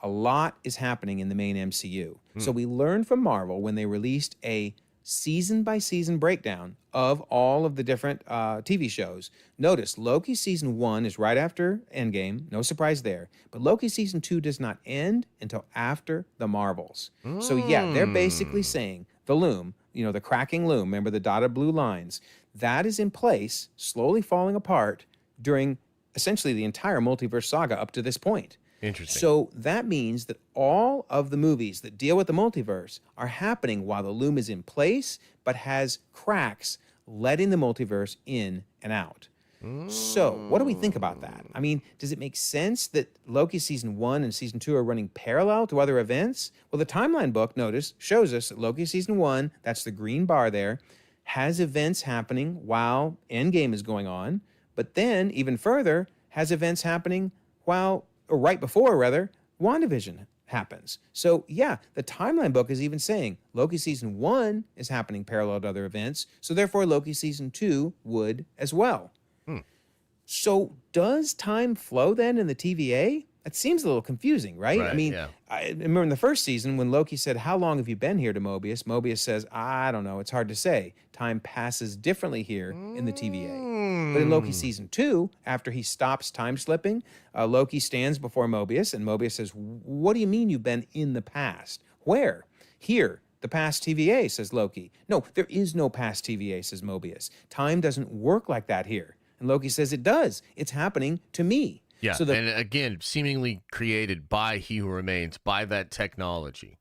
a lot is happening in the main MCU. So we learned from Marvel when they released a season-by-season breakdown of all of the different TV shows. Notice, Loki Season 1 is right after Endgame, no surprise there. But Loki Season 2 does not end until after the Marvels. So yeah, they're basically saying the loom, the cracking loom, remember the dotted blue lines, that is in place, slowly falling apart during essentially the entire multiverse saga up to this point. Interesting. So that means that all of the movies that deal with the multiverse are happening while the loom is in place, but has cracks letting the multiverse in and out. So what do we think about that? I mean, does it make sense that Loki Season 1 and Season 2 are running parallel to other events? Well, the timeline book, notice, shows us that Loki Season 1, that's the green bar there, has events happening while Endgame is going on, but then, even further, has events happening while, or right before, rather, WandaVision happens. So, yeah, the timeline book is even saying Loki Season 1 is happening parallel to other events, so therefore Loki Season 2 would as well. So does time flow then in the TVA? It seems a little confusing, right? I mean, I remember in the first season when Loki said, "How long have you been here?" to Mobius. Mobius says, "I don't know. It's hard to say. Time passes differently here in the TVA." But in Loki Season 2, after he stops time slipping, Loki stands before Mobius, and Mobius says, "What do you mean you've been in the past? Where?" "Here. The past TVA," says Loki. "No, there is no past TVA," says Mobius. "Time doesn't work like that here." And Loki says, "It does. It's happening to me." Yeah, so and again, seemingly created by He Who Remains, by that technology.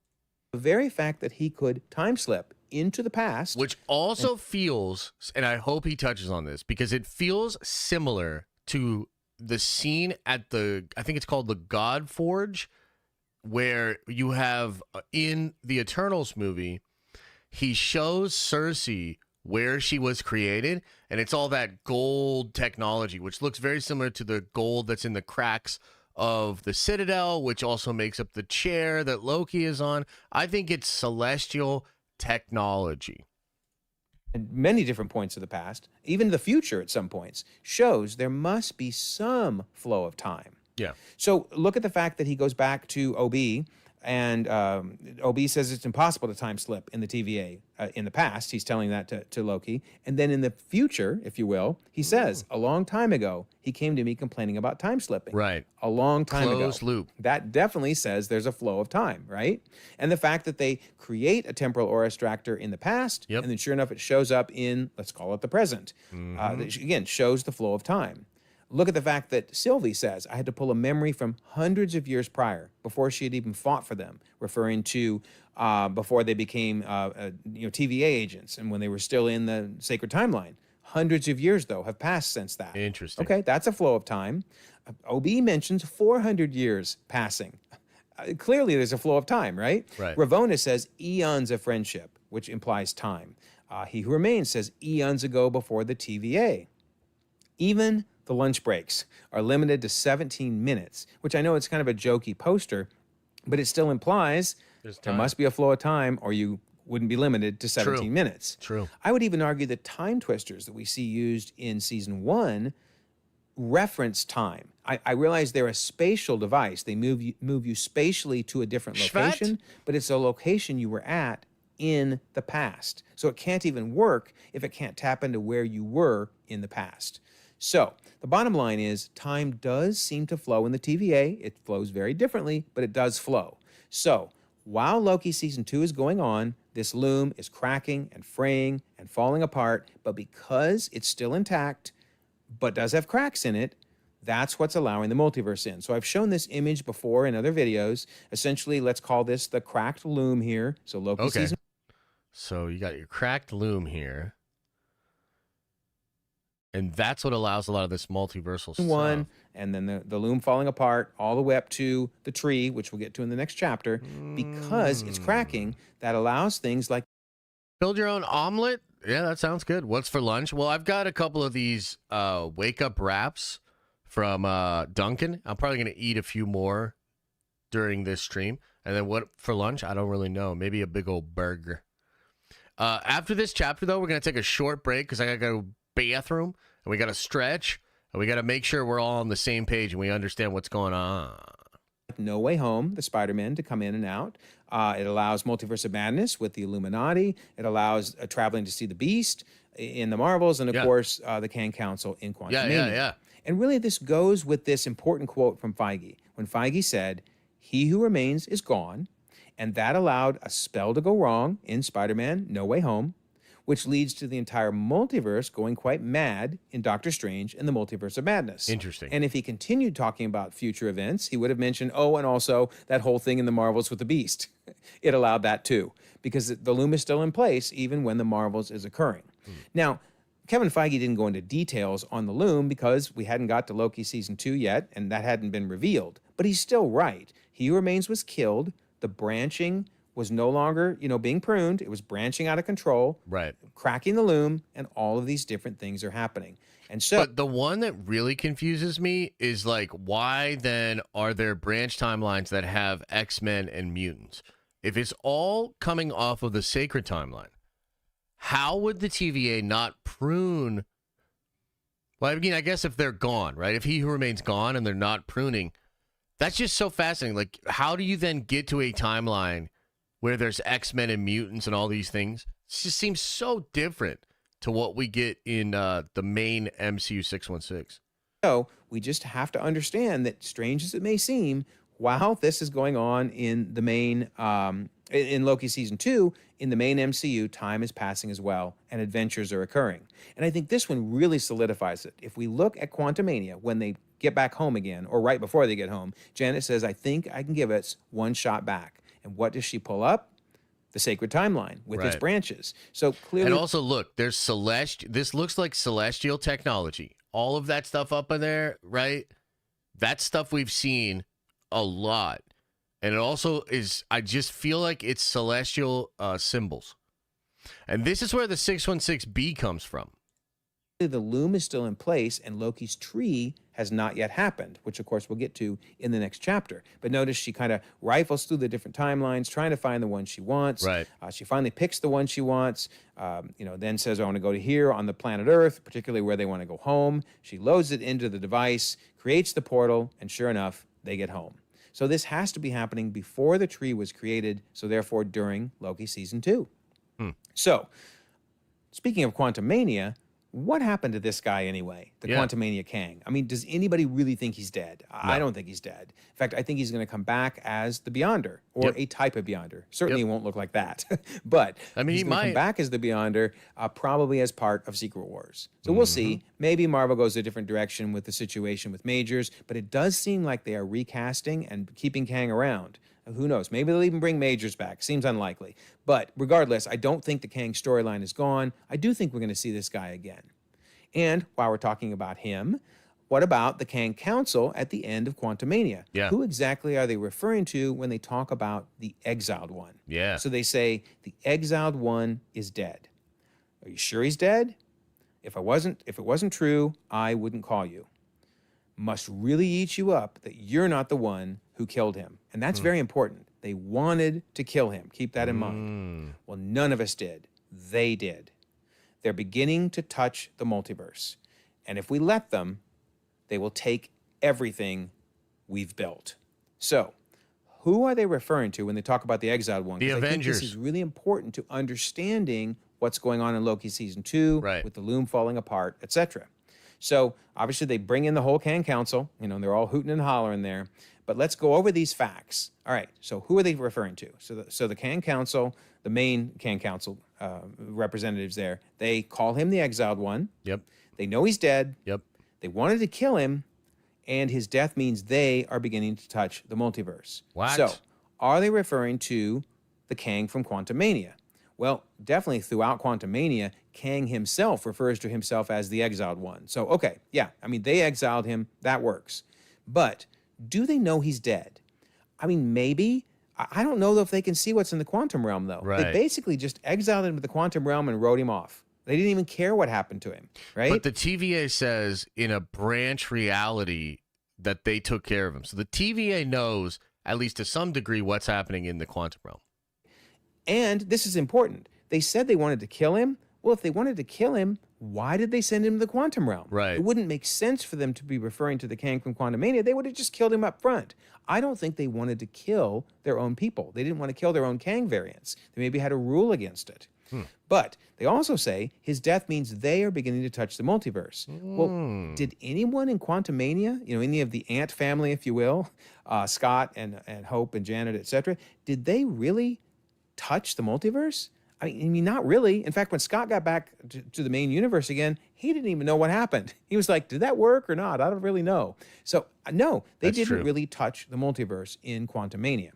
The very fact that he could time slip into the past. Which also feels, and I hope he touches on this, because it feels similar to the scene at I think it's called the God Forge, where you have, in the Eternals movie, he shows Cersei where she was created, and it's all that gold technology, which looks very similar to the gold that's in the cracks of the Citadel, which also makes up the chair that Loki is on. I think it's celestial technology. At many different points of the past, even the future at some points, shows there must be some flow of time. Yeah. So look at the fact that he goes back to OB, and OB says it's impossible to time slip in the TVA. In the past, he's telling that to Loki. And then in the future, if you will, he says, a long time ago, he came to me complaining about time slipping. Right. A long time ago. Closed loop. That definitely says there's a flow of time, right? And the fact that they create a temporal aura extractor in the past, and then sure enough, it shows up in, let's call it the present. Again, shows the flow of time. Look at the fact that Sylvie says, I had to pull a memory from hundreds of years prior, before she had even fought for them, referring to before they became TVA agents and when they were still in the sacred timeline. Hundreds of years, though, have passed since that. Interesting. Okay, that's a flow of time. OB mentions 400 years passing. Clearly, there's a flow of time, right? Right. Ravona says eons of friendship, which implies time. He Who Remains says eons ago before the TVA. Even the lunch breaks are limited to 17 minutes, which I know it's kind of a jokey poster, but it still implies there must be a flow of time or you wouldn't be limited to 17 minutes. True. I would even argue that time twisters that we see used in season 1 reference time. I realize they're a spatial device. They move you spatially to a different location, but it's a location you were at in the past. So it can't even work if it can't tap into where you were in the past. So the bottom line is time does seem to flow in the TVA. It flows very differently, but it does flow. So while Loki season 2 is going on, this loom is cracking and fraying and falling apart, but because it's still intact, but does have cracks in it, that's what's allowing the multiverse in. So I've shown this image before in other videos. Essentially, let's call this the cracked loom here. So Loki season. So you got your cracked loom here. And that's what allows a lot of this multiversal stuff. 1, and then the loom falling apart all the way up to the tree, which we'll get to in the next chapter. Because it's cracking, that allows things like build your own omelet. Yeah, that sounds good. What's for lunch? Well, I've got a couple of these wake up wraps from Dunkin'. I'm probably going to eat a few more during this stream. And then what for lunch? I don't really know. Maybe a big old burger. After this chapter, though, we're going to take a short break because I got to go bathroom and we got to stretch and we got to make sure we're all on the same page and we understand what's going on. No Way Home, the Spider-Man, to come in and out. It allows Multiverse of Madness with the Illuminati. It allows traveling to see the Beast in the Marvels, and of course the Kang Council in Quantumania. Yeah. And really, this goes with this important quote from Feige when Feige said, "He who remains is gone," and that allowed a spell to go wrong in Spider-Man: No Way Home, which leads to the entire multiverse going quite mad in Doctor Strange and the Multiverse of Madness. Interesting. And if he continued talking about future events, he would have mentioned, oh, and also that whole thing in the Marvels with the Beast. It allowed that too, because the loom is still in place even when the Marvels is occurring. Now, Kevin Feige didn't go into details on the loom because we hadn't got to Loki season 2 yet, and that hadn't been revealed. But he's still right. He Who Remains was killed. The branching was no longer, being pruned. It was branching out of control, right? Cracking the loom, and all of these different things are happening. And so, but the one that really confuses me is like, why then are there branch timelines that have X-Men and mutants? If it's all coming off of the sacred timeline, how would the TVA not prune? Well, I mean, I guess if they're gone, right? If He Who Remains gone and they're not pruning, that's just so fascinating. Like, how do you then get to a timeline where there's X-Men and mutants and all these things? It just seems so different to what we get in the main MCU 616. So we just have to understand that, strange as it may seem, while this is going on in the main, in Loki season 2, in the main MCU, time is passing as well, and adventures are occurring. And I think this one really solidifies it. If we look at Quantumania, when they get back home again, or right before they get home, Janet says, I think I can give us one shot back. And what does she pull up? The sacred timeline with its branches. So clearly, and also look, there's this looks like celestial technology. All of that stuff up in there, right? That stuff we've seen a lot. And it also is, I just feel like it's celestial symbols. And this is where the 616B comes from. the loom is still in place and Loki's tree has not yet happened, which of course we'll get to in the next chapter. But notice she kind of rifles through the different timelines, trying to find the one she wants. Right. She finally picks the one she wants, then says, I want to go to here on the planet Earth, particularly where they want to go home. She loads it into the device, creates the portal, and sure enough, they get home. So this has to be happening before the tree was created, so therefore during Loki Season 2. So, speaking of Quantumania, what happened to this guy anyway? The Yeah. Quantumania Kang. I mean, does anybody really think he's dead? I don't think he's dead. In fact, I think he's going to come back as the Beyonder or Yep. a type of Beyonder. Certainly Yep. he won't look like that. But I mean, he's he gonna might. come back as the Beyonder, probably as part of Secret Wars. So we'll see. Maybe Marvel goes a different direction with the situation with Majors, but it does seem like they are recasting and keeping Kang around. Who knows? Maybe they'll even bring Majors back. Seems unlikely. But regardless, I don't think the Kang storyline is gone. I do think we're going to see this guy again. And while we're talking about him, what about the Kang Council at the end of Quantumania? Yeah. Who exactly are they referring to when they talk about the Exiled One? Yeah. So they say the Exiled One is dead. Are you sure he's dead? If it wasn't true, I wouldn't call you. Must really eat you up that you're not the one who killed him. And that's very important. They wanted to kill him. Keep that in mind. Well, none of us did. They did. They're beginning to touch the multiverse. And if we let them, they will take everything we've built. So, who are they referring to when they talk about the Exiled One? The 'Cause I think Avengers. this is really important to understanding what's going on in Loki season 2, Right. with the Loom falling apart, etc. So obviously they bring in the whole Kang Council, and they're all hooting and hollering there. But let's go over these facts. All right, so who are they referring to? So the Kang Council, the main Kang Council representatives there, they call him the Exiled One. Yep. They know he's dead. Yep. They wanted to kill him, and his death means they are beginning to touch the multiverse. What? So are they referring to the Kang from Quantumania? Well, definitely throughout Quantumania, Kang himself refers to himself as the Exiled One. So, okay, yeah, I mean, they exiled him. That works. But do they know he's dead? I mean, maybe. I don't know if they can see what's in the quantum realm, though. Right. They basically just exiled him to the quantum realm and wrote him off. They didn't even care what happened to him, right? But the TVA says in a branch reality that they took care of him. So the TVA knows, at least to some degree, what's happening in the quantum realm. And this is important. They said they wanted to kill him. Well, if they wanted to kill him, why did they send him to the quantum realm? Right. It wouldn't make sense for them to be referring to the Kang from Quantumania. They would have just killed him up front. I don't think they wanted to kill their own people. They didn't want to kill their own Kang variants. They maybe had a rule against it. But they also say his death means they are beginning to touch the multiverse. Well, did anyone in Quantumania, any of the Ant family, if you will, Scott and Hope and Janet, etc., did they really touch the multiverse? I mean, not really. In fact, when Scott got back to the main universe again, he didn't even know what happened. He was like, did that work or not? I don't really know. So, no, they That's didn't true. really touch the multiverse in Quantumania.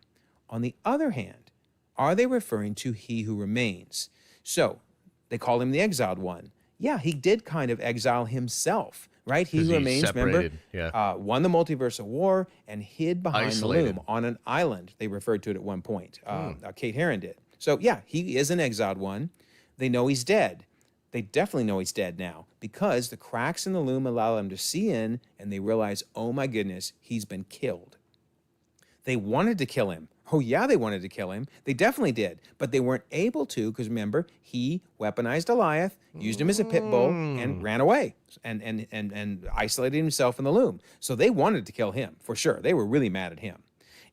On the other hand, are they referring to He Who Remains? So, they call him the Exiled One. Yeah, he did kind of exile himself, right? He 'Cause Who he Remains, remember, separated, won the Multiversal War and hid behind Isolated. the Loom on an island. They referred to it at one point. Kate Herron did. So, yeah, he is an Exiled One. They know he's dead. They definitely know he's dead now because the cracks in the Loom allow them to see in, and they realize, oh my goodness, he's been killed. They wanted to kill him. Oh, yeah, they wanted to kill him. They definitely did. But they weren't able to because, remember, he weaponized Goliath, used him as a pit bull, and ran away and isolated himself in the Loom. So they wanted to kill him, for sure. They were really mad at him.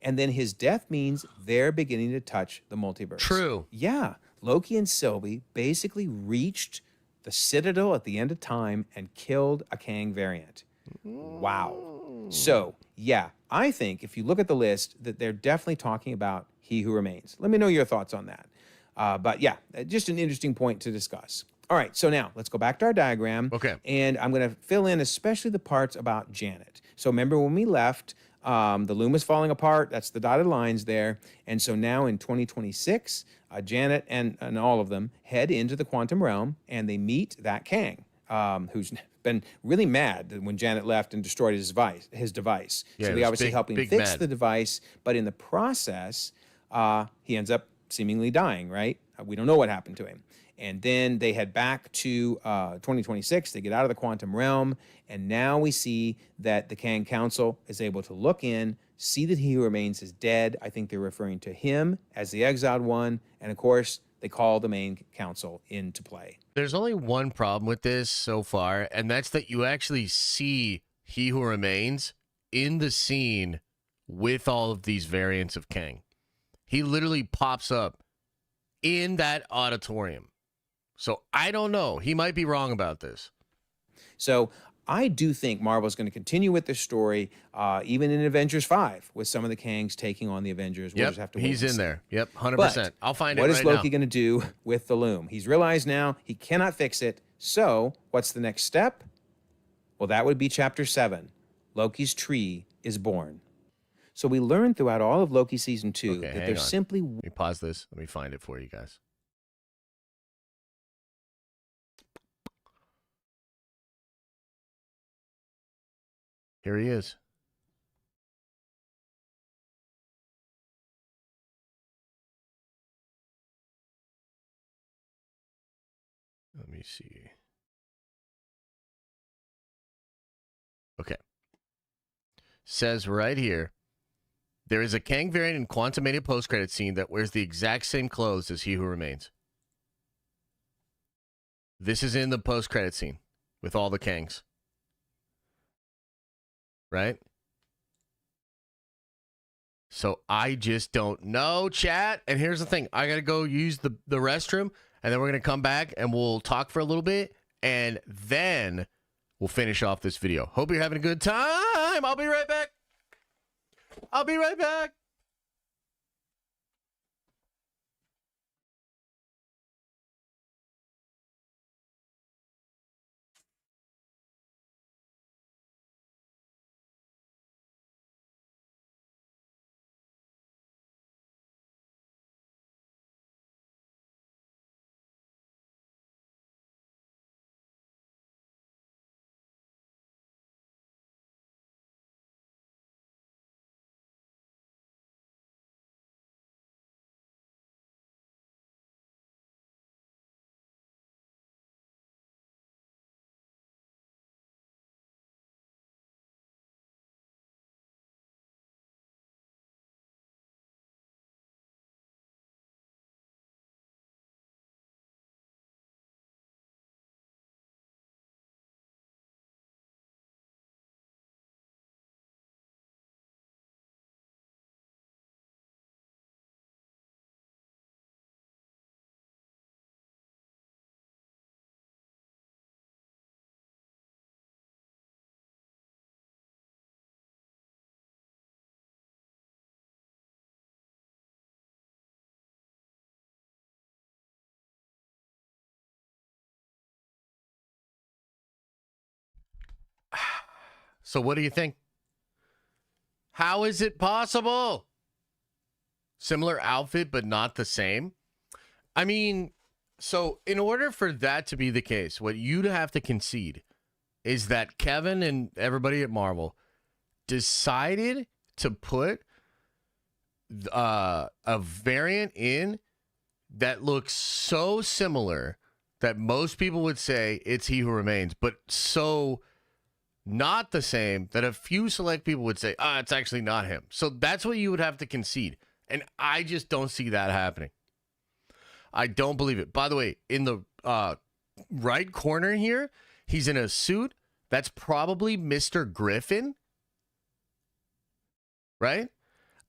And then his death means they're beginning to touch the multiverse. True. Yeah. Loki and Sylvie basically reached the Citadel at the end of time and killed a Kang variant. Wow. So, yeah, I think if you look at the list that they're definitely talking about He Who Remains. Let me know your thoughts on that. But yeah, just an interesting point to discuss. All right, so now let's go back to our diagram. Okay. And I'm going to fill in especially the parts about Janet. So remember when we left, the Loom was falling apart. That's the dotted lines there. And so now in 2026, Janet and all of them head into the quantum realm and they meet that Kang, who's been really mad when Janet left and destroyed his device. Yeah, So he they was obviously big- help him big fix mad. the device, but in the process, he ends up seemingly dying, right? We don't know what happened to him. And then they head back to 2026. They get out of the quantum realm. And now we see that the Kang Council is able to look in, see that He Who Remains is dead. I think they're referring to him as the Exiled One. And of course, they call the main council into play. There's only one problem with this so far, and that's that you actually see He Who Remains in the scene with all of these variants of Kang. He literally pops up in that auditorium. So I don't know. He might be wrong about this. So I do think Marvel's going to continue with this story, even in Avengers 5, with some of the Kangs taking on the Avengers. We'll Yep, just have to wait he's and in see. there. Yep, 100%. But I'll find it what right is Loki now. going to do with the Loom? He's realized now he cannot fix it. So what's the next step? Well, that would be Chapter 7. Loki's tree is born. So we learned throughout all of Loki Season 2 Okay, that hang there's on. simply... Let me pause this. Let me find it for you guys. Here he is. Let me see. Okay. Says right here, there is a Kang variant in Quantumania post-credit scene that wears the exact same clothes as He Who Remains. This is in the post-credit scene with all the Kangs. Right? So I just don't know, chat. And here's the thing. I got to go use the restroom, and then we're going to come back, and we'll talk for a little bit, and then we'll finish off this video. Hope you're having a good time. I'll be right back. I'll be right back. So what do you think? How is it possible? Similar outfit, but not the same? I mean, so in order for that to be the case, what you'd have to concede is that Kevin and everybody at Marvel decided to put a variant in that looks so similar that most people would say it's He Who Remains, but so not the same that a few select people would say, it's actually not him. So that's what you would have to concede. And I just don't see that happening. I don't believe it. By the way, in the right corner here, he's in a suit. That's probably Mr. Griffin. Right?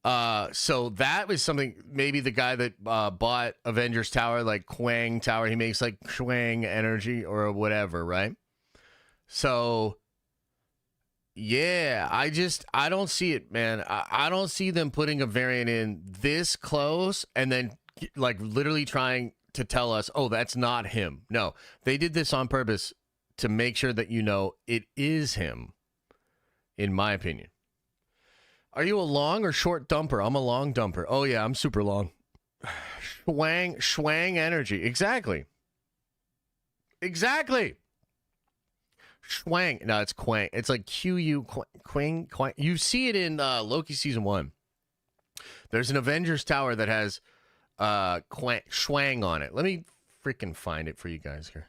So that was something, maybe the guy that bought Avengers Tower, like Quang Tower, he makes like Quang energy or whatever, right? So yeah, I don't see it, man. I don't see them putting a variant in this close and then like literally trying to tell us, oh, that's not him. No, they did this on purpose to make sure that you know it is him, in my opinion. Are you a long or short dumper? I'm a long dumper. Oh yeah, I'm super long. Schwang energy. Exactly. Schwang. No, it's Quang. It's like Q-U, Quang. You see it in Loki season 1. There's an Avengers Tower that has Schwang on it. Let me freaking find it for you guys here.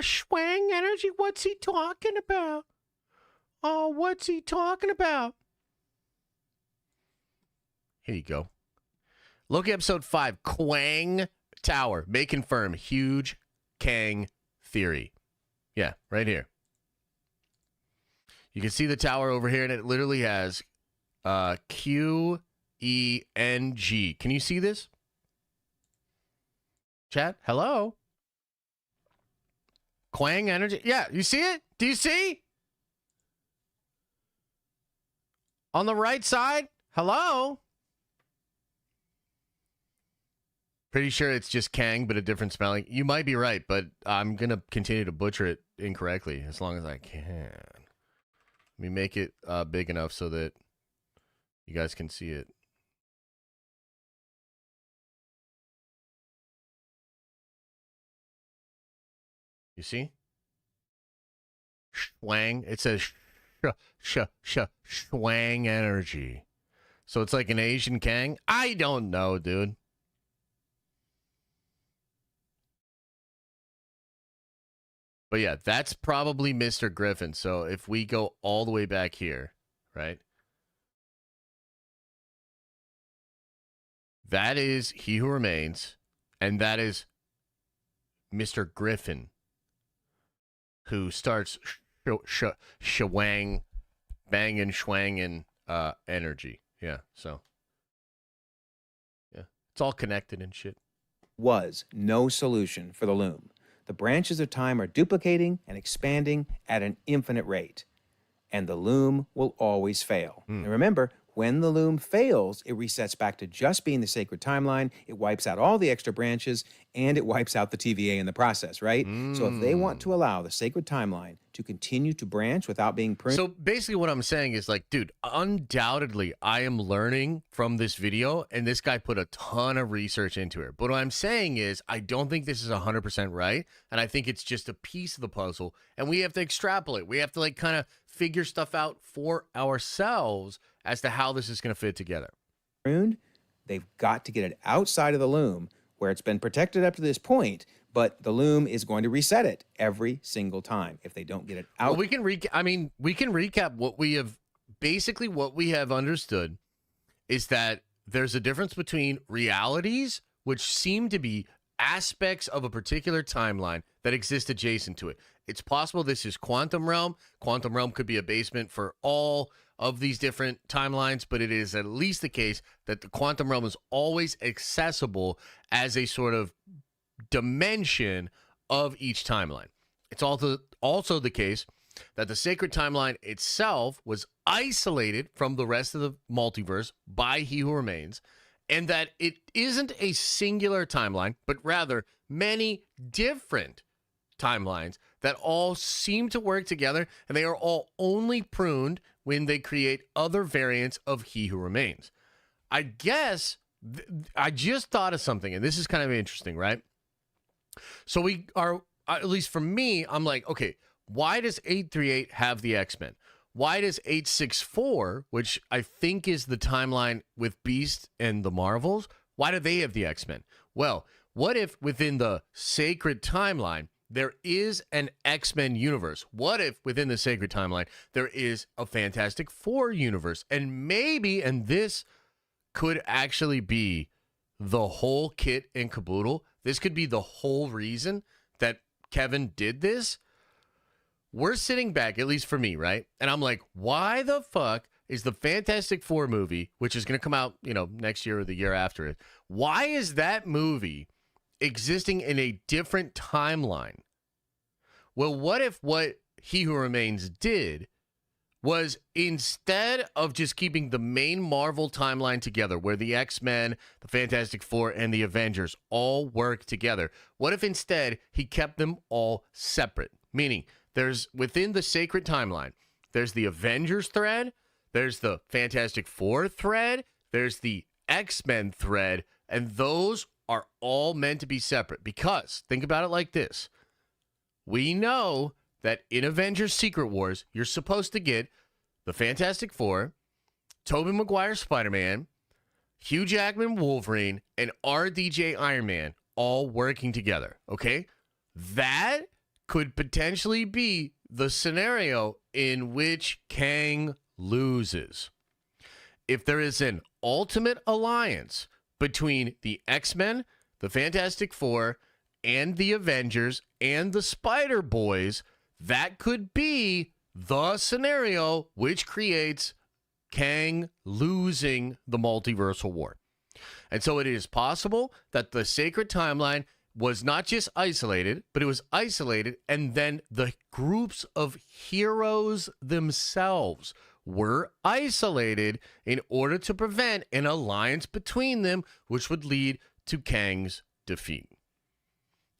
Schwang energy. What's he talking about? Oh, what's he talking about? Here you go. Look at episode 5, Quang Tower. May confirm huge Kang theory. Yeah, right here. You can see the tower over here, and it literally has Q Can you see this? Chat, hello? Quang energy. Yeah, you see it? Do you see? On the right side? Hello? Pretty sure it's just Kang, but a different spelling. You might be right, but I'm going to continue to butcher it incorrectly as long as I can. Let me make it big enough so that you guys can see it. You see? Schwang. It says Schwang energy. So it's like an Asian Kang? I don't know, dude. But yeah, that's probably Mr. Griffin. So if we go all the way back here, right? That is He Who Remains, and that is Mr. Griffin, who starts shwang, banging, schwanging energy. Yeah, so. Yeah, it's all connected and shit. Was no solution for the Loom. The branches of time are duplicating and expanding at an infinite rate. And the Loom will always fail. And remember, when the Loom fails, it resets back to just being the sacred timeline, it wipes out all the extra branches, and it wipes out the TVA in the process, right? So if they want to allow the sacred timeline to continue to branch without being pruned... So basically what I'm saying is like, dude, undoubtedly I am learning from this video, and this guy put a ton of research into it. But what I'm saying is I don't think this is 100% right, and I think it's just a piece of the puzzle, and we have to extrapolate. We have to like kind of figure stuff out for ourselves as to how this is going to fit together. They've got to get it outside of the Loom where it's been protected up to this point, but the Loom is going to reset it every single time if they don't get it out. Well, we can recap what we have, basically what we have understood is that there's a difference between realities, which seem to be aspects of a particular timeline that exist adjacent to it. It's possible this is quantum realm. Quantum realm could be a basement for all of these different timelines, but it is at least the case that the quantum realm is always accessible as a sort of dimension of each timeline. It's also the case that the sacred timeline itself was isolated from the rest of the multiverse by He Who Remains, and that it isn't a singular timeline, but rather many different timelines that all seem to work together, and they are all only pruned when they create other variants of He Who Remains. I guess I just thought of something, and this is kind of interesting, right? So we are, at least for me, I'm like, okay, why does 838 have the X-Men? Why does 864, which I think is the timeline with Beast and the Marvels, why do they have the X-Men? Well, what if within the sacred timeline, there is an X-Men universe? What if within the sacred timeline, there is a Fantastic Four universe? And maybe, and this could actually be the whole kit and caboodle. This could be the whole reason that Kevin did this. We're sitting back, at least for me, right? And I'm like, why the fuck is the Fantastic Four movie, which is going to come out, next year or the year after it, why is that movie existing in a different timeline? Well, what if what He Who Remains did was, instead of just keeping the main Marvel timeline together, where the X-Men, the Fantastic Four, and the Avengers all work together, what if instead he kept them all separate? Meaning, there's, within the sacred timeline, there's the Avengers thread, there's the Fantastic Four thread, there's the X-Men thread, and those are all meant to be separate. Because, think about it like this. We know that in Avengers Secret Wars, you're supposed to get the Fantastic Four, Tobey Maguire Spider-Man, Hugh Jackman Wolverine, and RDJ Iron Man all working together, okay? That could potentially be the scenario in which Kang loses. If there is an ultimate alliance between the X-Men, the Fantastic Four, and the Avengers, and the Spider-Boys, that could be the scenario which creates Kang losing the multiversal war. And so it is possible that the sacred timeline was not just isolated, but it was isolated, and then the groups of heroes themselves were isolated in order to prevent an alliance between them, which would lead to Kang's defeat.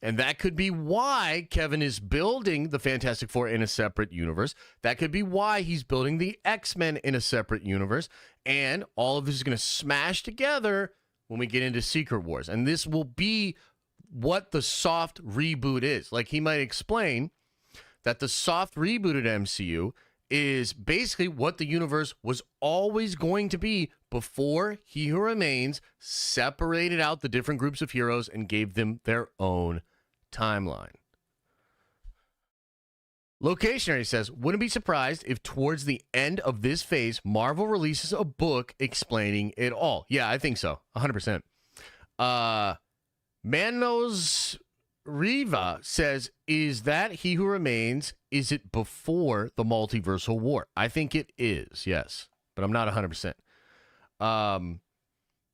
And that could be why Kevin is building the Fantastic Four in a separate universe. That could be why he's building the X-Men in a separate universe. And all of this is going to smash together when we get into Secret Wars. And this will be what the soft reboot is. Like, he might explain that the soft rebooted MCU is basically what the universe was always going to be before He Who Remains separated out the different groups of heroes and gave them their own timeline. Locationary says, wouldn't be surprised if towards the end of this phase, Marvel releases a book explaining it all. Yeah, I think so. 100%. Manos Riva says, is that He Who Remains? Is it before the multiversal war? I think it is, yes. But I'm not 100%.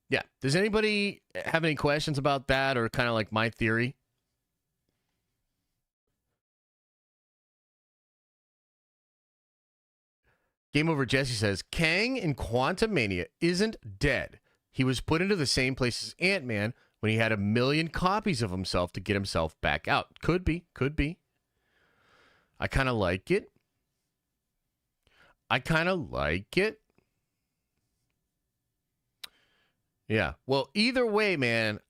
Yeah. Does anybody have any questions about that, or kind of like my theory? Game Over Jesse says, Kang in Quantumania isn't dead. He was put into the same place as Ant-Man when he had 1 million copies of himself to get himself back out. Could be, could be. I kind of like it. I kind of like it. Yeah. Well, either way, man,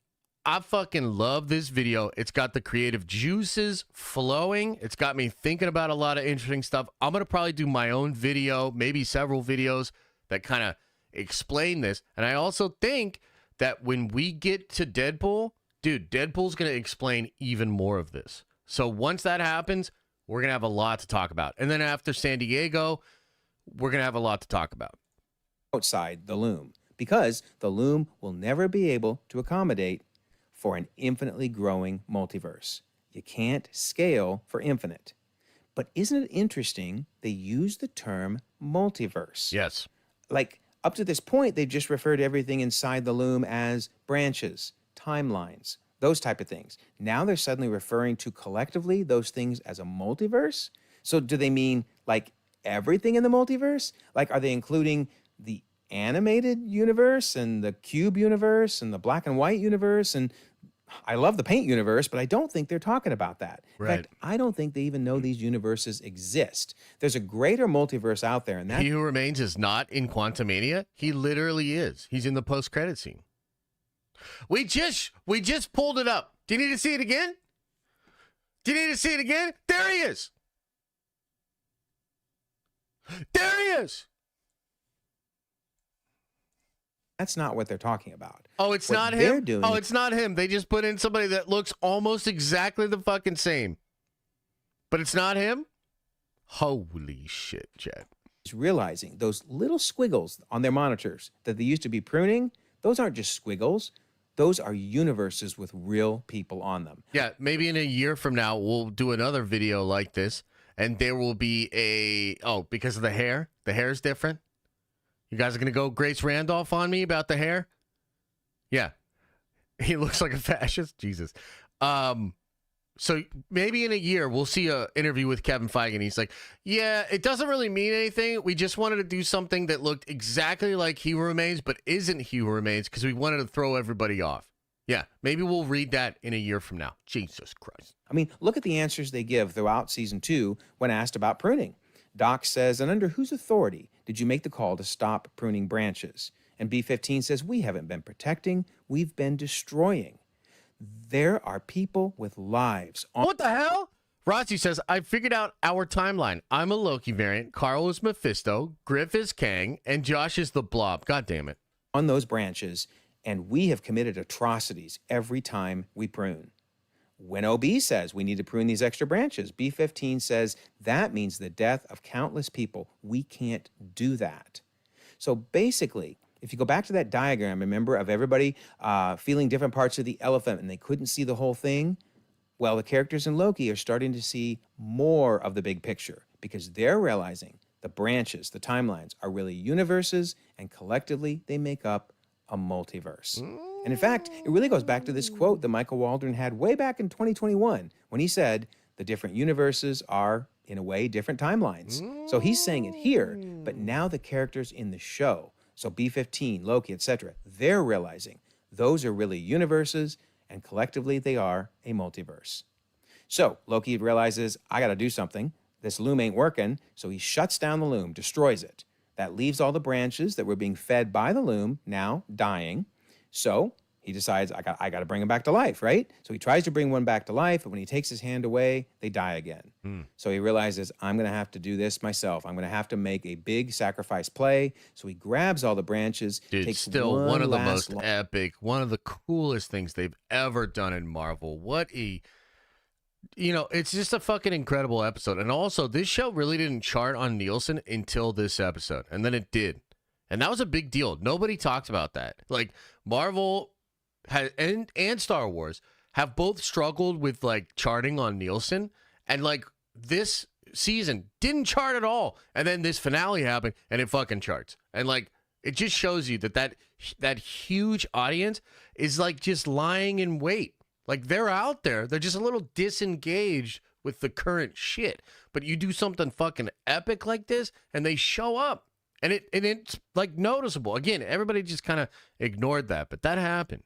I fucking love this video. It's got the creative juices flowing. It's got me thinking about a lot of interesting stuff. I'm going to probably do my own video, maybe several videos that kind of explain this. And I also think that when we get to Deadpool, dude, Deadpool's going to explain even more of this. So once that happens, we're going to have a lot to talk about. And then after San Diego, we're going to have a lot to talk about. Outside the Loom, because the Loom will never be able to accommodate for an infinitely growing multiverse. You can't scale for infinite. But isn't it interesting they use the term multiverse? Yes. Like, up to this point, they've just referred to everything inside the Loom as branches, timelines, those type of things. Now they're suddenly referring to collectively those things as a multiverse? So do they mean, like, everything in the multiverse? Like, are they including the animated universe and the cube universe and the black and white universe? And I love the paint universe, but I don't think they're talking about that. In Right. fact, I don't think they even know these universes exist. There's a greater multiverse out there, and that He Who Remains is not in Quantumania. He literally is. He's in the post-credit scene. We just pulled it up. Do you need to see it again? Do you need to see it again? There he is. There he is. that's not what they're talking about. Oh, it's What not they're him? doing- Oh, it's not him. They just put in somebody that looks almost exactly the fucking same. But it's not him? Holy shit, Chad. Is realizing those little squiggles on their monitors that they used to be pruning, those aren't just squiggles. Those are universes with real people on them. Yeah, maybe in a year from now, we'll do another video like this, and there will be a... Oh, because of the hair? The hair is different? You guys are going to go Grace Randolph on me about the hair? Yeah. He looks like a fascist? Jesus. So maybe in a year, we'll see an interview with Kevin Feige, and he's like, yeah, it doesn't really mean anything. We just wanted to do something that looked exactly like He Who Remains, but isn't He Who Remains, because we wanted to throw everybody off. Yeah, maybe we'll read that in a year from now. Jesus Christ. I mean, look at the answers they give throughout season 2 when asked about pruning. Doc says, and under whose authority did you make the call to stop pruning branches? And B-15 says, we haven't been protecting, we've been destroying. There are people with lives. What the hell? Rossi says, I figured out our timeline. I'm a Loki variant, Carl is Mephisto, Griff is Kang, and Josh is the Blob. God damn it. On those branches, and we have committed atrocities every time we prune. When OB says we need to prune these extra branches, B-15 says that means the death of countless people. We can't do that. So basically, if you go back to that diagram, remember, of everybody feeling different parts of the elephant and they couldn't see the whole thing? Well, the characters in Loki are starting to see more of the big picture because they're realizing The branches, the timelines, are really universes, and collectively they make up a multiverse. And in fact, it really goes back to this quote that Michael Waldron had way back in 2021 when he said, the different universes are, in a way, different timelines. So he's saying it here, but now the characters in the show, so B-15, Loki, etc., they're realizing those are really universes, and collectively they are a multiverse. So Loki realizes, I got to do something. This loom ain't working, so he shuts down the loom, destroys it. That leaves all the branches that were being fed by the loom now dying. So he decides, I got to bring them back to life, right? So he tries to bring one back to life, but when he takes his hand away, they die again. So he realizes, I'm going to have to do this myself. I'm going to have to make a big sacrifice play. So he grabs all the branches. Dude, takes still one of the most last epic, one of the coolest things they've ever done in Marvel. It's just a fucking incredible episode. And also, this show really didn't chart on Nielsen until this episode. And then it did. And that was a big deal. Nobody talked about that. Like, Marvel and Star Wars have both struggled with, like, charting on Nielsen. And, like, this season didn't chart at all. And then this finale happened, and it fucking charts. And, like, it just shows you that huge audience is, like, just lying in wait. Like, they're out there. They're just a little disengaged with the current shit. But you do something fucking epic like this, and they show up. And it's, like, noticeable. Again, everybody just kind of ignored that, but that happened.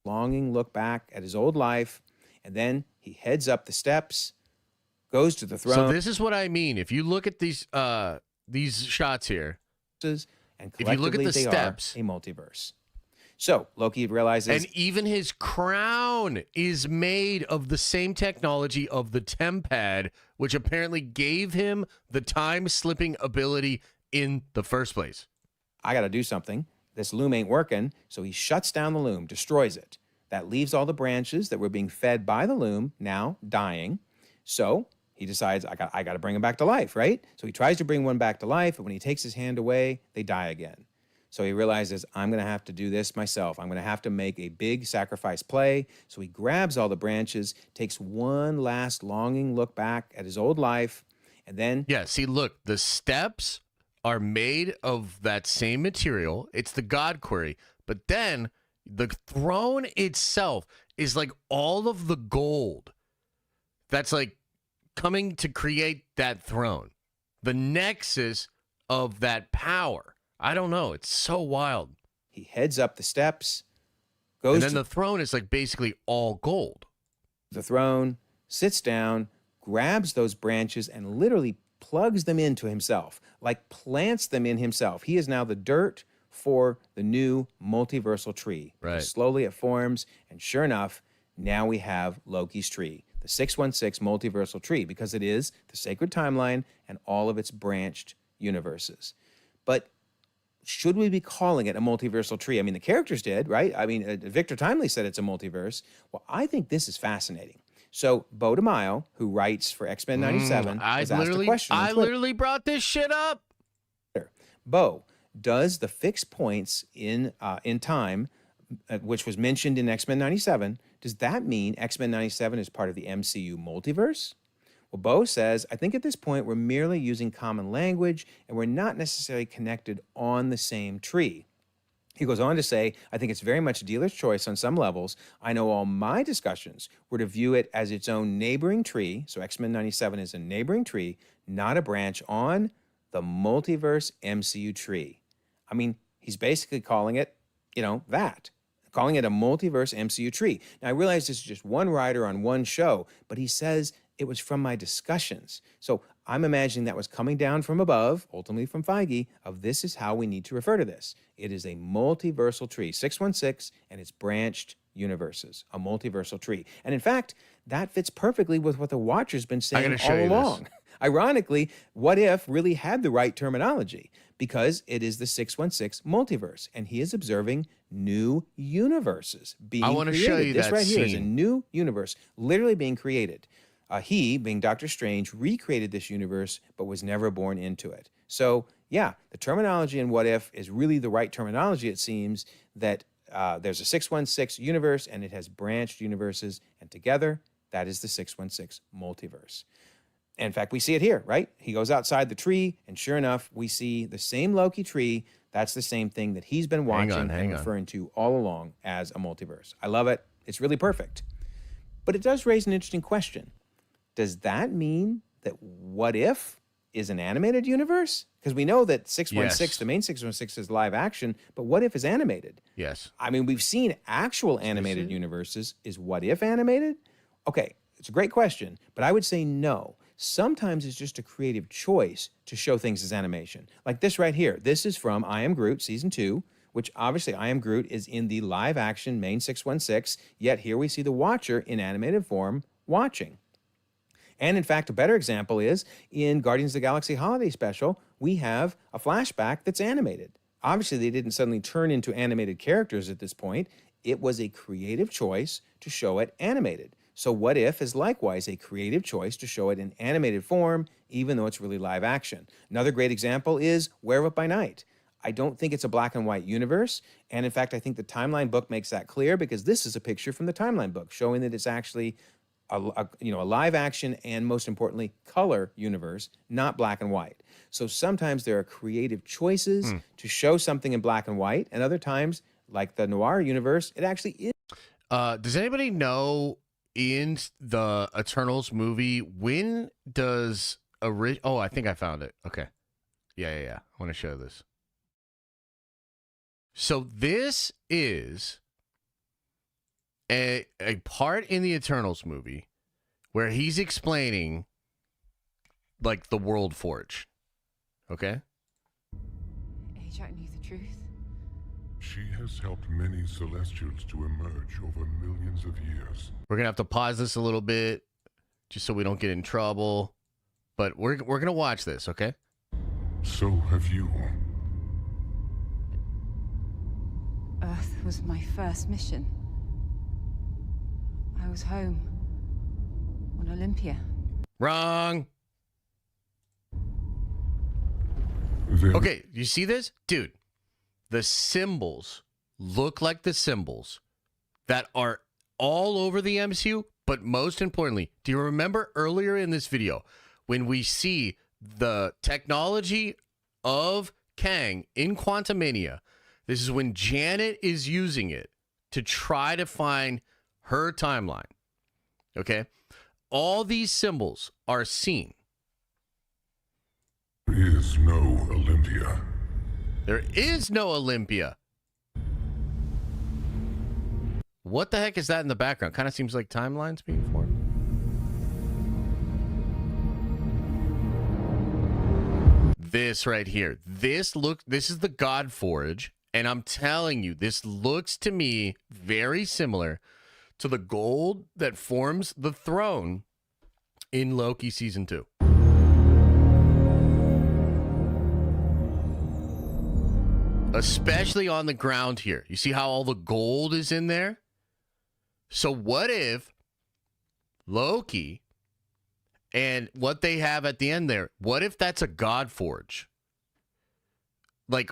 longing look back at his old life, and then he heads up the steps, goes to the throne. So this is what I mean. If you look at these shots here, and if you look at the they steps, are a multiverse. So Loki realizes, and even his crown is made of the same technology of the Tempad, which apparently gave him the time-slipping ability in the first place. I got to do something. This loom ain't working, so he shuts down the loom, destroys it. That leaves all the branches that were being fed by the loom now dying. So he decides, I got to bring them back to life, right? So he tries to bring one back to life, but when he takes his hand away, they die again. So he realizes, I'm going to have to do this myself. I'm going to have to make a big sacrifice play. So he grabs all the branches, takes one last longing look back at his old life, and then... Yeah, see, look, the steps are made of that same material. It's the God Query. But then the throne itself is like all of the gold that's like coming to create that throne. The nexus of that power. I don't know. It's so wild. He heads up the steps, goes and then to the throne is like basically all gold. The throne, sits down, grabs those branches, and literally plugs them into himself, like plants them in himself. He is now the dirt for the new multiversal tree. Right. Slowly it forms, and sure enough, now we have Loki's tree, the 616 multiversal tree, because it is the sacred timeline and all of its branched universes. But should we be calling it a multiversal tree? I mean, the characters did, right? I mean, Victor Timely said it's a multiverse. Well, I think this is fascinating. So, Bo DeMaio, who writes for X-Men 97, was asked a question on I Twitter. literally brought this shit up. Bo, does the fixed points in time, which was mentioned in X-Men 97, does that mean X-Men 97 is part of the MCU multiverse? Well, Bo says, I think at this point we're merely using common language and we're not necessarily connected on the same tree. He goes on to say, I think it's very much dealer's choice on some levels. I know all my discussions were to view it as its own neighboring tree. So X-Men 97 is a neighboring tree, not a branch on the multiverse MCU tree. I mean, he's basically calling it, calling it a multiverse MCU tree. Now, I realize this is just one writer on one show, but he says it was from my discussions. So I'm imagining that was coming down from above, ultimately from FEIGE, of this is how we need to refer to this. It is a multiversal tree, 616, and its branched universes, a multiversal tree. And in fact, that fits perfectly with what the Watcher's been saying all along. Ironically, What If really had the right terminology because it is the 616 multiverse, and he is observing new universes being created. I want to show you this that right scene. here is a new universe literally being created. He, being Doctor Strange, recreated this universe, but was never born into it. So, yeah, the terminology in What If is really the right terminology, it seems, that there's a 616 universe, and it has branched universes, and together, that is the 616 multiverse. In fact, we see it here, right? He goes outside the tree, and sure enough, we see the same Loki tree. That's the same thing that he's been watching and referring to all along as a multiverse. I love it. It's really perfect. But it does raise an interesting question. Does that mean that What If is an animated universe? Because we know that 616, the main 616 is live action, but What If is animated? Yes. I mean, we've seen actual animated universes. Is What If animated? Okay, it's a great question, but I would say no. Sometimes it's just a creative choice to show things as animation. Like this right here. This is from I Am Groot Season 2, which obviously I Am Groot is in the live action main 616, yet here we see the Watcher in animated form watching. And in fact, a better example is in Guardians of the Galaxy Holiday Special, we have a flashback that's animated. Obviously, they didn't suddenly turn into animated characters at this point. It was a creative choice to show it animated. So What If is likewise a creative choice to show it in animated form, even though it's really live action. Another great example is Werewolf by Night. I don't think it's a black and white universe. And in fact, I think the Timeline book makes that clear because this is a picture from the Timeline book showing that it's actually a live action and most importantly, color universe, not black and white. So sometimes there are creative choices to show something in black and white, and other times, like the noir universe, it actually is. Does anybody know in the Eternals movie, when does oh, I think I found it. Okay. Yeah. I want to show this. So this is a part in the Eternals movie where he's explaining like the World Forge. Okay? Ajax knew the truth. She has helped many Celestials to emerge over millions of years. We're going to have to pause this a little bit just so we don't get in trouble. But we're going to watch this, okay? So have you. Earth was my first mission. I was home on Olympia. Wrong. Then Okay, you see this? Dude, the symbols look like the symbols that are all over the MCU, but most importantly, do you remember earlier in this video when we see the technology of Kang in Quantumania? This is when Janet is using it to try to find her timeline. Okay? All these symbols are seen. there is no Olympia. There is no Olympia. What the heck is that in the background? Kind of seems like timelines being formed. This right here. This is the God Forge. And I'm telling you, this looks to me very similar to the gold that forms the throne in Loki Season 2. Especially on the ground here. You see how all the gold is in there? So what if Loki and what they have at the end there, what if that's a God Forge? Like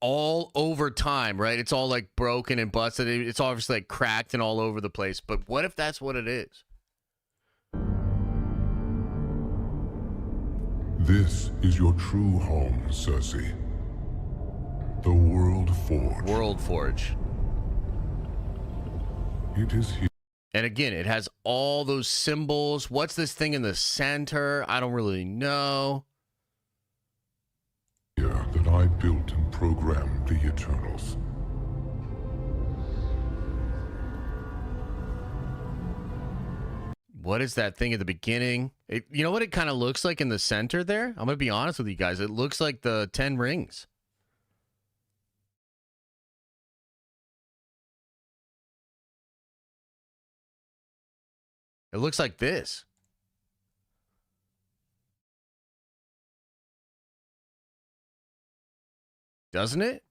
all over time, right? It's all like broken and busted. It's obviously like cracked and all over the place. But what if that's what it is? This is your true home, Cersei. The World Forge. World Forge. It is here And again, it has all those symbols. What's this thing in the center? I don't really know. that I built and programmed the Eternals. What is that thing at the beginning? You know what it kind of looks like in the center there? I'm going to be honest with you guys. It looks like the 10 rings. It looks like this. Doesn't it?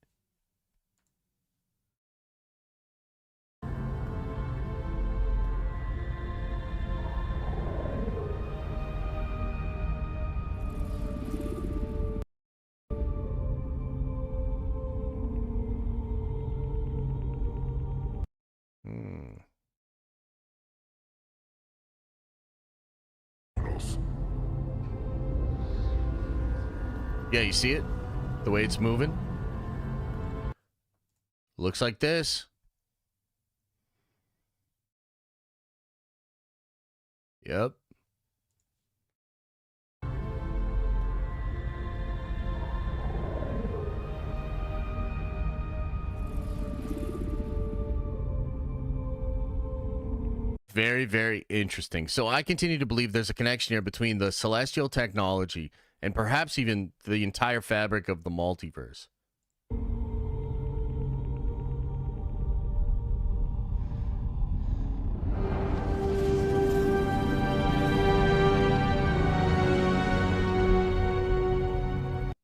Yeah, you see it? The way it's moving? Looks like this. Yep. Very, very interesting. So I continue to believe there's a connection here between the celestial technology and perhaps even the entire fabric of the multiverse.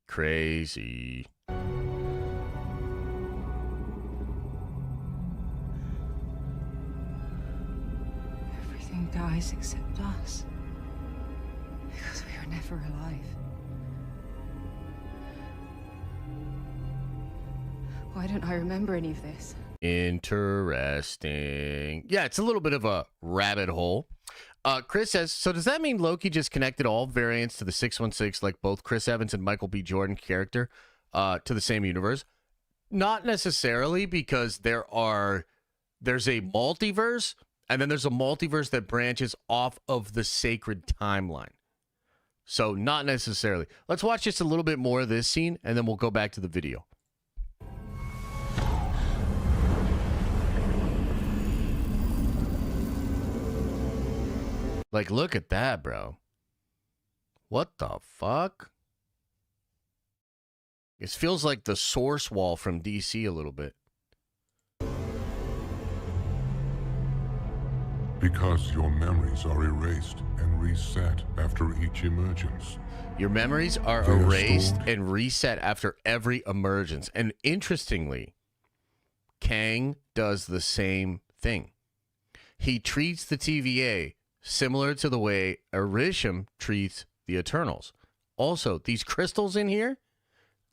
Crazy. Everything dies except us. Because we were never alive. Why don't I remember any of this? Interesting. Yeah, it's a little bit of a rabbit hole. Chris says, so does that mean Loki just connected all variants to the 616, like both Chris Evans and Michael B. Jordan character, to the same universe? Not necessarily, because there's a multiverse, and then there's a multiverse that branches off of the sacred timeline. So not necessarily. Let's watch just a little bit more of this scene, and then we'll go back to the video. Like, look at that, bro. What the fuck? It feels like the source wall from DC a little bit. Because your memories are erased and reset after each emergence. Your memories are They are erased stored. and reset after every emergence. And interestingly, Kang does the same thing. He treats the TVA similar to the way Arishem treats the Eternals. Also, these crystals in here,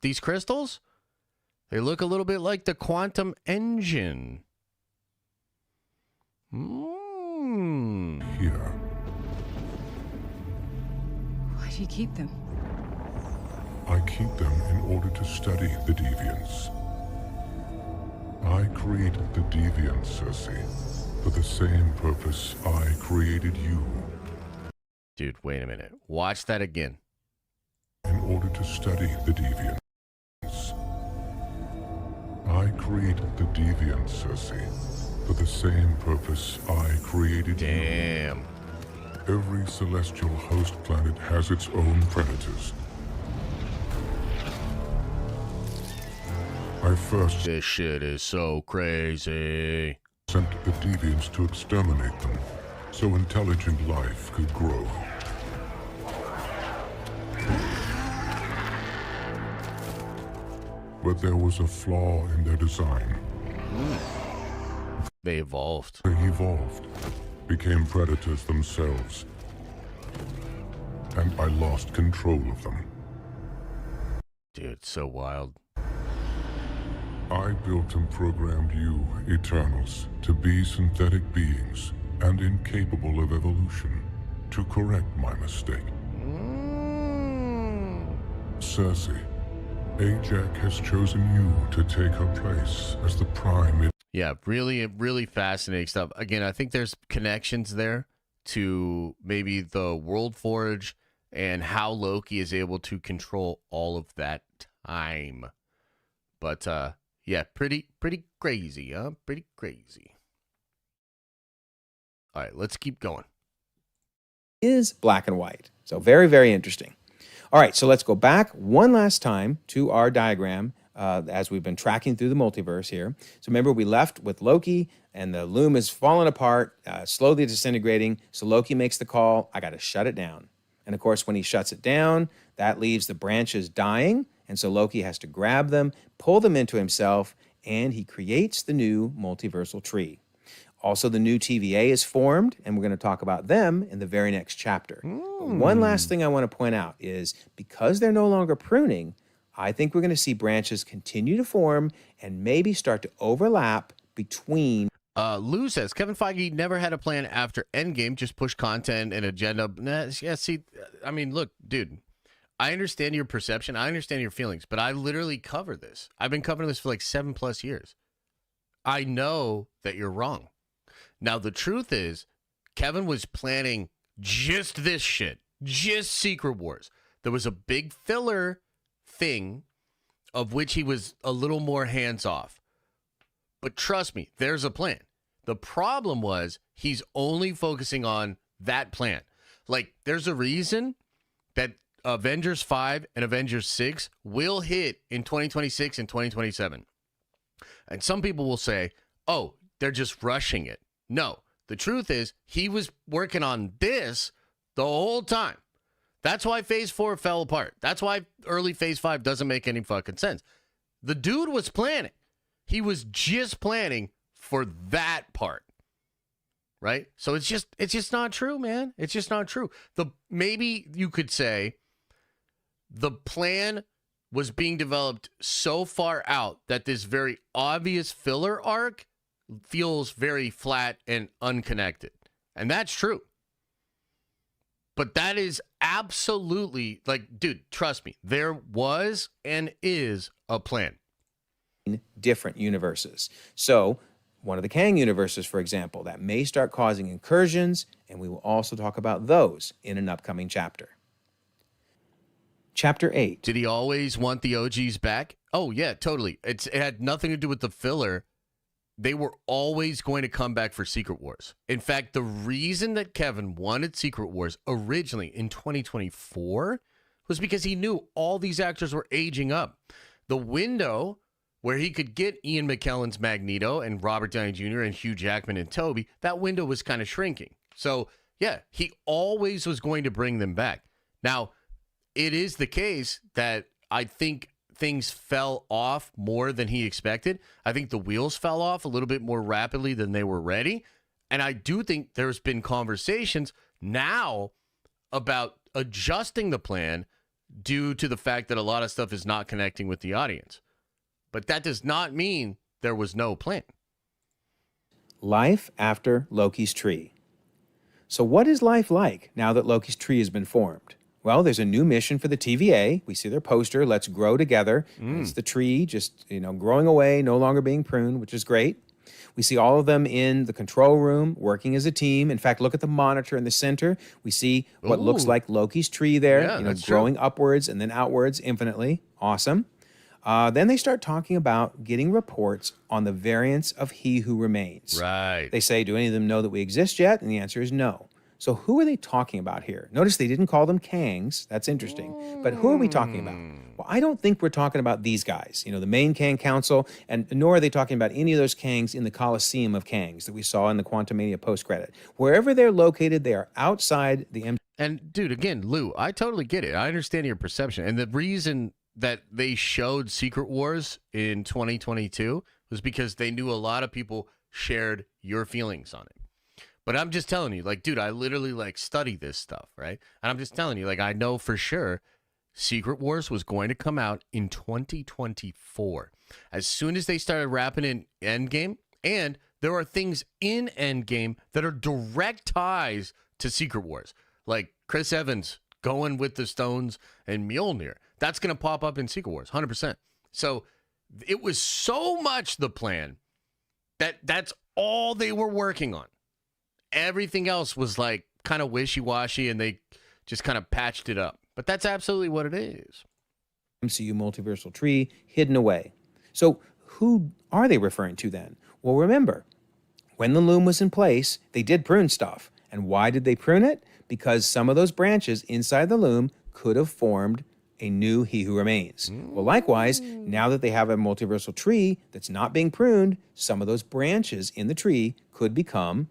these crystals, they look a little bit like the quantum engine. Here, Why do you keep them? I keep them in order to study the deviants. I created the deviants, Cersei, for the same purpose I created you. Dude, wait a minute. Watch that again. In order to study the deviants. I created the deviants, Cersei, for the same purpose I created you. Damn. Every celestial host planet has its own predators. I first This shit is so crazy. sent the deviants to exterminate them, so intelligent life could grow. But there was a flaw in their design. They evolved. They evolved, became predators themselves, and I lost control of them. Dude, so wild. I built and programmed you, Eternals, to be synthetic beings and incapable of evolution, to correct my mistake. Cersei, Ajax has chosen you to take her place as the prime. Yeah, really, really fascinating stuff. Again, I think there's connections there to maybe the World Forge and how Loki is able to control all of that time. But yeah, pretty crazy, huh? Pretty crazy. All right, let's keep going. Is black and white. So very, very interesting. All right, so let's go back one last time to our diagram as we've been tracking through the multiverse here. So remember, we left with Loki, and the Loom is falling apart, slowly disintegrating. So Loki makes the call, I got to shut it down. And of course, when he shuts it down, that leaves the branches dying. And so Loki has to grab them, pull them into himself, and he creates the new multiversal tree. Also, the new TVA is formed, and we're going to talk about them in the very next chapter. But one last thing I want to point out is because they're no longer pruning, I think we're going to see branches continue to form and maybe start to overlap between. Lou says, Kevin Feige never had a plan after Endgame, just push content and agenda. Nah, yeah, see, I mean, look, dude, I understand your perception. I understand your feelings, but I literally cover this. I've been covering this for like 7+ years. I know that you're wrong. Now, the truth is, Kevin was planning just this shit, just Secret Wars. There was a big filler thing of which he was a little more hands off. But trust me, there's a plan. The problem was he's only focusing on that plan. Like, there's a reason that Avengers 5 and Avengers 6 will hit in 2026 and 2027. And some people will say, oh, they're just rushing it. No, the truth is he was working on this the whole time. That's why Phase 4 fell apart. That's why early Phase 5 doesn't make any fucking sense. The dude was planning. He was just planning for that part. Right? So it's just not true, man. It's just not true. Maybe you could say the plan was being developed so far out that this very obvious filler arc feels very flat and unconnected. And that's true. But that is absolutely, like, dude, trust me, there was and is a plan. Different universes. So one of the Kang universes, for example, that may start causing incursions, and we will also talk about those in an upcoming chapter. Chapter 8. Did he always want the OGs back? Oh, yeah, totally. It had nothing to do with the filler. They were always going to come back for Secret Wars. In fact, the reason that Kevin wanted Secret Wars originally in 2024 was because he knew all these actors were aging up. The window where he could get Ian McKellen's Magneto and Robert Downey Jr. and Hugh Jackman and Toby, that window was kind of shrinking. So, yeah, he always was going to bring them back. Now, it is the case that I think things fell off more than he expected. I think the wheels fell off a little bit more rapidly than they were ready. And I do think there's been conversations now about adjusting the plan due to the fact that a lot of stuff is not connecting with the audience. But that does not mean there was no plan. Life after Loki's tree. So what is life like now that Loki's tree has been formed? Well, there's a new mission for the TVA. We see their poster, Let's Grow Together. It's the tree just, growing away, no longer being pruned, which is great. We see all of them in the control room, working as a team. In fact, look at the monitor in the center. We see what looks like Loki's tree there, growing upwards and then outwards infinitely. Awesome. Then they start talking about getting reports on the variants of He Who Remains. Right. They say, do any of them know that we exist yet? And the answer is no. So who are they talking about here? Notice they didn't call them Kangs. That's interesting. But who are we talking about? Well, I don't think we're talking about these guys, the main Kang Council, and nor are they talking about any of those Kangs in the Coliseum of Kangs that we saw in the Quantumania post-credit. Wherever they're located, they are outside the MCU. And, dude, again, Lou, I totally get it. I understand your perception. And the reason that they showed Secret Wars in 2022 was because they knew a lot of people shared your feelings on it. But I'm just telling you, dude, I literally, study this stuff, right? And I'm just telling you, I know for sure Secret Wars was going to come out in 2024. As soon as they started wrapping in Endgame, and there are things in Endgame that are direct ties to Secret Wars. Like Chris Evans going with the Stones and Mjolnir. That's going to pop up in Secret Wars, 100%. So it was so much the plan that that's all they were working on. Everything else was kind of wishy-washy, and they just kind of patched it up. But that's absolutely what it is. MCU Multiversal tree hidden away. So who are they referring to then? Well, remember, when the Loom was in place, they did prune stuff. And why did they prune it? Because some of those branches inside the Loom could have formed a new He Who Remains. Well, likewise, now that they have a multiversal tree that's not being pruned, some of those branches in the tree could become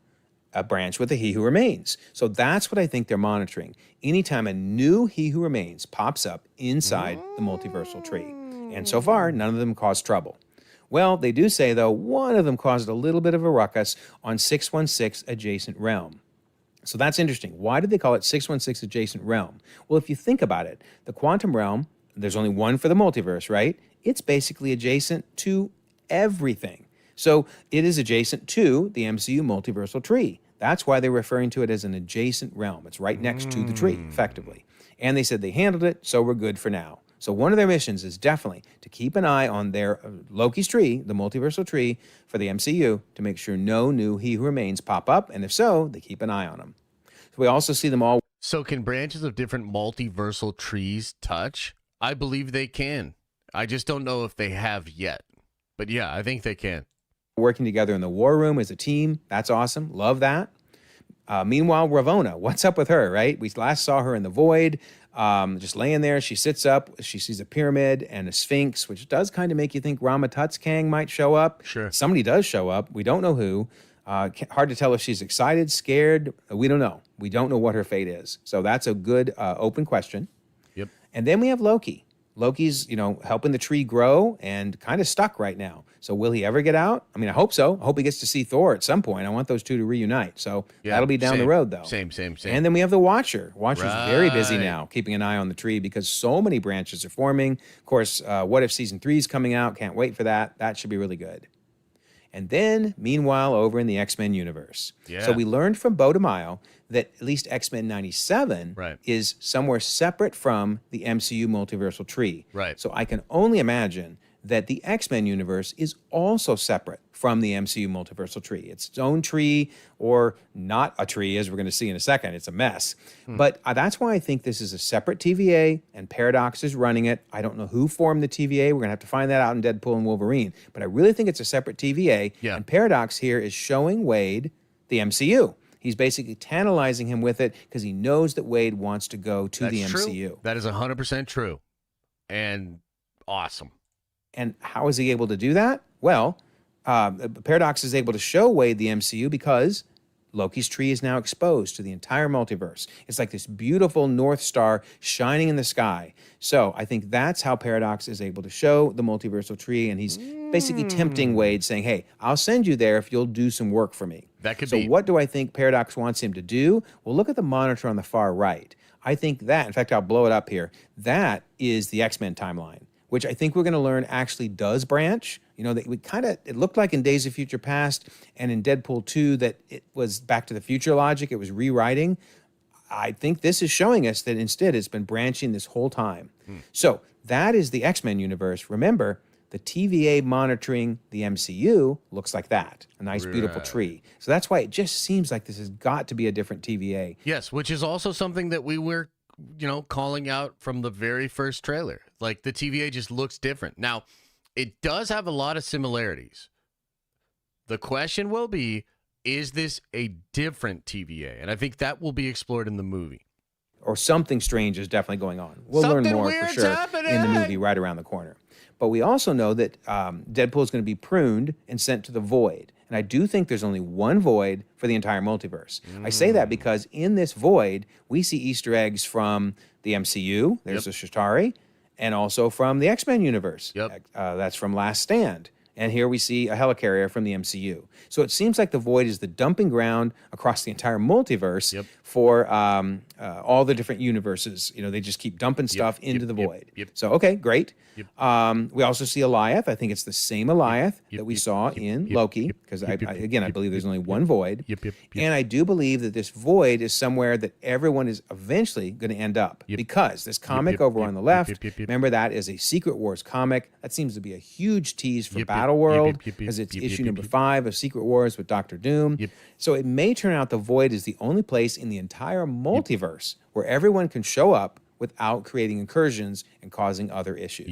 a branch with a He Who Remains. So that's what I think they're monitoring. Anytime a new He Who Remains pops up inside the multiversal tree. And so far, none of them caused trouble. Well, they do say, though, one of them caused a little bit of a ruckus on 616 Adjacent Realm. So that's interesting. Why did they call it 616 Adjacent Realm? Well, if you think about it, the quantum realm, there's only one for the multiverse, right? It's basically adjacent to everything. So it is adjacent to the MCU multiversal tree. That's why they're referring to it as an adjacent realm. It's right next to the tree, effectively. And they said they handled it, so we're good for now. So one of their missions is definitely to keep an eye on their Loki's tree, the multiversal tree for the MCU, to make sure no new He Who Remains pop up, and if so, they keep an eye on them. So we also see them all. So can branches of different multiversal trees touch? I believe they can. I just don't know if they have yet. But yeah, I think they can. Working together in the war room as a team. That's awesome. Love that. Meanwhile, Ravonna, what's up with her, right? We last saw her in the void, just laying there. She sits up. She sees a pyramid and a sphinx, which does kind of make you think Rama-Tut's Kang might show up. Sure. Somebody does show up. We don't know who. Hard to tell if she's excited, scared. We don't know. We don't know what her fate is. So that's a good open question. Yep. And then we have Loki. Loki's, helping the tree grow and kind of stuck right now. So will he ever get out? I mean, I hope so. I hope he gets to see Thor at some point. I want those two to reunite. So that'll be down the road, though. Same. And then we have the Watcher. Watcher's very busy now, keeping an eye on the tree because so many branches are forming. Of course, What If Season 3 is coming out. Can't wait for that. That should be really good. And then, meanwhile, over in the X-Men universe. Yeah. So we learned from Bo DeMaio that at least X-Men 97 is somewhere separate from the MCU multiversal tree. Right. So I can only imagine that the X-Men universe is also separate from the MCU multiversal tree. It's its own tree, or not a tree, as we're going to see in a second. It's a mess. But that's why I think this is a separate TVA, and Paradox is running it. I don't know who formed the TVA. We're going to have to find that out in Deadpool and Wolverine. But I really think it's a separate TVA, and Paradox here is showing Wade the MCU. He's basically tantalizing him with it because he knows that Wade wants to go to the MCU. True. That is 100% true. And awesome. And how is he able to do that? Well, Paradox is able to show Wade the MCU because Loki's tree is now exposed to the entire multiverse. It's like this beautiful North Star shining in the sky. So I think that's how Paradox is able to show the multiversal tree, and he's basically tempting Wade, saying, hey, I'll send you there if you'll do some work for me. That could be. So what do I think Paradox wants him to do? Well, look at the monitor on the far right. I think that, in fact, I'll blow it up here. That is the X-Men timeline, which I think we're going to learn actually does branch. It looked like in Days of Future Past and in Deadpool 2 that it was Back to the Future logic. It was rewriting. I think this is showing us that instead it's been branching this whole time. So that is the X-Men universe. Remember, the TVA monitoring the MCU looks like that. A nice, beautiful tree. So that's why it just seems like this has got to be a different TVA. Yes, which is also something that we were calling out from the very first trailer. Like, the TVA just looks different. Now, it does have a lot of similarities. The question will be, is this a different TVA? And I think that will be explored in the movie. Or something strange is definitely going on. We'll learn more for sure in the movie right around the corner. But we also know that Deadpool is going to be pruned and sent to the void. And I do think there's only one void for the entire multiverse. I say that because in this void, we see Easter eggs from the MCU. There's the Shatari. And also from the X-Men universe. That's from Last Stand. And here we see a helicarrier from the MCU. So it seems like the void is the dumping ground across the entire multiverse for all the different universes. They just keep dumping stuff into the void. So, okay, great. We also see Eliath. I think it's the same Eliath that we saw in Loki, because I believe there's only one void. And I do believe that this void is somewhere that everyone is eventually going to end up, because this comic over on the left, remember, that is a Secret Wars comic. That seems to be a huge tease for Battle World, because it's issue number 5 of Secret Wars with Doctor Doom. So it may turn out the void is the only place in the entire multiverse where everyone can show up without creating incursions and causing other issues.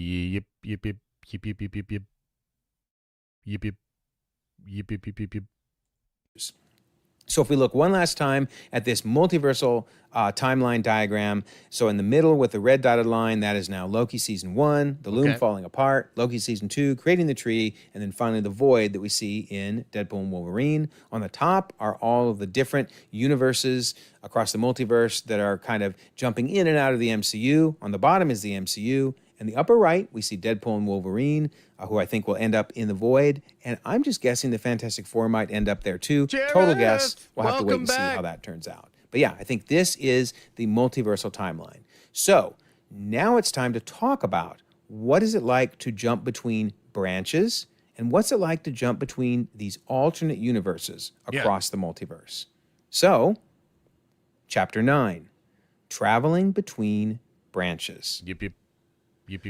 So if we look one last time at this multiversal timeline diagram, so in the middle with the red dotted line, that is now Loki Season 1, the Loom falling apart, Loki Season 2, creating the tree, and then finally the void that we see in Deadpool and Wolverine. On the top are all of the different universes across the multiverse that are kind of jumping in and out of the MCU. On the bottom is the MCU. In the upper right, we see Deadpool and Wolverine, who I think will end up in the void. And I'm just guessing the Fantastic Four might end up there too. Total guess. We'll have to wait and see how that turns out. But yeah, I think this is the multiversal timeline. So now it's time to talk about what is it like to jump between branches, and what's it like to jump between these alternate universes across the multiverse. So, Chapter 9, Traveling Between Branches.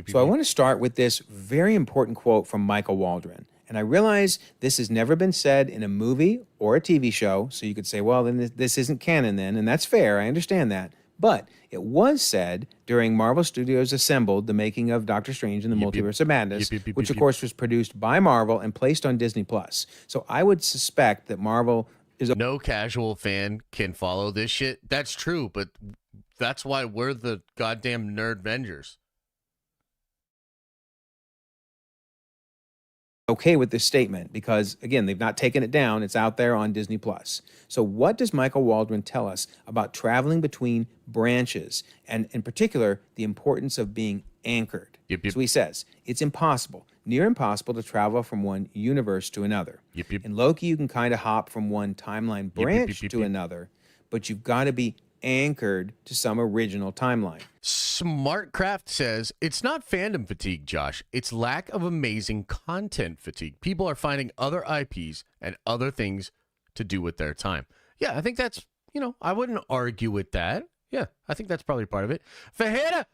So I want to start with this very important quote from Michael Waldron. And I realize this has never been said in a movie or a TV show, so you could say, well, then this isn't canon then, and that's fair, I understand that. But it was said during Marvel Studios Assembled, the making of Doctor Strange in the Multiverse of Madness, which of course was produced by Marvel and placed on Disney+. So I would suspect that Marvel is... No casual fan can follow this shit. That's true, but that's why we're the goddamn nerd Avengers. Okay with this statement because, again, they've not taken it down. It's out there on Disney+. So what does Michael Waldron tell us about traveling between branches and, in particular, the importance of being anchored? So he says, it's impossible, near impossible to travel from one universe to another. In Loki, you can kind of hop from one timeline branch to another, but you've got to be anchored to some original timeline. Smartcraft says it's not fandom fatigue, Josh. It's lack of amazing content fatigue. People are finding other IPs and other things to do with their time. Yeah, I think that's, I wouldn't argue with that. Yeah, I think that's probably part of it. Fajeda,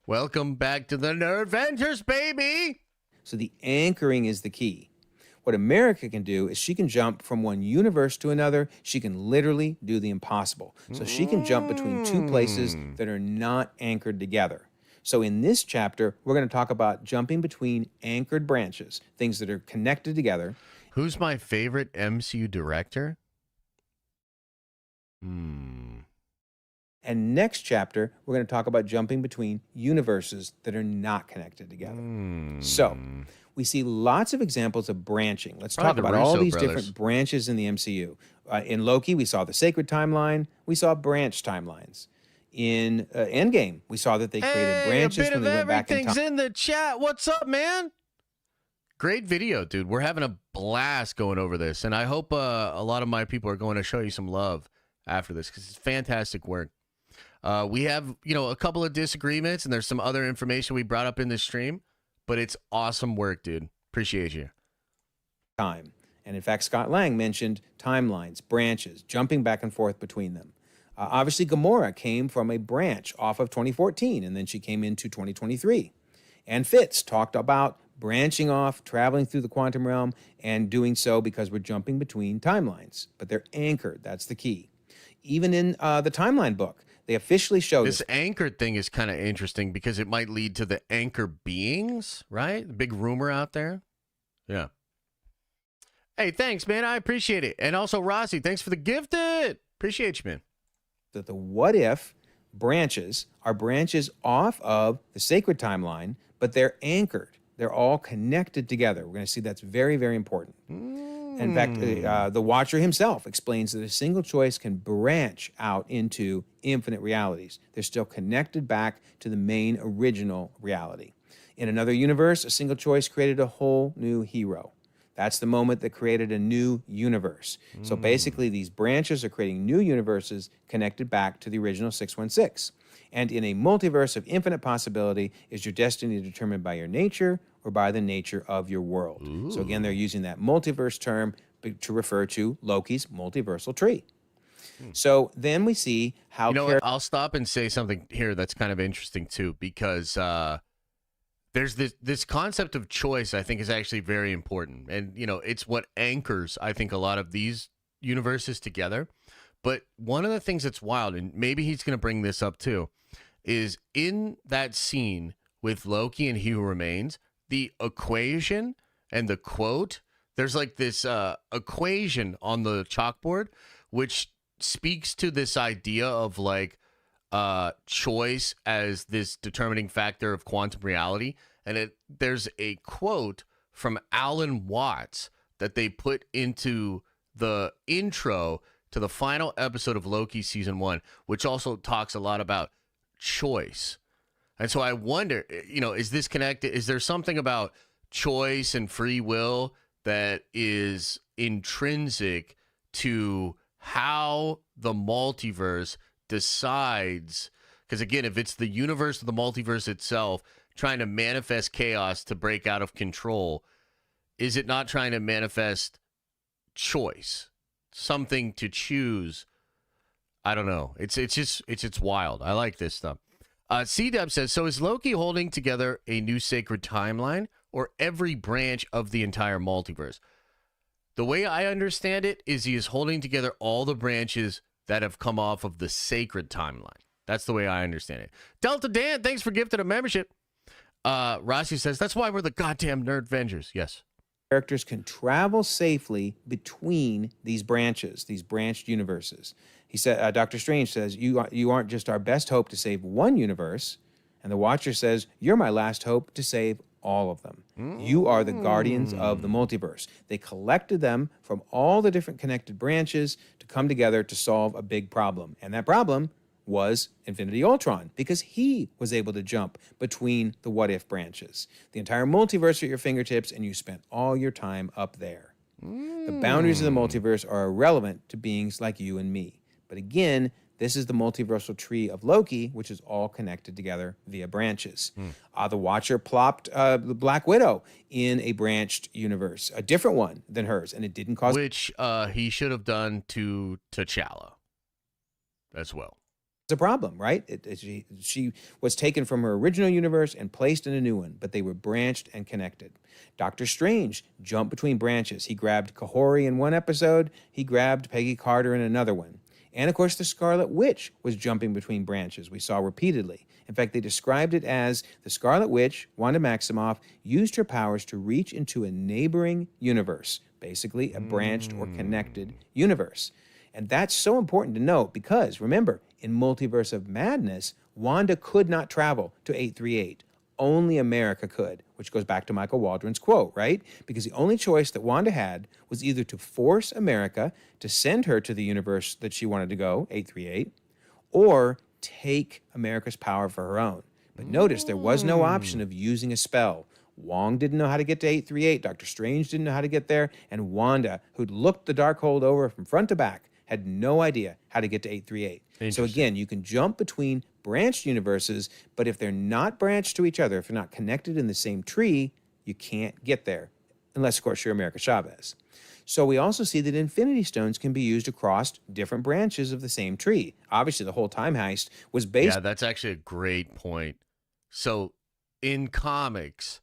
welcome back to the Nerd Ventures, baby. So the anchoring is the key. What America can do is she can jump from one universe to another. She can literally do the impossible. So she can jump between two places that are not anchored together. So in this chapter, we're going to talk about jumping between anchored branches, things that are connected together. Who's my favorite MCU director? And next chapter, we're going to talk about jumping between universes that are not connected together. So we see lots of examples of branching. Let's talk about all these different branches in the MCU. In Loki, we saw the sacred timeline. We saw branch timelines. In Endgame, we saw that they created branches when they went back in time. Everything's in the chat. What's up, man? Great video, dude. We're having a blast going over this, and I hope a lot of my people are going to show you some love after this because it's fantastic work. We have, a couple of disagreements, and there's some other information we brought up in this stream. But it's awesome work, dude. Appreciate you. Time. And in fact, Scott Lang mentioned timelines, branches, jumping back and forth between them. Obviously, Gamora came from a branch off of 2014, and then she came into 2023. And Fitz talked about branching off, traveling through the quantum realm, and doing so because we're jumping between timelines. But they're anchored. That's the key. Even in the timeline book, they officially showed this anchored thing is kind of interesting because it might lead to the anchor beings, right? The big rumor out there. Yeah. Hey, thanks, man. I appreciate it. And also, Rossi, thanks for the gifted. Appreciate you, man. That the what if branches are branches off of the sacred timeline, but they're anchored. They're all connected together. We're going to see that's very, very important. In fact, the Watcher himself explains that a single choice can branch out into infinite realities. They're still connected back to the main original reality. In another universe, a single choice created a whole new hero. That's the moment that created a new universe. So basically, these branches are creating new universes connected back to the original 616. And in a multiverse of infinite possibility, is your destiny determined by your nature or by the nature of your world? So again, they're using that multiverse term to refer to Loki's multiversal tree. So then we see how... I'll stop and say something here that's kind of interesting too, because there's this concept of choice I think is actually very important. And, it's what anchors, I think, a lot of these universes together. But one of the things that's wild, and maybe he's going to bring this up too, is in that scene with Loki and He Who Remains, the equation and the quote, there's like this equation on the chalkboard, which speaks to this idea of like choice as this determining factor of quantum reality. And there's a quote from Alan Watts that they put into the intro to the final episode of Loki season 1, which also talks a lot about choice. And so I wonder, is this connected? Is there something about choice and free will that is intrinsic to how the multiverse decides? Because again, if it's the universe of the multiverse itself trying to manifest chaos to break out of control, is it not trying to manifest choice? Something to choose I don't know. It's wild. I like this stuff. C-Dub says, so is Loki holding together a new sacred timeline or every branch of the entire multiverse? The way I understand it is he is holding together all the branches that have come off of the sacred timeline. That's the way I understand it. Delta Dan, thanks for gifting a membership. Rossi says, that's why we're the goddamn Nerd Avengers. Yes. Characters can travel safely between these branches, these branched universes. He said, Doctor Strange says, you aren't just our best hope to save one universe. And the Watcher says, you're my last hope to save all of them. You are the guardians of the multiverse. They collected them from all the different connected branches to come together to solve a big problem. And that problem was Infinity Ultron, because he was able to jump between the what-if branches. The entire multiverse at your fingertips, and you spent all your time up there. The boundaries of the multiverse are irrelevant to beings like you and me. But again, this is the multiversal tree of Loki, which is all connected together via branches. The Watcher plopped the Black Widow in a branched universe, a different one than hers, and it didn't cause... Which he should have done to T'Challa as well. It's a problem, right? She was taken from her original universe and placed in a new one, but they were branched and connected. Doctor Strange jumped between branches. He grabbed Kahori in one episode, he grabbed Peggy Carter in another one. And of course, the Scarlet Witch was jumping between branches, we saw repeatedly. In fact, they described it as the Scarlet Witch, Wanda Maximoff, used her powers to reach into a neighboring universe, basically a branched or connected universe. And that's so important to note because, remember, in Multiverse of Madness, Wanda could not travel to 838. Only America could, which goes back to Michael Waldron's quote, right? Because the only choice that Wanda had was either to force America to send her to the universe that she wanted to go, 838, or take America's power for her own. But notice there was no option of using a spell. Wong didn't know how to get to 838, Doctor Strange didn't know how to get there, and Wanda, who'd looked the Darkhold over from front to back, had no idea how to get to 838. So again, you can jump between branched universes, but if they're not branched to each other, if they're not connected in the same tree, you can't get there. Unless, of course, you're America Chavez. So we also see that Infinity Stones can be used across different branches of the same tree. Obviously, the whole time heist was based... Yeah, that's actually a great point. So in comics,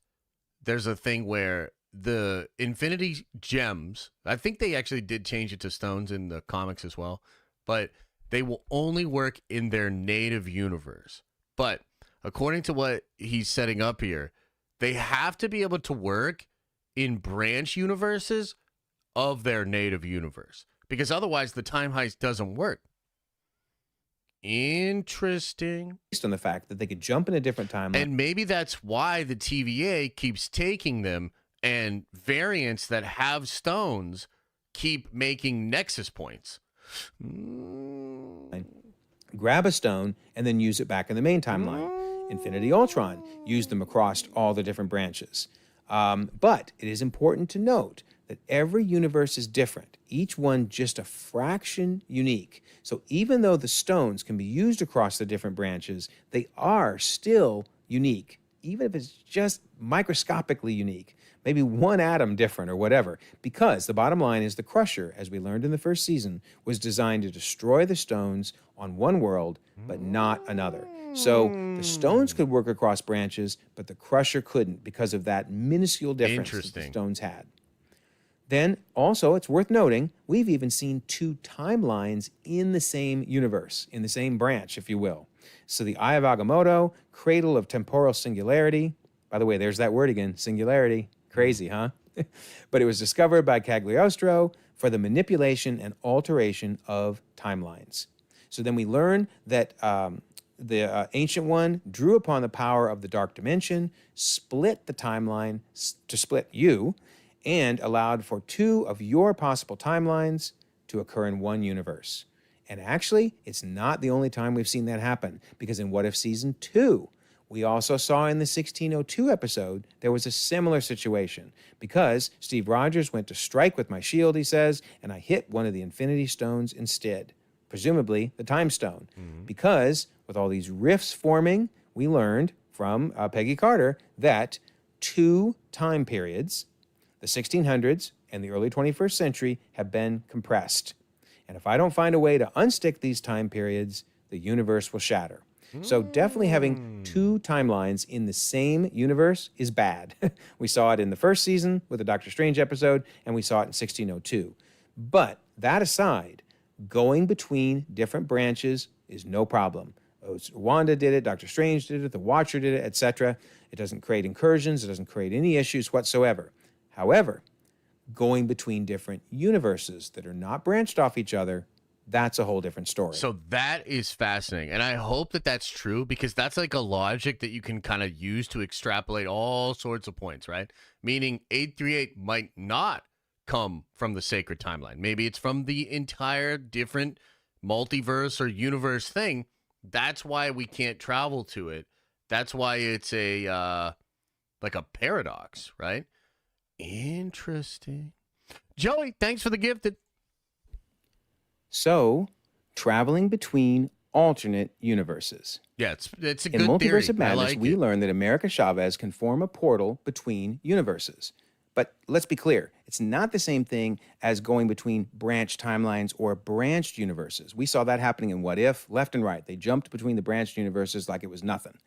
there's a thing where the Infinity Gems, I think they actually did change it to stones in the comics as well, but they will only work in their native universe. But according to what he's setting up here, they have to be able to work in branch universes of their native universe, because otherwise the time heist doesn't work. Interesting. Based on the fact that they could jump in a different timeline. And maybe that's why the TVA keeps taking them, and variants that have stones keep making Nexus points. Grab a stone and then use it back in the main timeline. Infinity Ultron used them across all the different branches. But it is important to note that every universe is different, each one just a fraction unique. So even though the stones can be used across the different branches, they are still unique, even if it's just microscopically unique. Maybe one atom different or whatever, because the bottom line is the Crusher, as we learned in the first season, was designed to destroy the stones on one world, but not another. So the stones could work across branches, but the Crusher couldn't because of that minuscule difference that the stones had. Then also, it's worth noting, we've even seen two timelines in the same universe, in the same branch, if you will. So the Eye of Agamotto, Cradle of Temporal Singularity. By the way, there's that word again, singularity. Crazy, huh? But it was discovered by Cagliostro for the manipulation and alteration of timelines. So then we learn that the Ancient One drew upon the power of the Dark Dimension, split the timeline to split you, and allowed for two of your possible timelines to occur in one universe. And actually, it's not the only time we've seen that happen, because in What If Season 2, we also saw in the 1602 episode, there was a similar situation because Steve Rogers went to strike with my shield, he says, and I hit one of the Infinity Stones instead, presumably the Time Stone. Because with all these rifts forming, we learned from Peggy Carter that two time periods, the 1600s and the early 21st century, have been compressed. And if I don't find a way to unstick these time periods, the universe will shatter. So definitely having two timelines in the same universe is bad. We saw it in the first season with the Doctor Strange episode, and we saw it in 1602. But that aside, going between different branches is no problem. Wanda did it, Doctor Strange did it, the Watcher did it, etc. It doesn't create incursions, it doesn't create any issues whatsoever. However, going between different universes that are not branched off each other, that's a whole different story. So that is fascinating. And I hope that that's true, because that's like a logic that you can kind of use to extrapolate all sorts of points, right? Meaning 838 might not come from the sacred timeline. Maybe it's from the entire different multiverse or universe thing. That's why we can't travel to it. That's why it's a like a paradox, right? Interesting. Joey, thanks for the gifted. So, traveling between alternate universes. Yeah, it's a In good theory. Multiverse of Madness, we learn that America Chavez can form a portal between universes. But let's be clear, it's not the same thing as going between branched timelines or branched universes. We saw that happening in What If, left and right. They jumped between the branched universes like it was nothing.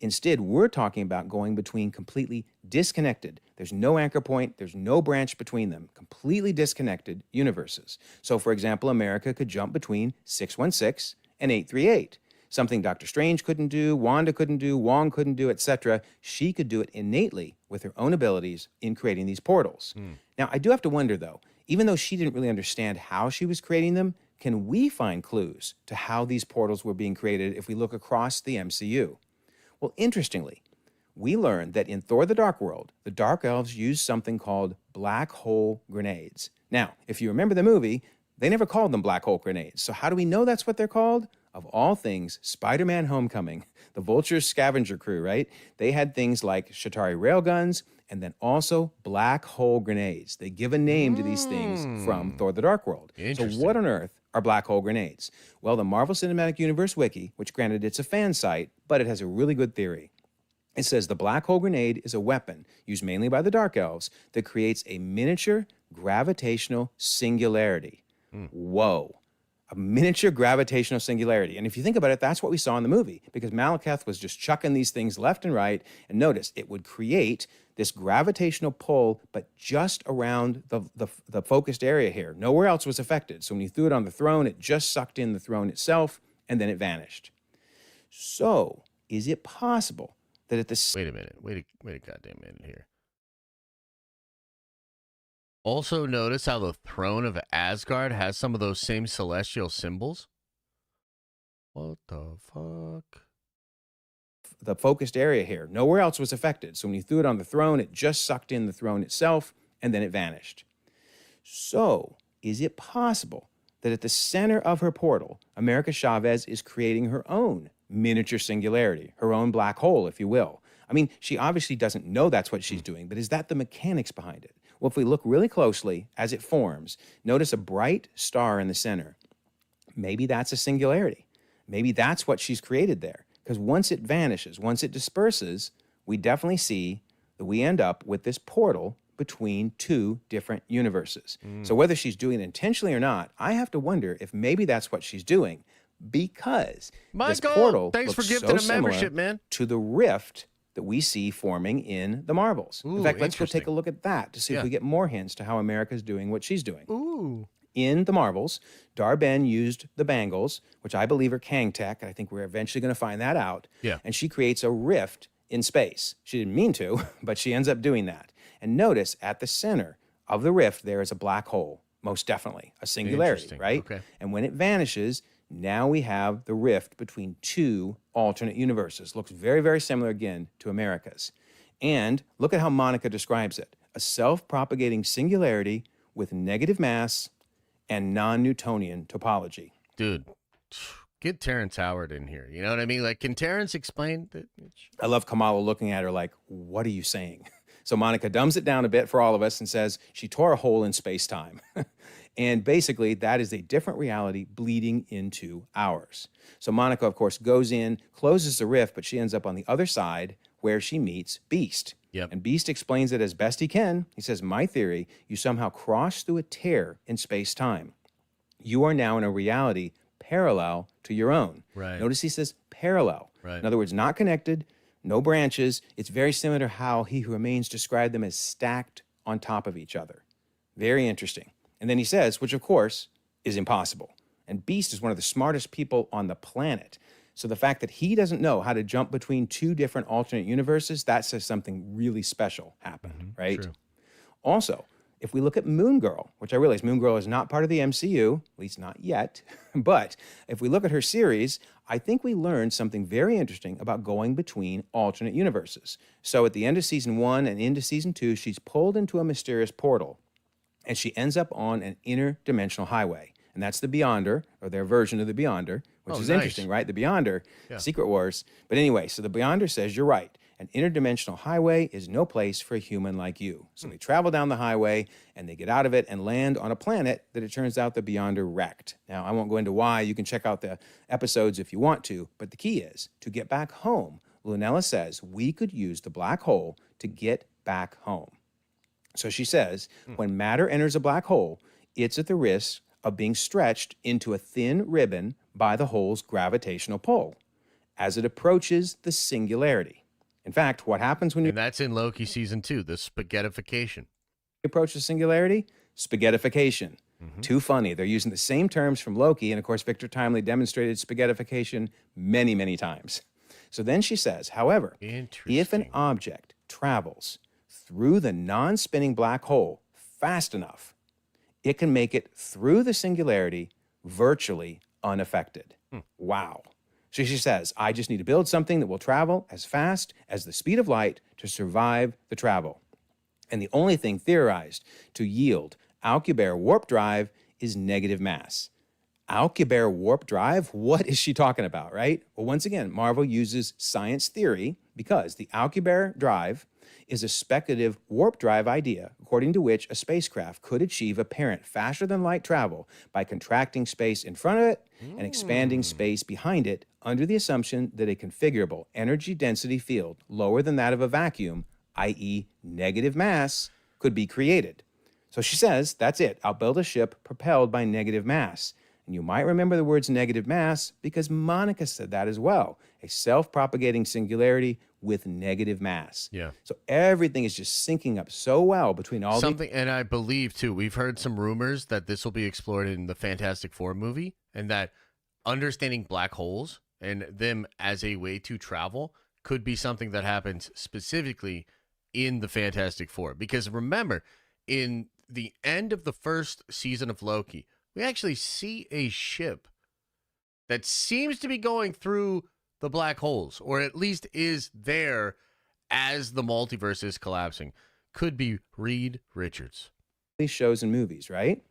Instead, we're talking about going between completely disconnected. There's no anchor point, there's no branch between them, completely disconnected universes. So, for example, America could jump between 616 and 838. Something Doctor Strange couldn't do, Wanda couldn't do, Wong couldn't do, etc. She could do it innately with her own abilities in creating these portals. Now, I do have to wonder, though, even though she didn't really understand how she was creating them, can we find clues to how these portals were being created if we look across the MCU? Well, interestingly, we learned that in Thor the Dark World, the Dark Elves used something called black hole grenades. Now, if you remember the movie, they never called them black hole grenades. So how do we know that's what they're called? Of all things, Spider-Man Homecoming, the Vulture's scavenger crew, right? They had things like Shatari railguns and then also black hole grenades. They give a name to these things from Thor the Dark World. So what on earth are black hole grenades? Well, the Marvel Cinematic Universe Wiki, which granted it's a fan site, but it has a really good theory. It says the black hole grenade is a weapon used mainly by the Dark Elves that creates a miniature gravitational singularity. Whoa. A miniature gravitational singularity. And if you think about it, that's what we saw in the movie, because Malekith was just chucking these things left and right. And notice, it would create this gravitational pull, but just around the focused area here. Nowhere else was affected. So when you threw it on the throne, it just sucked in the throne itself, and then it vanished. So, is it possible that at the... Wait a minute. Wait a goddamn minute here. Also notice how the throne of Asgard has some of those same celestial symbols? What the fuck? The focused area here. Nowhere else was affected. So when you threw it on the throne, it just sucked in the throne itself, and then it vanished. So, is it possible that at the center of her portal, America Chavez is creating her own miniature singularity, her own black hole, if you will? I mean, she obviously doesn't know that's what she's doing, but is that the mechanics behind it? Well, if we look really closely as it forms, notice a bright star in the center. Maybe that's a singularity. Maybe that's what she's created there. Because once it vanishes, once it disperses, we definitely see that we end up with this portal between two different universes. So whether she's doing it intentionally or not, I have to wonder if maybe that's what she's doing, because this portal thanks looks for gifting so a membership, similar man. to the rift that we see forming in the Marvels. Ooh, in fact, let's go take interesting. a look at that to see if we get more hints to how America's doing what she's doing. Ooh. In the Marvels, Dar-Ben used the bangles, which I believe are Kang tech, and I think we're eventually going to find that out. Yeah. And she creates a rift in space. She didn't mean to, but she ends up doing that. And notice at the center of the rift, there is a black hole, most definitely, a singularity, Interesting. right? Okay. And when it vanishes, now we have the rift between two alternate universes. Looks very, very similar again to America's. And look at how Monica describes it. A self-propagating singularity with negative mass and non-Newtonian topology. Dude, get Terrence Howard in here. You know what I mean? Like, can Terrence explain that? I love Kamala looking at her like, what are you saying? So Monica dumbs it down a bit for all of us and says she tore a hole in space-time. And basically, that is a different reality bleeding into ours. So Monica, of course, goes in, closes the rift, but she ends up on the other side where she meets Beast. Yep. And Beast explains it as best he can. He says, my theory, you somehow cross through a tear in space-time. you are now in a reality parallel to your own. Right. Notice he says parallel. Right. In other words, not connected, no branches. It's very similar to how He Who Remains described them as stacked on top of each other. Very interesting. And then he says, which of course is impossible. And Beast is one of the smartest people on the planet. So the fact that he doesn't know how to jump between two different alternate universes, that says something really special happened, right? True. Also, if we look at Moon Girl, which I realize Moon Girl is not part of the MCU, at least not yet, but if we look at her series, I think we learned something very interesting about going between alternate universes. So at the end of season 1 and into season 2, she's pulled into a mysterious portal, and she ends up on an interdimensional highway. And that's the Beyonder, or their version of the Beyonder, which is nice. Interesting, right? The Beyonder, Secret Wars. But anyway, so the Beyonder says, you're right. An interdimensional highway is no place for a human like you. So they travel down the highway, and they get out of it and land on a planet that it turns out the Beyonder wrecked. Now, I won't go into why. You can check out the episodes if you want to. But the key is, to get back home, Lunella says, we could use the black hole to get back home. So she says, when matter enters a black hole, it's at the risk of being stretched into a thin ribbon by the hole's gravitational pull as it approaches the singularity. In fact, what happens when you And that's in Loki season 2, the spaghettification. approach the singularity? Spaghettification. Too funny. They're using the same terms from Loki, and of course, Victor Timely demonstrated spaghettification many, many times. So then she says, however, if an object travels through the non-spinning black hole fast enough, it can make it through the singularity virtually unaffected. Wow. So she says, I just need to build something that will travel as fast as the speed of light to survive the travel. And the only thing theorized to yield Alcubierre warp drive is negative mass. Alcubierre warp drive? What is she talking about, right? Well, once again, Marvel uses science theory because the Alcubierre drive is a speculative warp drive idea according to which a spacecraft could achieve apparent faster-than-light travel by contracting space in front of it and expanding space behind it under the assumption that a configurable energy density field lower than that of a vacuum, i.e. negative mass, could be created. So she says, that's it. I'll build a ship propelled by negative mass. And you might remember the words negative mass because Monica said that as well. A self-propagating singularity with negative mass. Yeah. So everything is just syncing up so well between all And I believe, too, we've heard some rumors that this will be explored in the Fantastic Four movie, and that understanding black holes and them as a way to travel could be something that happens specifically in the Fantastic Four. Because remember, in the end of the first season of Loki, we actually see a ship that seems to be going through the black holes, or at least is there as the multiverse is collapsing. Could be Reed Richards. these shows and movies, right?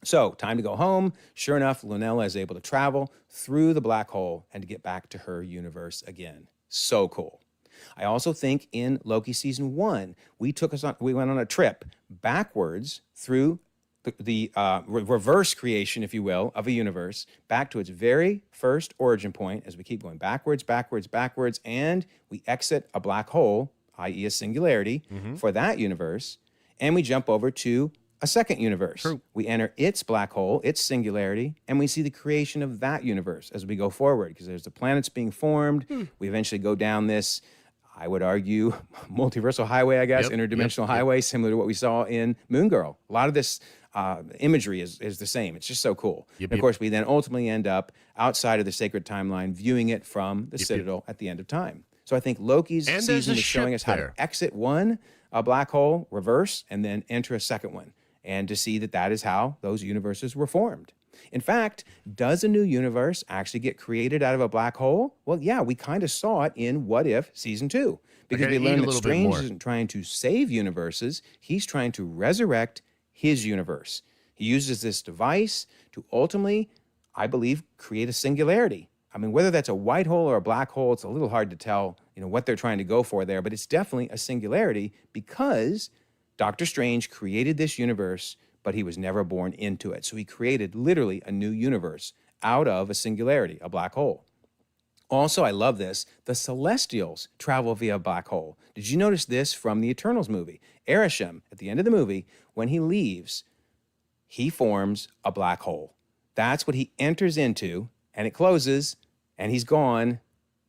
So, time to go home. Sure enough, Lunella is able to travel through the black hole and to get back to her universe again. So cool. I also think in Loki season 1, we went on a trip backwards through the reverse creation, if you will, of a universe back to its very first origin point as we keep going backwards, backwards, backwards, and we exit a black hole, i.e. a singularity, for that universe, and we jump over to a second universe. True. We enter its black hole, its singularity, and we see the creation of that universe as we go forward, because there's the planets being formed. We eventually go down this, I would argue, multiversal highway, I guess, interdimensional highway, similar to what we saw in Moon Girl. A lot of this imagery is the same. It's just so cool. And of course, we then ultimately end up outside of the sacred timeline, viewing it from the Citadel at the end of time. So I think Loki's season is showing us how to exit one black hole, reverse, and then enter a second one, and to see that that is how those universes were formed. In fact, does a new universe actually get created out of a black hole? Well, yeah, we kind of saw it in What If Season 2, because we learned that Strange isn't trying to save universes, he's trying to resurrect his universe. He uses this device to ultimately, I believe, create a singularity. I mean, whether that's a white hole or a black hole, it's a little hard to tell, what they're trying to go for there, but it's definitely a singularity because Doctor Strange created this universe, but he was never born into it. So he created literally a new universe out of a singularity, a black hole. Also, I love this, the Celestials travel via a black hole. Did you notice this from the Eternals movie? Arishem, at the end of the movie, when he leaves, he forms a black hole. That's what he enters into, and it closes, and he's gone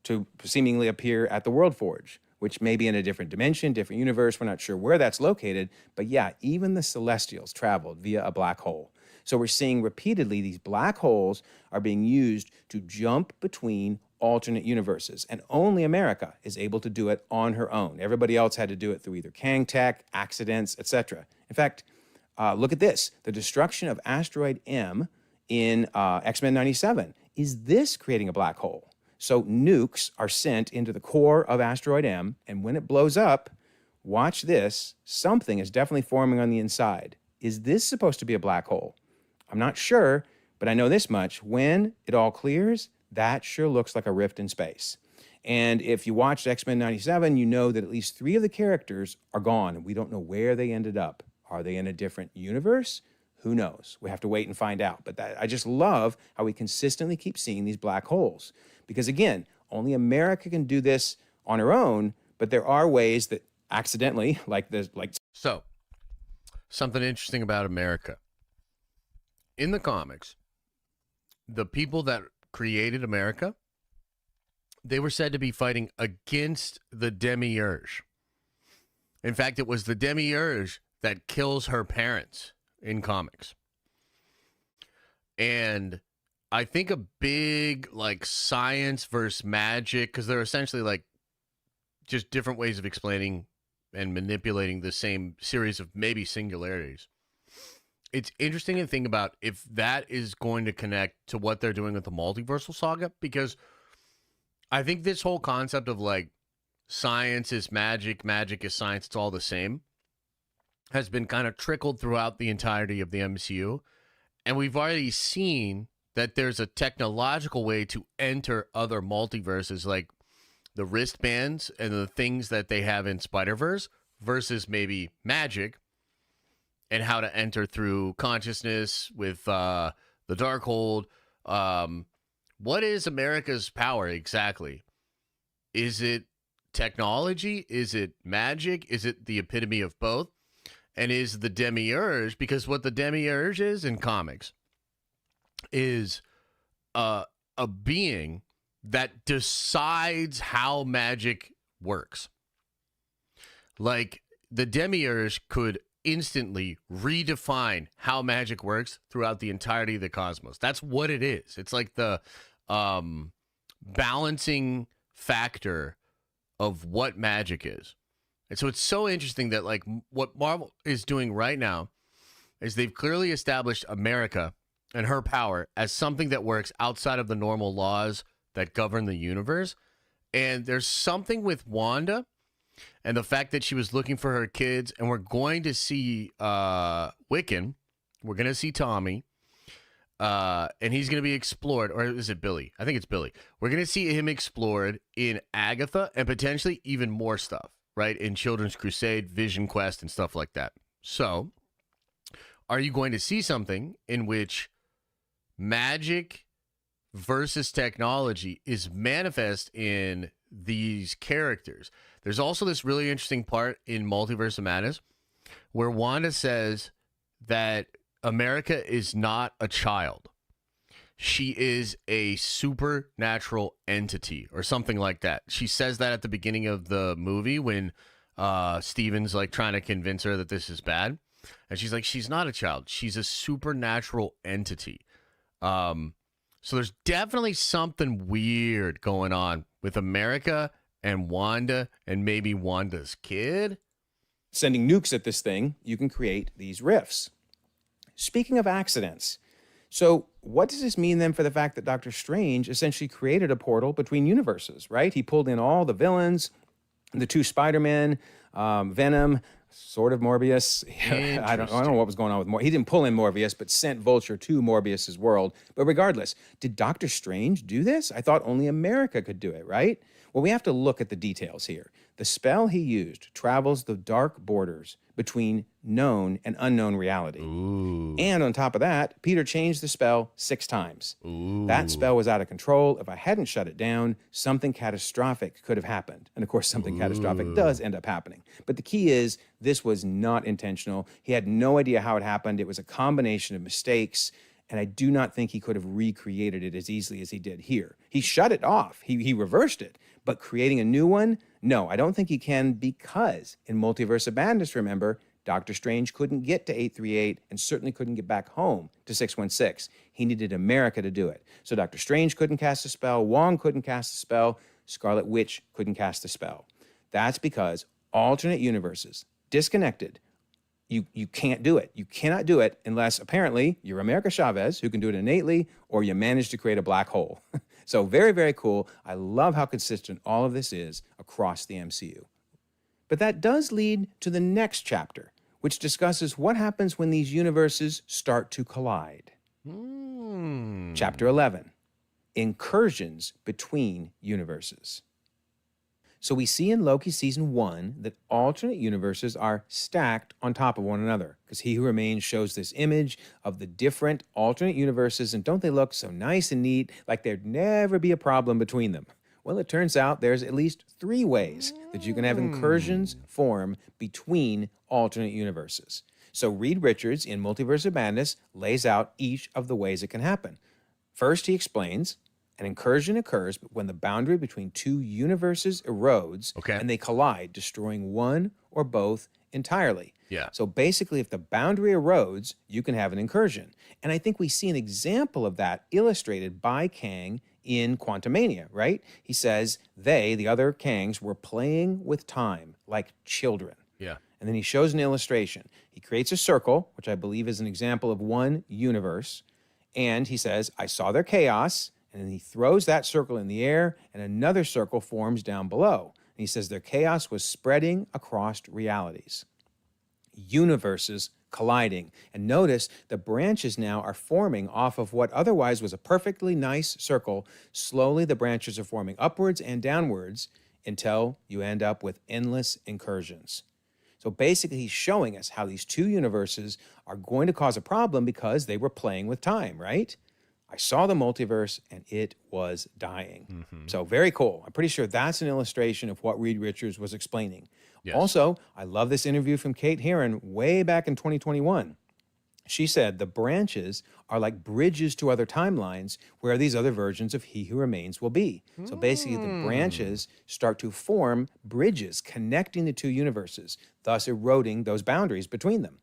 to seemingly appear at the World Forge, which may be in a different dimension, different universe. We're not sure where that's located. But yeah, even the Celestials traveled via a black hole. So we're seeing repeatedly these black holes are being used to jump between alternate universes. And only America is able to do it on her own. Everybody else had to do it through either Kang tech, accidents, etc. In fact, look at this. The destruction of asteroid M in X-Men 97. Is this creating a black hole? So nukes are sent into the core of asteroid M, and when it blows up, watch this, something is definitely forming on the inside. Is this supposed to be a black hole? I'm not sure, but I know this much. When it all clears, that sure looks like a rift in space. And if you watched X-Men 97, you know that at least 3 of the characters are gone, and we don't know where they ended up. Are they in a different universe? Who knows? We have to wait and find out. But I just love how we consistently keep seeing these black holes. Because again, only America can do this on her own, but there are ways that accidentally, So, something interesting about America. In the comics, the people that created America, they were said to be fighting against the Demiurge. In fact, it was the Demiurge that kills her parents in comics. And I think a big science versus magic, because they're essentially just different ways of explaining and manipulating the same series of maybe singularities. It's interesting to think about if that is going to connect to what they're doing with the Multiversal saga, because I think this whole concept of science is magic, magic is science, it's all the same, has been kind of trickled throughout the entirety of the MCU. And we've already seen that there's a technological way to enter other multiverses, like the wristbands and the things that they have in Spider-Verse versus maybe magic and how to enter through consciousness with the Darkhold. What is America's power exactly? Is it technology? Is it magic? Is it the epitome of both? And is the Demiurge, because what the Demiurge is in comics is a being that decides how magic works. Like, the Demiurge could instantly redefine how magic works throughout the entirety of the cosmos. That's what it is. It's like the balancing factor of what magic is. And so it's so interesting that what Marvel is doing right now is they've clearly established America and her power as something that works outside of the normal laws that govern the universe. And there's something with Wanda and the fact that she was looking for her kids, and we're going to see Wiccan. We're going to see Tommy, and he's going to be explored. Or is it Billy? I think it's Billy. We're going to see him explored in Agatha and potentially even more stuff, right? In Children's Crusade, Vision Quest, and stuff like that. So, are you going to see something in which magic versus technology is manifest in these characters? There's also this really interesting part in Multiverse of Madness where Wanda says that America is not a child. She is a supernatural entity or something like that. She says that at the beginning of the movie when Steven's trying to convince her that this is bad. And she's like, she's not a child. She's a supernatural entity. So there's definitely something weird going on with America and Wanda and maybe Wanda's kid. Sending nukes at this thing, you can create these rifts. Speaking of accidents, so what does this mean then for the fact that Doctor Strange essentially created a portal between universes, right? He pulled in all the villains, the 2 Spider-Men, Venom, sort of Morbius. I don't know what was going on with Morbius. He didn't pull in Morbius, but sent Vulture to Morbius's world. But regardless, did Doctor Strange do this? I thought only America could do it, right? Well, we have to look at the details here. The spell he used travels the dark borders between known and unknown reality. Ooh. And on top of that, Peter changed the spell 6 times. Ooh. That spell was out of control. If I hadn't shut it down, something catastrophic could have happened. And of course, something catastrophic does end up happening. But the key is, this was not intentional. He had no idea how it happened. It was a combination of mistakes. And I do not think he could have recreated it as easily as he did here. He shut it off. He reversed it. But creating a new one, no, I don't think he can, because in Multiverse of Madness, remember, Doctor Strange couldn't get to 838 and certainly couldn't get back home to 616. He needed America to do it. So Doctor Strange couldn't cast a spell, Wong couldn't cast a spell, Scarlet Witch couldn't cast a spell. That's because alternate universes, disconnected, you can't do it. You cannot do it unless apparently you're America Chavez, who can do it innately, or you manage to create a black hole. So very, very cool. I love how consistent all of this is across the MCU. But that does lead to the next chapter, which discusses what happens when these universes start to collide. Chapter 11, Incursions Between Universes. So we see in Loki Season 1 that alternate universes are stacked on top of one another, because He Who Remains shows this image of the different alternate universes, and don't they look so nice and neat, like there'd never be a problem between them? Well, it turns out there's at least 3 ways that you can have incursions form between alternate universes. So Reed Richards in Multiverse of Madness lays out each of the ways it can happen. First, he explains, an incursion occurs when the boundary between 2 universes erodes and they collide, destroying one or both entirely. Yeah. So basically, if the boundary erodes, you can have an incursion. And I think we see an example of that illustrated by Kang in Quantumania, right? He says the other Kangs, were playing with time like children. Yeah. And then he shows an illustration. He creates a circle, which I believe is an example of one universe. And he says, I saw their chaos. And then he throws that circle in the air, and another circle forms down below. And he says their chaos was spreading across realities. Universes colliding. And notice the branches now are forming off of what otherwise was a perfectly nice circle. Slowly the branches are forming upwards and downwards until you end up with endless incursions. So basically he's showing us how these 2 universes are going to cause a problem because they were playing with time, right? I saw the multiverse and it was dying. So very cool. I'm pretty sure that's an illustration of what Reed Richards was explaining. Yes. Also, I love this interview from Kate Herron way back in 2021. She said the branches are like bridges to other timelines where these other versions of He Who Remains will be. So basically the branches start to form bridges connecting the 2 universes, thus eroding those boundaries between them.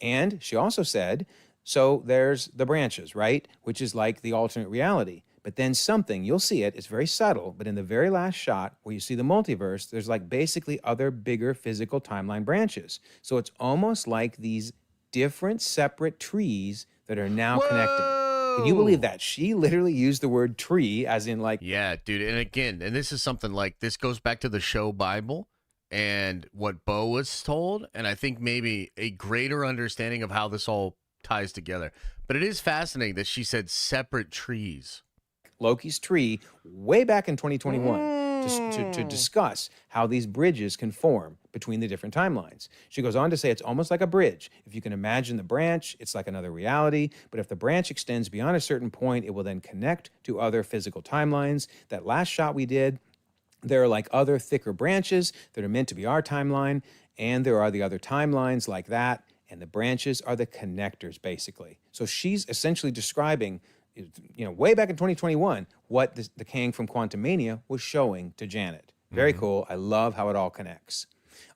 And she also said, so there's the branches, right? Which is like the alternate reality. But then something, you'll see it, it's very subtle, but in the very last shot where you see the multiverse, there's like basically other bigger physical timeline branches. So it's almost like these different separate trees that are now connecting. Can you believe that? She literally used the word tree as in like... Yeah, dude. And again, and this is something like, this goes back to the show Bible and what Bo was told. And I think maybe a greater understanding of how this all ties together. But it is fascinating that she said separate trees. Loki's tree way back in 2021 to discuss how these bridges can form between the different timelines. She goes on to say it's almost like a bridge. If you can imagine the branch, it's like another reality. But if the branch extends beyond a certain point, it will then connect to other physical timelines. That last shot we did, there are like other thicker branches that are meant to be our timeline. And there are the other timelines like that. And the branches are the connectors, basically. So she's essentially describing, you know, way back in 2021, what the Kang from Quantumania was showing to Janet. Very cool. I love how it all connects.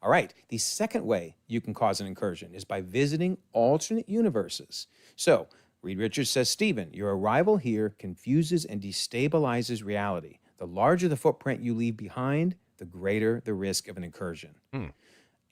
All right, the second way you can cause an incursion is by visiting alternate universes. So, Reed Richards says, Stephen, your arrival here confuses and destabilizes reality. The larger the footprint you leave behind, the greater the risk of an incursion.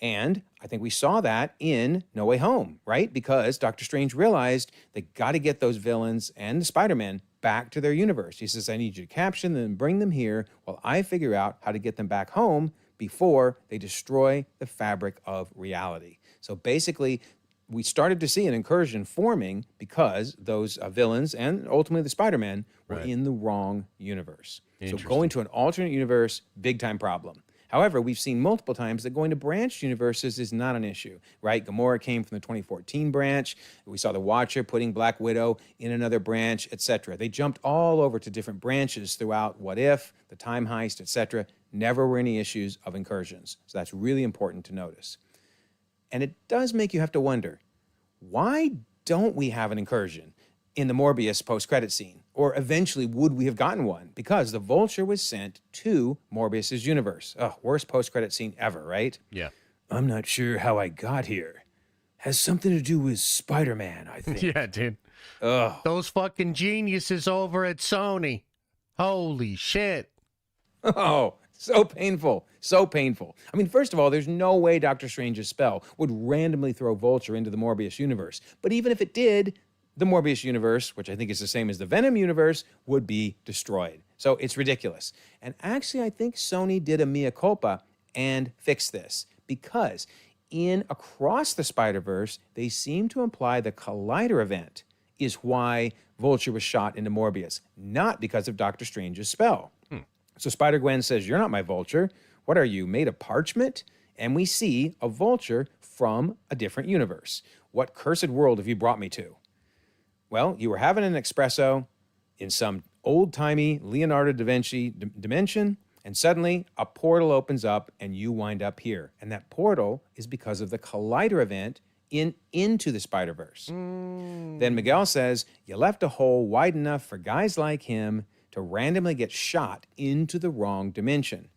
And I think we saw that in No Way Home, right? Because Doctor Strange realized they got to get those villains and the Spider-Man back to their universe. He says, I need you to capture them and bring them here while I figure out how to get them back home before they destroy the fabric of reality. So basically, we started to see an incursion forming because those villains and ultimately the Spider-Man were in the wrong universe. So going to an alternate universe, big time problem. However, we've seen multiple times that going to branched universes is not an issue, right? Gamora came from the 2014 branch. We saw the Watcher putting Black Widow in another branch, etc. They jumped all over to different branches throughout What If, the Time Heist, etc. Never were any issues of incursions. So that's really important to notice. And it does make you have to wonder, why don't we have an incursion? in the Morbius post-credit scene? Or eventually, would we have gotten one? Because the Vulture was sent to Morbius's universe. Oh, worst post-credit scene ever, right? Yeah. I'm not sure how I got here. Has something to do with Spider-Man, I think. Yeah, dude. Ugh. Those fucking geniuses over at Sony. Holy shit. Oh, so painful. So painful. I mean, first of all, there's no way Doctor Strange's spell would randomly throw Vulture into the Morbius universe. But even if it did, the Morbius universe, which I think is the same as the Venom universe, would be destroyed. So it's ridiculous. And actually, I think Sony did a mea culpa and fixed this, because in Across the Spider-Verse, they seem to imply the Collider event is why Vulture was shot into Morbius, not because of Doctor Strange's spell. So Spider-Gwen says, "You're not my Vulture. What are you, made of parchment?" And we see a Vulture from a different universe. What cursed world have you brought me to? Well, you were having an espresso in some old-timey Leonardo da Vinci dimension, and suddenly a portal opens up and you wind up here. And that portal is because of the Collider event into the Spider-Verse. Then Miguel says, "You left a hole wide enough for guys like him to randomly get shot into the wrong dimension.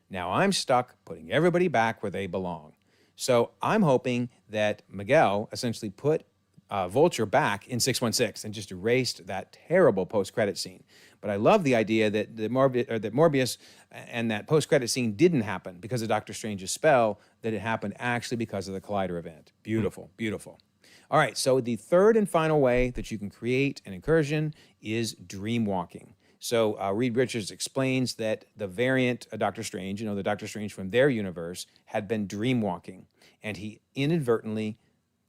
Now I'm stuck putting everybody back where they belong." So I'm hoping that Miguel essentially put Vulture back in 616 and just erased that terrible post-credit scene. But I love the idea that Morbius and that post-credit scene didn't happen because of Doctor Strange's spell, that it happened actually because of the Collider event. Beautiful, beautiful. All right, so the third and final way that you can create an incursion is dream walking. So Reed Richards explains that the variant of Doctor Strange, the Doctor Strange from their universe, had been dream walking, and he inadvertently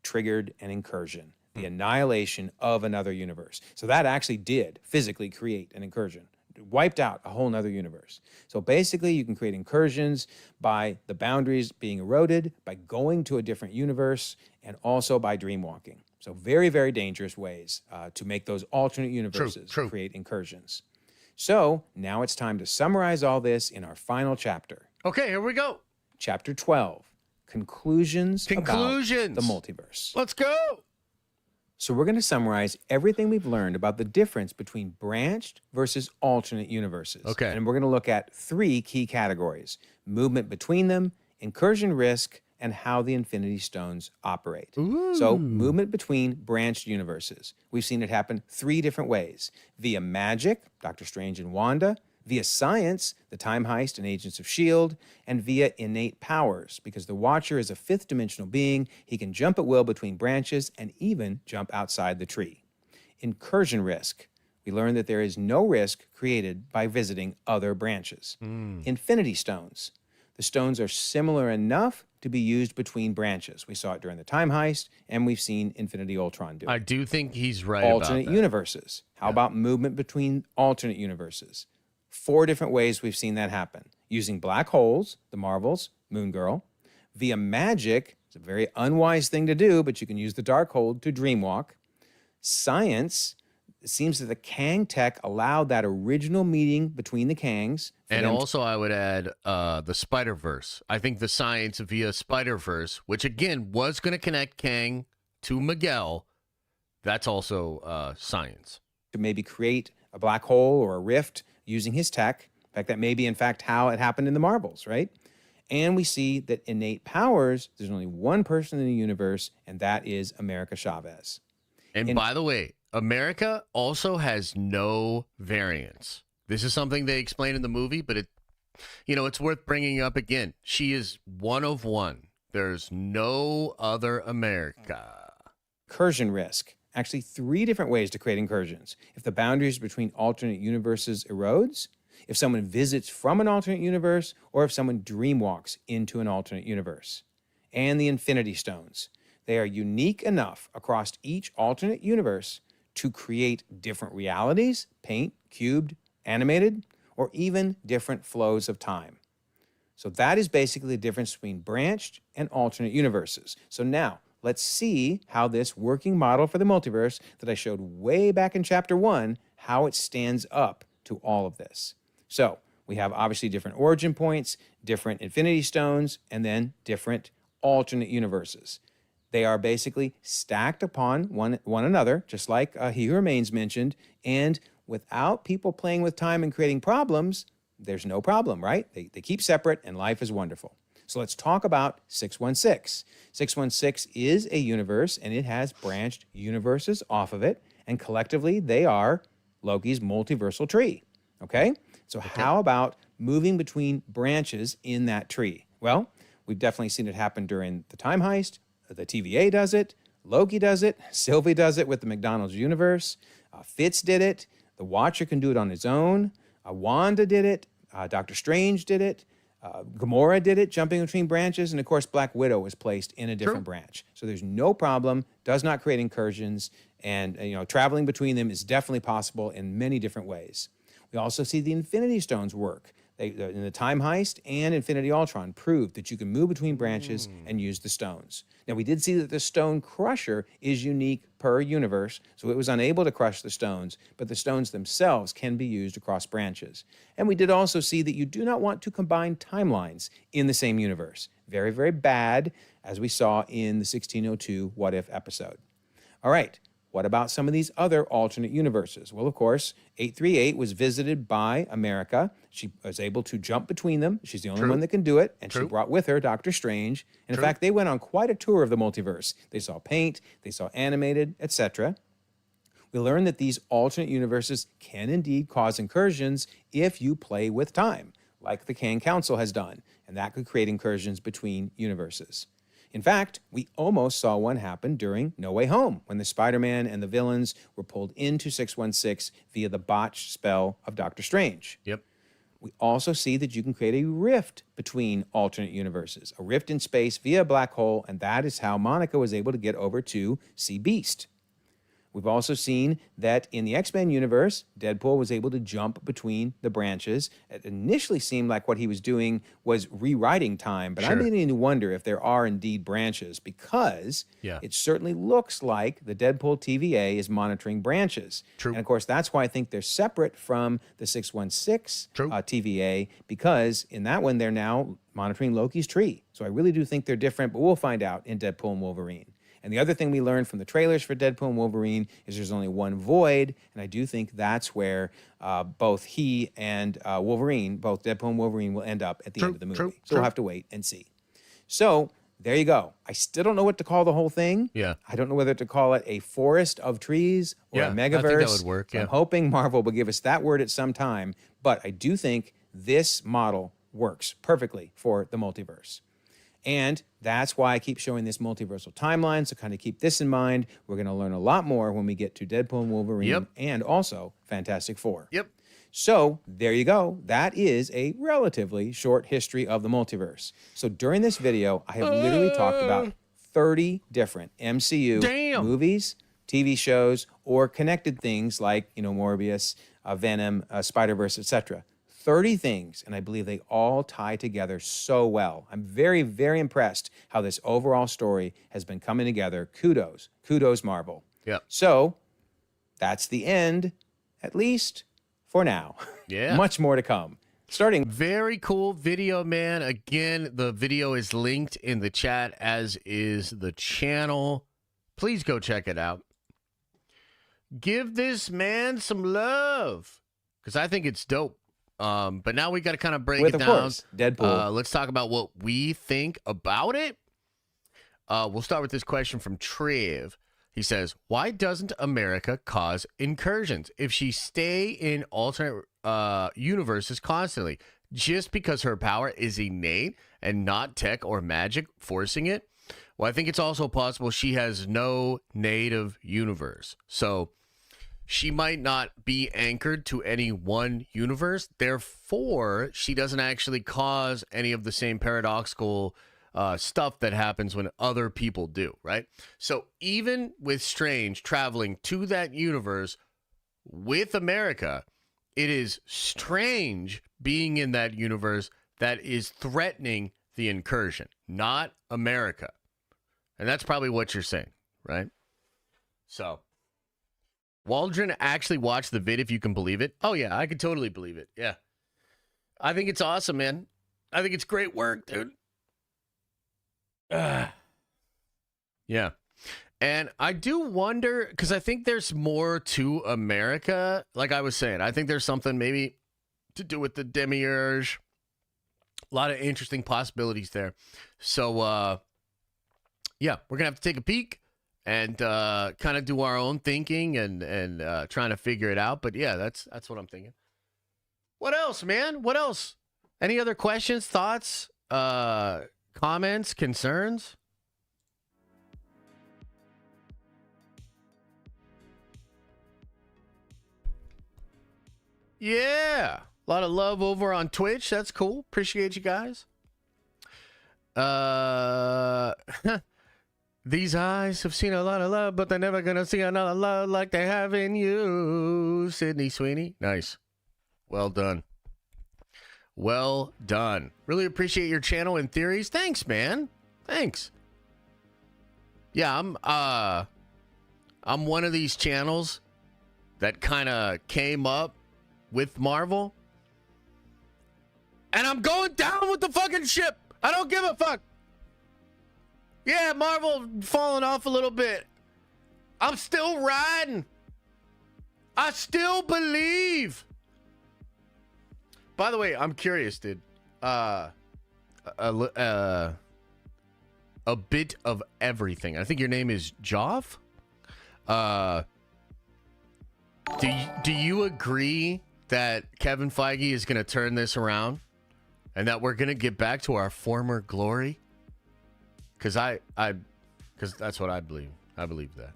triggered an incursion, the annihilation of another universe. So that actually did physically create an incursion. It wiped out a whole nother universe. So basically, you can create incursions by the boundaries being eroded, by going to a different universe, and also by dream walking. So very, very dangerous ways to make those alternate universes create incursions. So now it's time to summarize all this in our final chapter. Okay, here we go. Chapter 12, Conclusions about the multiverse. Let's go. So we're going to summarize everything we've learned about the difference between branched versus alternate universes. Okay. And we're going to look at 3 key categories: movement between them, incursion risk, and how the Infinity Stones operate. So movement between branched universes. We've seen it happen 3 different ways: via magic, Doctor Strange and Wanda; via science, the Time Heist and Agents of S.H.I.E.L.D., and via innate powers, because the Watcher is a 5th-dimensional being. He can jump at will between branches and even jump outside the tree. Incursion risk. We learn that there is no risk created by visiting other branches. Infinity Stones. The stones are similar enough to be used between branches. We saw it during the Time Heist, and we've seen Infinity Ultron do it. I do think he's right Alternate about that. universes. How about movement between alternate universes? 4 different ways we've seen that happen. Using black holes, the Marvels, Moon Girl. Via magic, it's a very unwise thing to do, but you can use the Darkhold to dreamwalk. Science, it seems that the Kang tech allowed that original meeting between the Kangs. And also, I would add the Spider-Verse. I think the science via Spider-Verse, which again was going to connect Kang to Miguel, that's also science. To maybe create a black hole or a rift using his tech. In fact, that may be, in fact, how it happened in the Marvels, right? And we see that innate powers, there's only one person in the universe, and that is America Chavez. And by the way, America also has no variants. This is something they explain in the movie, but it's worth bringing up again. She is one of one. There's no other America. Incursion risk. Actually, 3 different ways to create incursions. If the boundaries between alternate universes erodes, if someone visits from an alternate universe, or if someone dreamwalks into an alternate universe. And the Infinity Stones. They are unique enough across each alternate universe to create different realities, paint, cubed, animated, or even different flows of time. So that is basically the difference between branched and alternate universes. So now, let's see how this working model for the multiverse that I showed way back in chapter 1, how it stands up to all of this. So we have obviously different origin points, different Infinity Stones, and then different alternate universes. They are basically stacked upon one another, just like He Who Remains mentioned. And without people playing with time and creating problems, there's no problem, right? They keep separate and life is wonderful. So let's talk about 616. 616 is a universe and it has branched universes off of it. And collectively, they are Loki's multiversal tree. Okay? So how about moving between branches in that tree? Well, we've definitely seen it happen during the Time Heist. The TVA does it. Loki does it. Sylvie does it with the McDonald's universe. Fitz did it. The Watcher can do it on his own. Wanda did it. Doctor Strange did it. Gamora did it, jumping between branches. And of course, Black Widow was placed in a different branch. So there's no problem, does not create incursions. And traveling between them is definitely possible in many different ways. We also see the Infinity Stones work. In the Time Heist and Infinity Ultron proved that you can move between branches and use the stones. Now, we did see that the Stone Crusher is unique per universe, so it was unable to crush the stones, but the stones themselves can be used across branches. And we did also see that you do not want to combine timelines in the same universe. Very, very bad, as we saw in the 1602 What If episode. All right. What about some of these other alternate universes? Well, of course, 838 was visited by America. She was able to jump between them. She's the only one that can do it. And she brought with her Doctor Strange. And in fact, they went on quite a tour of the multiverse. They saw paint, they saw animated, etc. We learned that these alternate universes can indeed cause incursions if you play with time, like the Kang Council has done. And that could create incursions between universes. In fact, we almost saw one happen during No Way Home, when the Spider-Man and the villains were pulled into 616 via the botched spell of Doctor Strange. Yep. We also see that you can create a rift between alternate universes, a rift in space via a black hole, and that is how Monica was able to get over to see Beast. We've also seen that in the X-Men universe, Deadpool was able to jump between the branches. It initially seemed like what he was doing was rewriting time, but I'm beginning to wonder if there are indeed branches, because it certainly looks like the Deadpool TVA is monitoring branches. And of course, that's why I think they're separate from the 616 TVA, because in that one, they're now monitoring Loki's tree. So I really do think they're different, but we'll find out in Deadpool and Wolverine. And the other thing we learned from the trailers for Deadpool and Wolverine is there's only one void, and I do think that's where both he and Wolverine, both Deadpool and Wolverine, will end up at the end of the movie. So we'll have to wait and see. So there you go. I still don't know what to call the whole thing. Yeah. I don't know whether to call it a forest of trees or a megaverse. I think that would work. So I'm hoping Marvel will give us that word at some time, but I do think this model works perfectly for the multiverse. And that's why I keep showing this multiversal timeline, so kind of keep this in mind. We're going to learn a lot more when we get to Deadpool and Wolverine and also Fantastic Four. So there you go. That is a relatively short history of the multiverse. So during this video, I have literally talked about 30 different MCU movies, TV shows, or connected things like, Morbius, Venom, Spider-Verse, etc. 30 things, and I believe they all tie together so well. I'm very, very impressed how this overall story has been coming together. Kudos. Kudos, Marvel. So that's the end, at least for now. Much more to come. Starting. Very cool video, man. Again, the video is linked in the chat, as is the channel. Please go check it out. Give this man some love, because I think it's dope. But now we got to kind of break it down. Of course, Deadpool. Let's talk about what we think about it. We'll start with this question from Trev. He says, why doesn't America cause incursions if she stay in alternate universes constantly? Just because her power is innate and not tech or magic forcing it? Well, I think it's also possible she has no native universe. So she might not be anchored to any one universe. Therefore, she doesn't actually cause any of the same paradoxical stuff that happens when other people do, right? So even with Strange traveling to that universe with America, it is Strange being in that universe that is threatening the incursion, not America. And that's probably what you're saying, right? So Waldron actually watched the vid, if you can believe it. Oh, yeah, I could totally believe it. Yeah. I think it's awesome, man. I think it's great work, dude. Yeah. And I do wonder, because I think there's more to America. Like I was saying, I think there's something maybe to do with the demiurge. A lot of interesting possibilities there. So, yeah, we're going to have to take a peek and kind of do our own thinking and trying to figure it out. But, yeah, that's what I'm thinking. What else, man? What else? Any other questions, thoughts, comments, concerns? Yeah. A lot of love over on Twitch. That's cool. Appreciate you guys. These eyes have seen a lot of love, but they're never going to see another love like they have in you. Sydney Sweeney. Nice. Well done. Well done. Really appreciate your channel and theories. Thanks, man. Thanks. Yeah, I'm one of these channels that kind of came up with Marvel. And I'm going down with the fucking ship. I don't give a fuck. Yeah, Marvel falling off a little bit. I'm still riding. I still believe. By the way, I'm curious, dude. A bit of everything. I think your name is Joff. Do you agree that Kevin Feige is going to turn this around and that we're going to get back to our former glory? Because because that's what I believe. I believe that.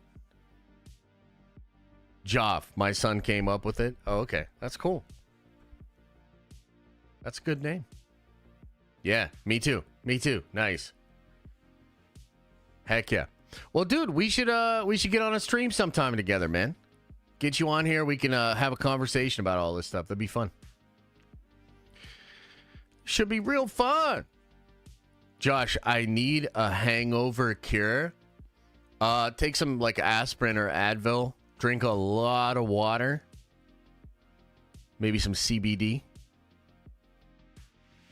Joff, my son came up with it. Oh, okay. That's cool. That's a good name. Yeah, me too. Me too. Nice. Heck yeah. Well, dude, we should get on a stream sometime together, man. Get you on here. We can have a conversation about all this stuff. That'd be fun. Should be real fun. Josh, I need a hangover cure. Take some like aspirin or Advil. Drink a lot of water. Maybe some CBD.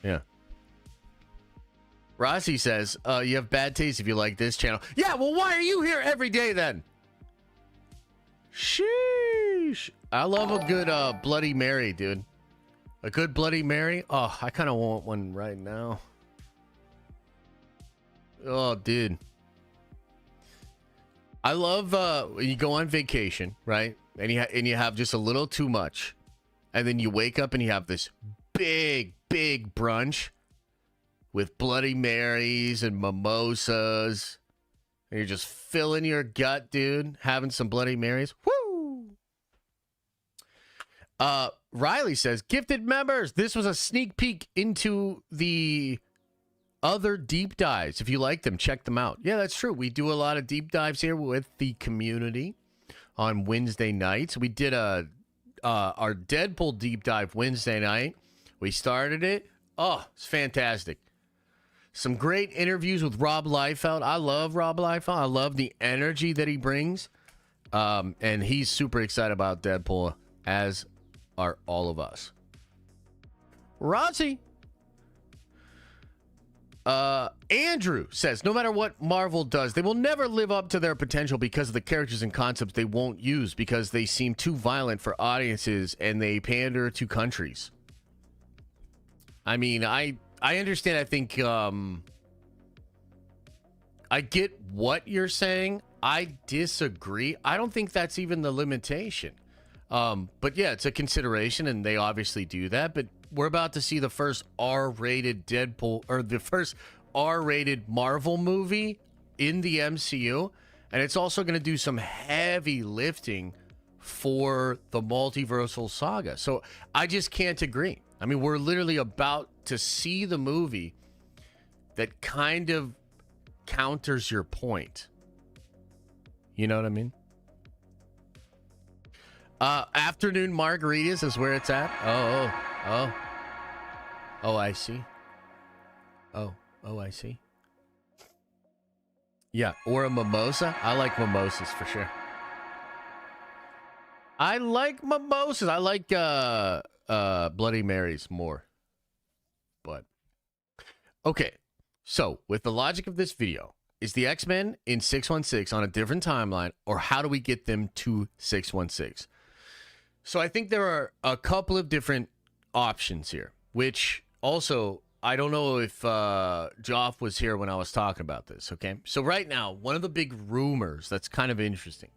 Yeah. Rossi says, you have bad taste if you like this channel. Yeah, well, why are you here every day then? Sheesh. I love a good Bloody Mary, dude. A good Bloody Mary? Oh, I kind of want one right now. Oh, dude. I love when you go on vacation, right? And you have just a little too much. And then you wake up and you have this big brunch with Bloody Marys and mimosas. And you're just filling your gut, dude. Having some Bloody Marys. Woo! Riley says, gifted members, this was a sneak peek into the other deep dives. If you like them, check them out. Yeah, that's true. We do a lot of deep dives here with the community on Wednesday nights. We did our Deadpool deep dive Wednesday night. We started it. Oh, it's fantastic. Some great interviews with Rob Liefeld. I love Rob Liefeld. I love the energy that he brings. And he's super excited about Deadpool, as are all of us. Rossi. Andrew says, no matter what Marvel does, they will never live up to their potential because of the characters and concepts they won't use because they seem too violent for audiences and they pander to countries. I mean, I understand. I think I get what you're saying. I disagree. I don't think that's even the limitation. But yeah, it's a consideration, and they obviously do that. But we're about to see the first R-rated Deadpool, or the first R-rated Marvel movie in the MCU, and it's also going to do some heavy lifting for the multiversal saga. So I just can't agree. I mean, we're literally about to see the movie that kind of counters your point. You know what I mean? Afternoon margaritas is where it's at. Oh, I see. Oh, I see. Yeah, or a mimosa. I like mimosas for sure. I like mimosas. I like Bloody Marys more. But okay, so with the logic of this video, is the X-Men in 616 on a different timeline, or how do we get them to 616? So I think there are a couple of different options here, which also, I don't know if Joff was here when I was talking about this, okay? So right now, one of the big rumors that's kind of interesting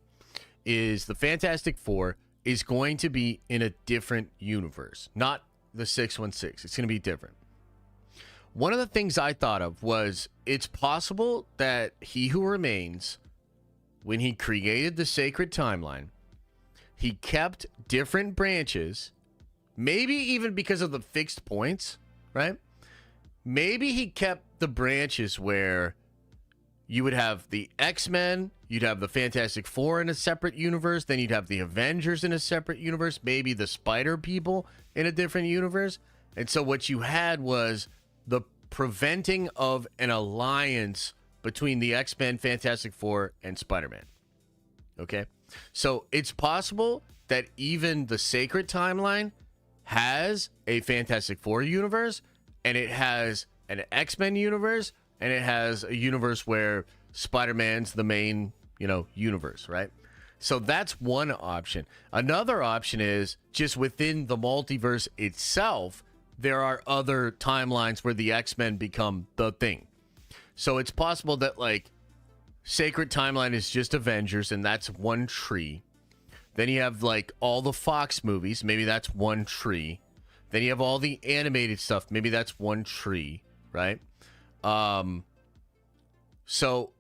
is the Fantastic Four is going to be in a different universe, not the 616. It's going to be different. One of the things I thought of was it's possible that He Who Remains, when he created the sacred timeline, he kept different branches, maybe even because of the fixed points, right? Maybe he kept the branches where you would have the X-Men, you'd have the Fantastic Four in a separate universe, then you'd have the Avengers in a separate universe, maybe the Spider People in a different universe. And so what you had was the preventing of an alliance between the X-Men, Fantastic Four, and Spider-Man. Okay? So it's possible that even the sacred timeline has a Fantastic Four universe, and it has an X-Men universe, and it has a universe where Spider-Man's the main, universe, right? So that's one option. Another option is just within the multiverse itself, there are other timelines where the X-Men become the thing. So it's possible that, like, Sacred Timeline is just Avengers, and that's one tree. Then you have, like, all the Fox movies. Maybe that's one tree. Then you have all the animated stuff. Maybe that's one tree, right? So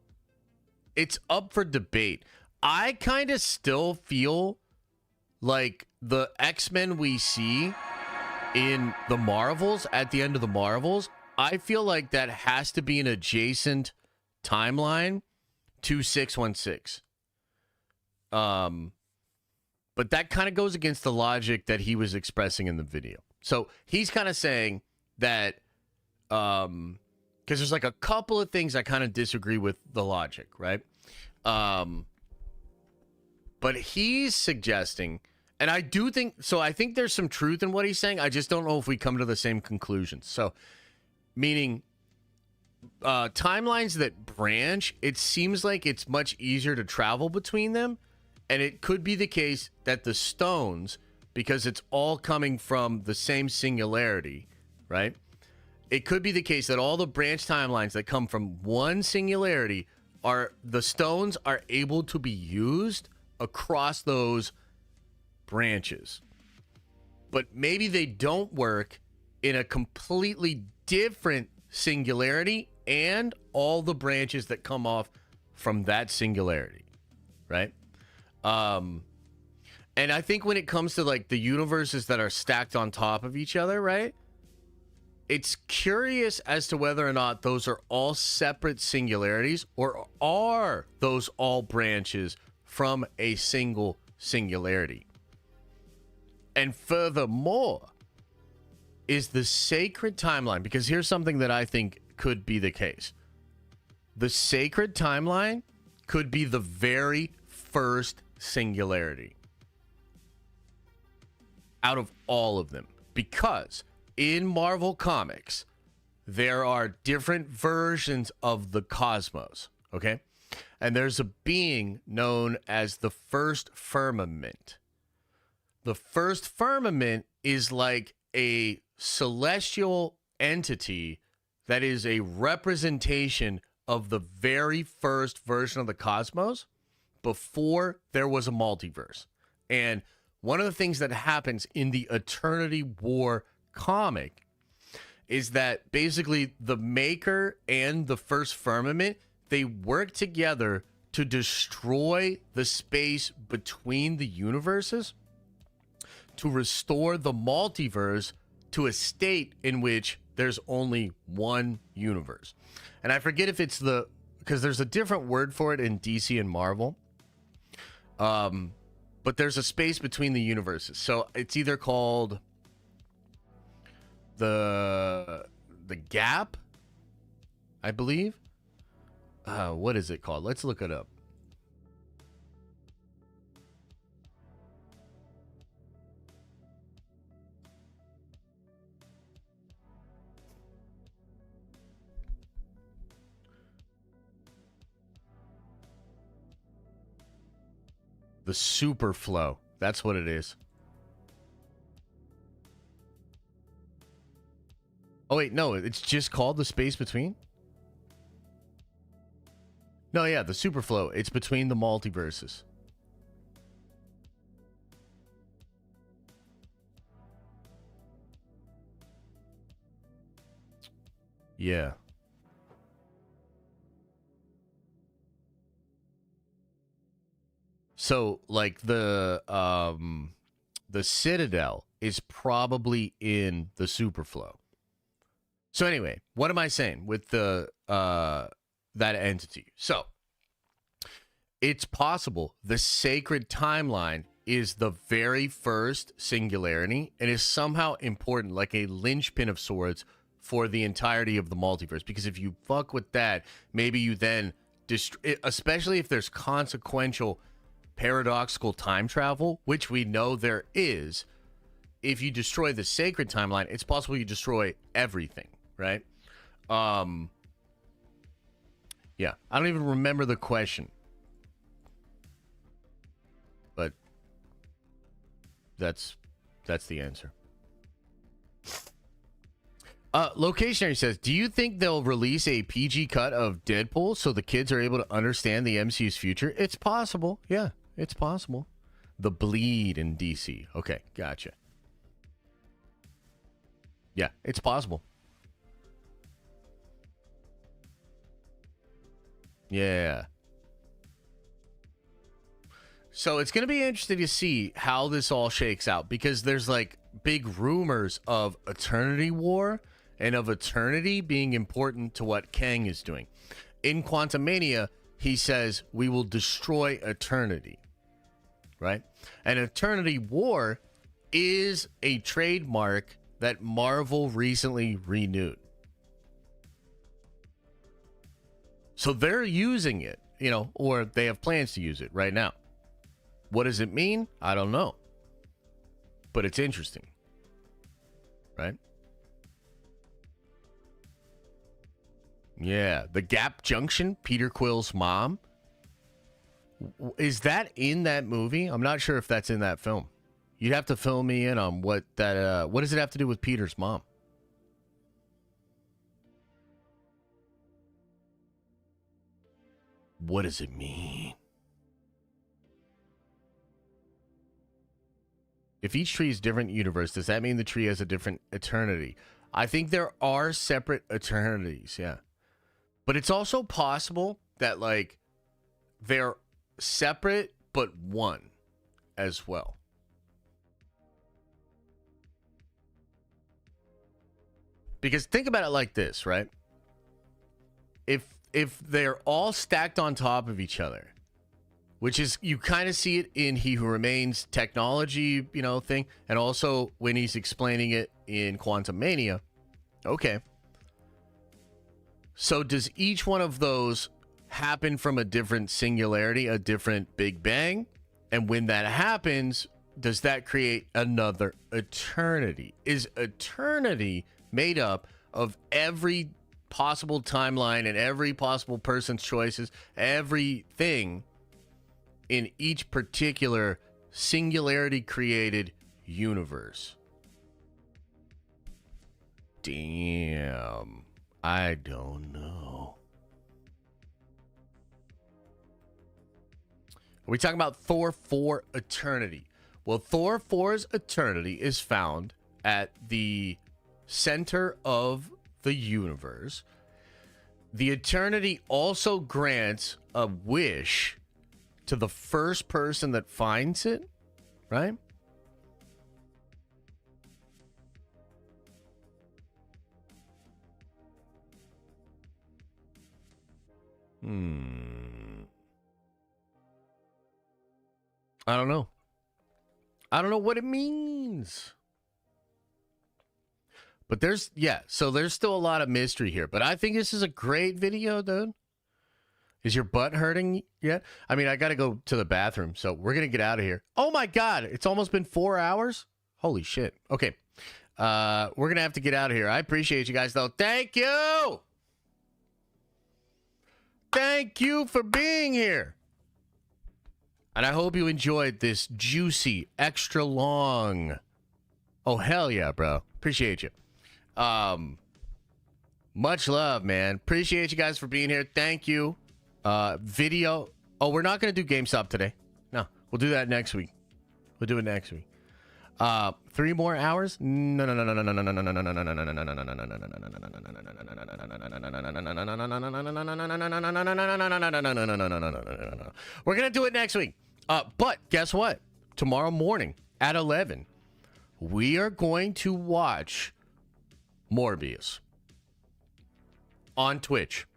it's up for debate. I kind of still feel like the X-Men we see in the Marvels, at the end of the Marvels, I feel like that has to be an adjacent timeline to 616. But that kind of goes against the logic that he was expressing in the video. So he's kind of saying that, because there's like a couple of things I kind of disagree with the logic, right? But he's suggesting, and I do think, so I think there's some truth in what he's saying. I just don't know if we come to the same conclusions. So, meaning, timelines that branch, it seems like it's much easier to travel between them. And it could be the case that the stones, because it's all coming from the same singularity, right? It could be the case that all the branch timelines that come from one singularity are, the stones are able to be used across those branches. But maybe they don't work in a completely different singularity and all the branches that come off from that singularity, right? And I think when it comes to like the universes that are stacked on top of each other, right? It's curious as to whether or not those are all separate singularities, or are those all branches from a single singularity. And furthermore, is the sacred timeline, because here's something that I think could be the case. The sacred timeline could be the very first singularity out of all of them, because in Marvel Comics there are different versions of the cosmos, okay? And there's a being known as the first firmament. The first firmament is like a celestial entity that is a representation of the very first version of the cosmos before there was a multiverse. And one of the things that happens in the Eternity War comic is that basically the Maker and the first firmament, they work together to destroy the space between the universes to restore the multiverse to a state in which there's only one universe. And I forget if it's because there's a different word for it in DC and Marvel. But there's a space between the universes. So it's either called the gap, I believe. What is it called? Let's look it up. The super flow. That's what it is. Oh, wait, no, it's just called the space between? No, yeah, the super flow. It's between the multiverses. Yeah. So, like, the Citadel is probably in the Superflow. So anyway, what am I saying with the that entity? So, it's possible the sacred timeline is the very first singularity and is somehow important, like a linchpin of sorts for the entirety of the multiverse. Because if you fuck with that, maybe you then especially if there's consequential paradoxical time travel, which we know there is. If you destroy the sacred timeline, it's possible you destroy everything, right? Yeah, I don't even remember the question, but that's the answer. Locationary says, do you think they'll release a PG cut of Deadpool so the kids are able to understand the MCU's future? It's possible. Yeah, it's possible. The bleed in DC. Okay, gotcha. Yeah, it's possible. Yeah. So it's going to be interesting to see how this all shakes out, because there's like big rumors of Eternity War and of Eternity being important to what Kang is doing. In Quantumania, he says, we will destroy Eternity, right? And Eternity War is a trademark that Marvel recently renewed. So they're using it, you know, or they have plans to use it right now. What does it mean? I don't know. But it's interesting, right? Yeah, the Gap Junction, Peter Quill's mom. Is that in that movie? I'm not sure if that's in that film. You'd have to fill me in on what that. What does it have to do with Peter's mom? What does it mean? If each tree is different universe, does that mean the tree has a different eternity? I think there are separate eternities, yeah. But it's also possible that, like, they're separate but one as well. Because think about it like this, right? If they're all stacked on top of each other, which is, you kind of see it in He Who Remains technology, you know, thing, and also when he's explaining it in Quantumania. Okay. So does each one of those happen from a different singularity, a different Big Bang? And when that happens, does that create another eternity? Is eternity made up of every possible timeline and every possible person's choices, everything in each particular singularity created universe? Damn. I don't know. Are we talking about Thor 4 Eternity? Well, Thor 4's Eternity is found at the center of the universe. The Eternity also grants a wish to the first person that finds it, right? I don't know. I don't know what it means. But there's still a lot of mystery here. But I think this is a great video, dude. Is your butt hurting yet? I mean, I got to go to the bathroom, so we're going to get out of here. Oh, my God. It's almost been 4 hours? Holy shit. Okay. We're going to have to get out of here. I appreciate you guys, though. Thank you. Thank you for being here. And I hope you enjoyed this juicy, extra long. Oh, hell yeah, bro. Appreciate you. Much love, man. Appreciate you guys for being here. Thank you. Video. Oh, we're not going to do GameStop today. No, we'll do that next week. We'll do it next week. 3 more hours? No. We're gonna do it next week. But guess what? Tomorrow morning at 11, we are going to watch Morbius on Twitch.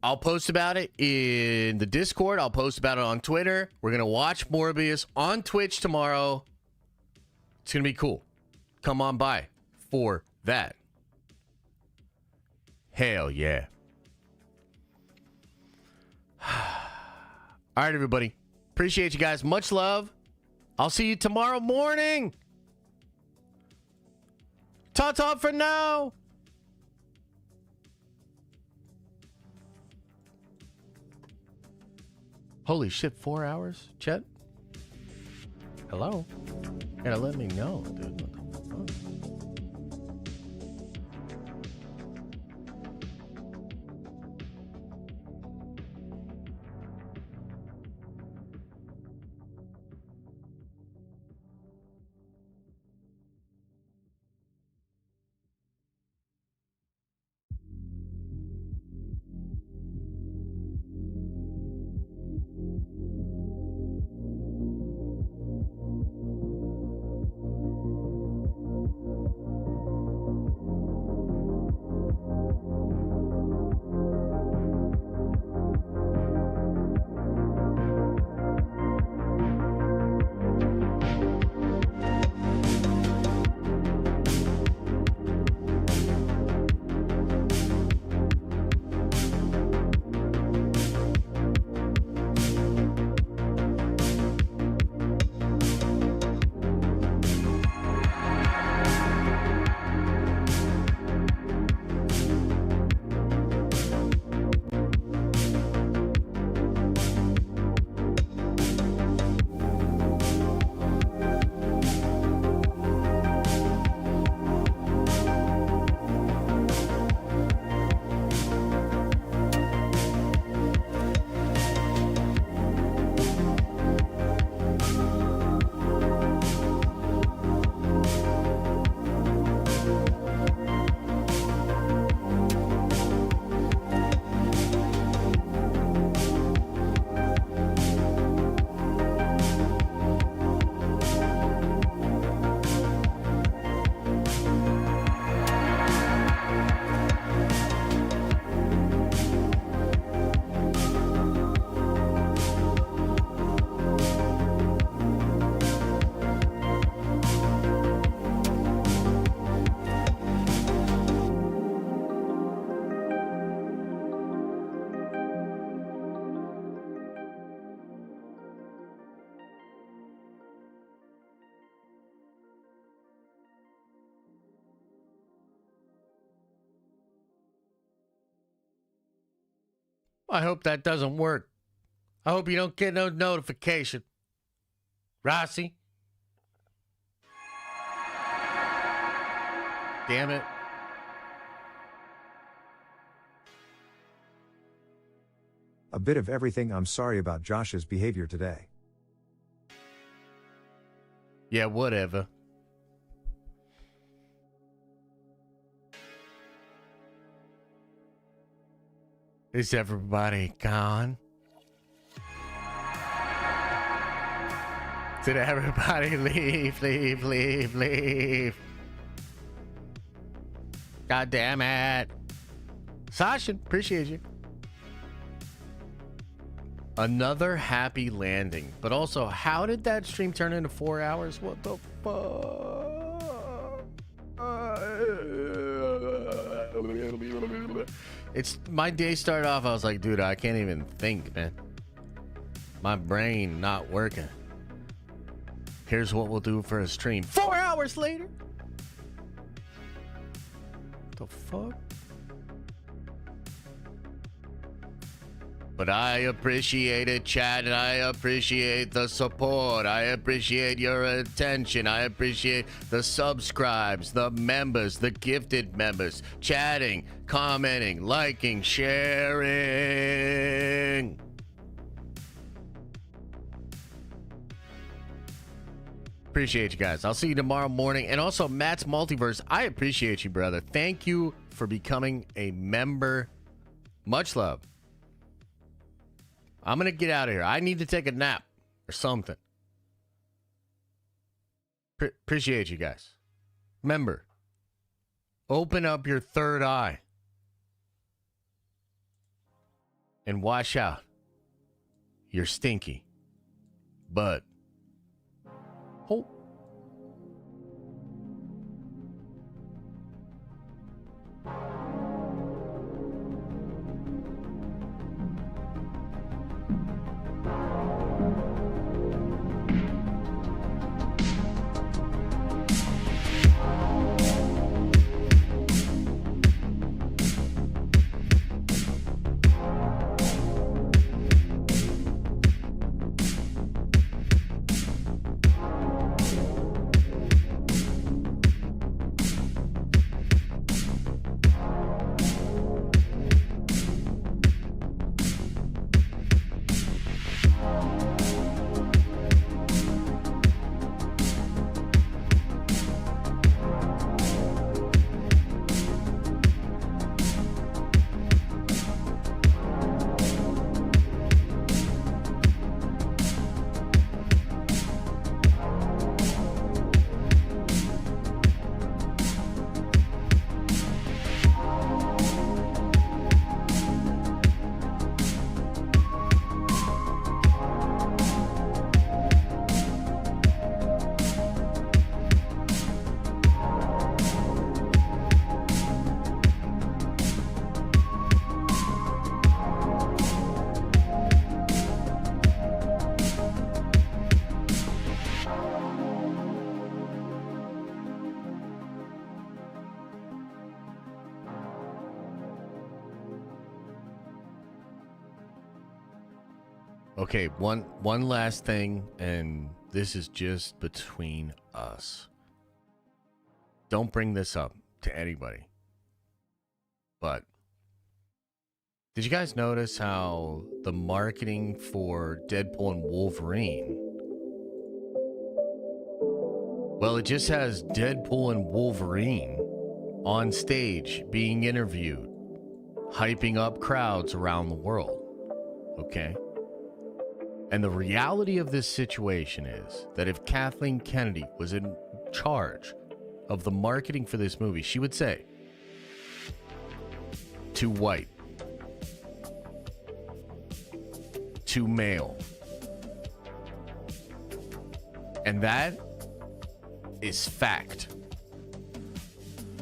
I'll post about it in the Discord. I'll post about it on Twitter. We're going to watch Morbius on Twitch tomorrow. It's going to be cool. Come on by for that. Hell yeah. All right, everybody. Appreciate you guys. Much love. I'll see you tomorrow morning. Ta-ta for now. Holy shit, 4 hours, Chet? Hello? You gotta let me know, dude. What the fuck? I hope that doesn't work. I hope you don't get no notification. Rossi? Damn it. A bit of everything. I'm sorry about Josh's behavior today. Yeah, whatever. Is everybody gone? Did everybody leave? God damn it. Sasha, appreciate you. Another happy landing. But also, how did that stream turn into 4 hours? What the fuck? It's my day started off. I was like, dude, I can't even think, man. My brain not working. Here's what we'll do for a stream. 4 hours later. The fuck? But I appreciate it, chat, and I appreciate the support. I appreciate your attention. I appreciate the subscribes, the members, the gifted members, chatting, commenting, liking, sharing. Appreciate you guys. I'll see you tomorrow morning. And also, Matt's Multiverse, I appreciate you, brother. Thank you for becoming a member. Much love. I'm going to get out of here. I need to take a nap or something. Appreciate you guys. Remember, open up your third eye and wash out your stinky butt. Hope. Okay, one last thing, and this is just between us. Don't bring this up to anybody. But did you guys notice how the marketing for Deadpool and Wolverine, well, it just has Deadpool and Wolverine on stage being interviewed, hyping up crowds around the world. Okay? And the reality of this situation is that if Kathleen Kennedy was in charge of the marketing for this movie, she would say, too white, too male. And that is fact.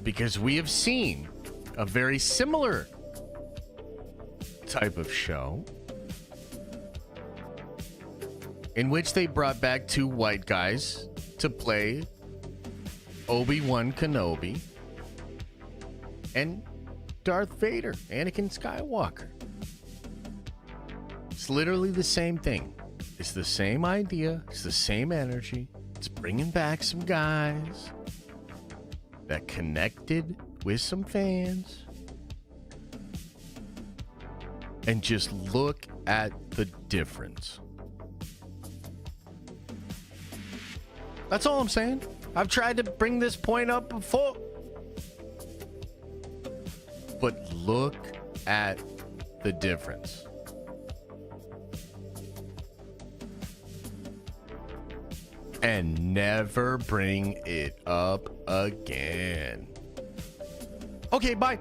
Because we have seen a very similar type of show in which they brought back two white guys to play Obi-Wan Kenobi and Darth Vader, Anakin Skywalker. It's literally the same thing. It's the same idea. It's the same energy. It's bringing back some guys that connected with some fans. And just look at the difference. That's all I'm saying. I've tried to bring this point up before. But look at the difference. And never bring it up again. Okay, bye.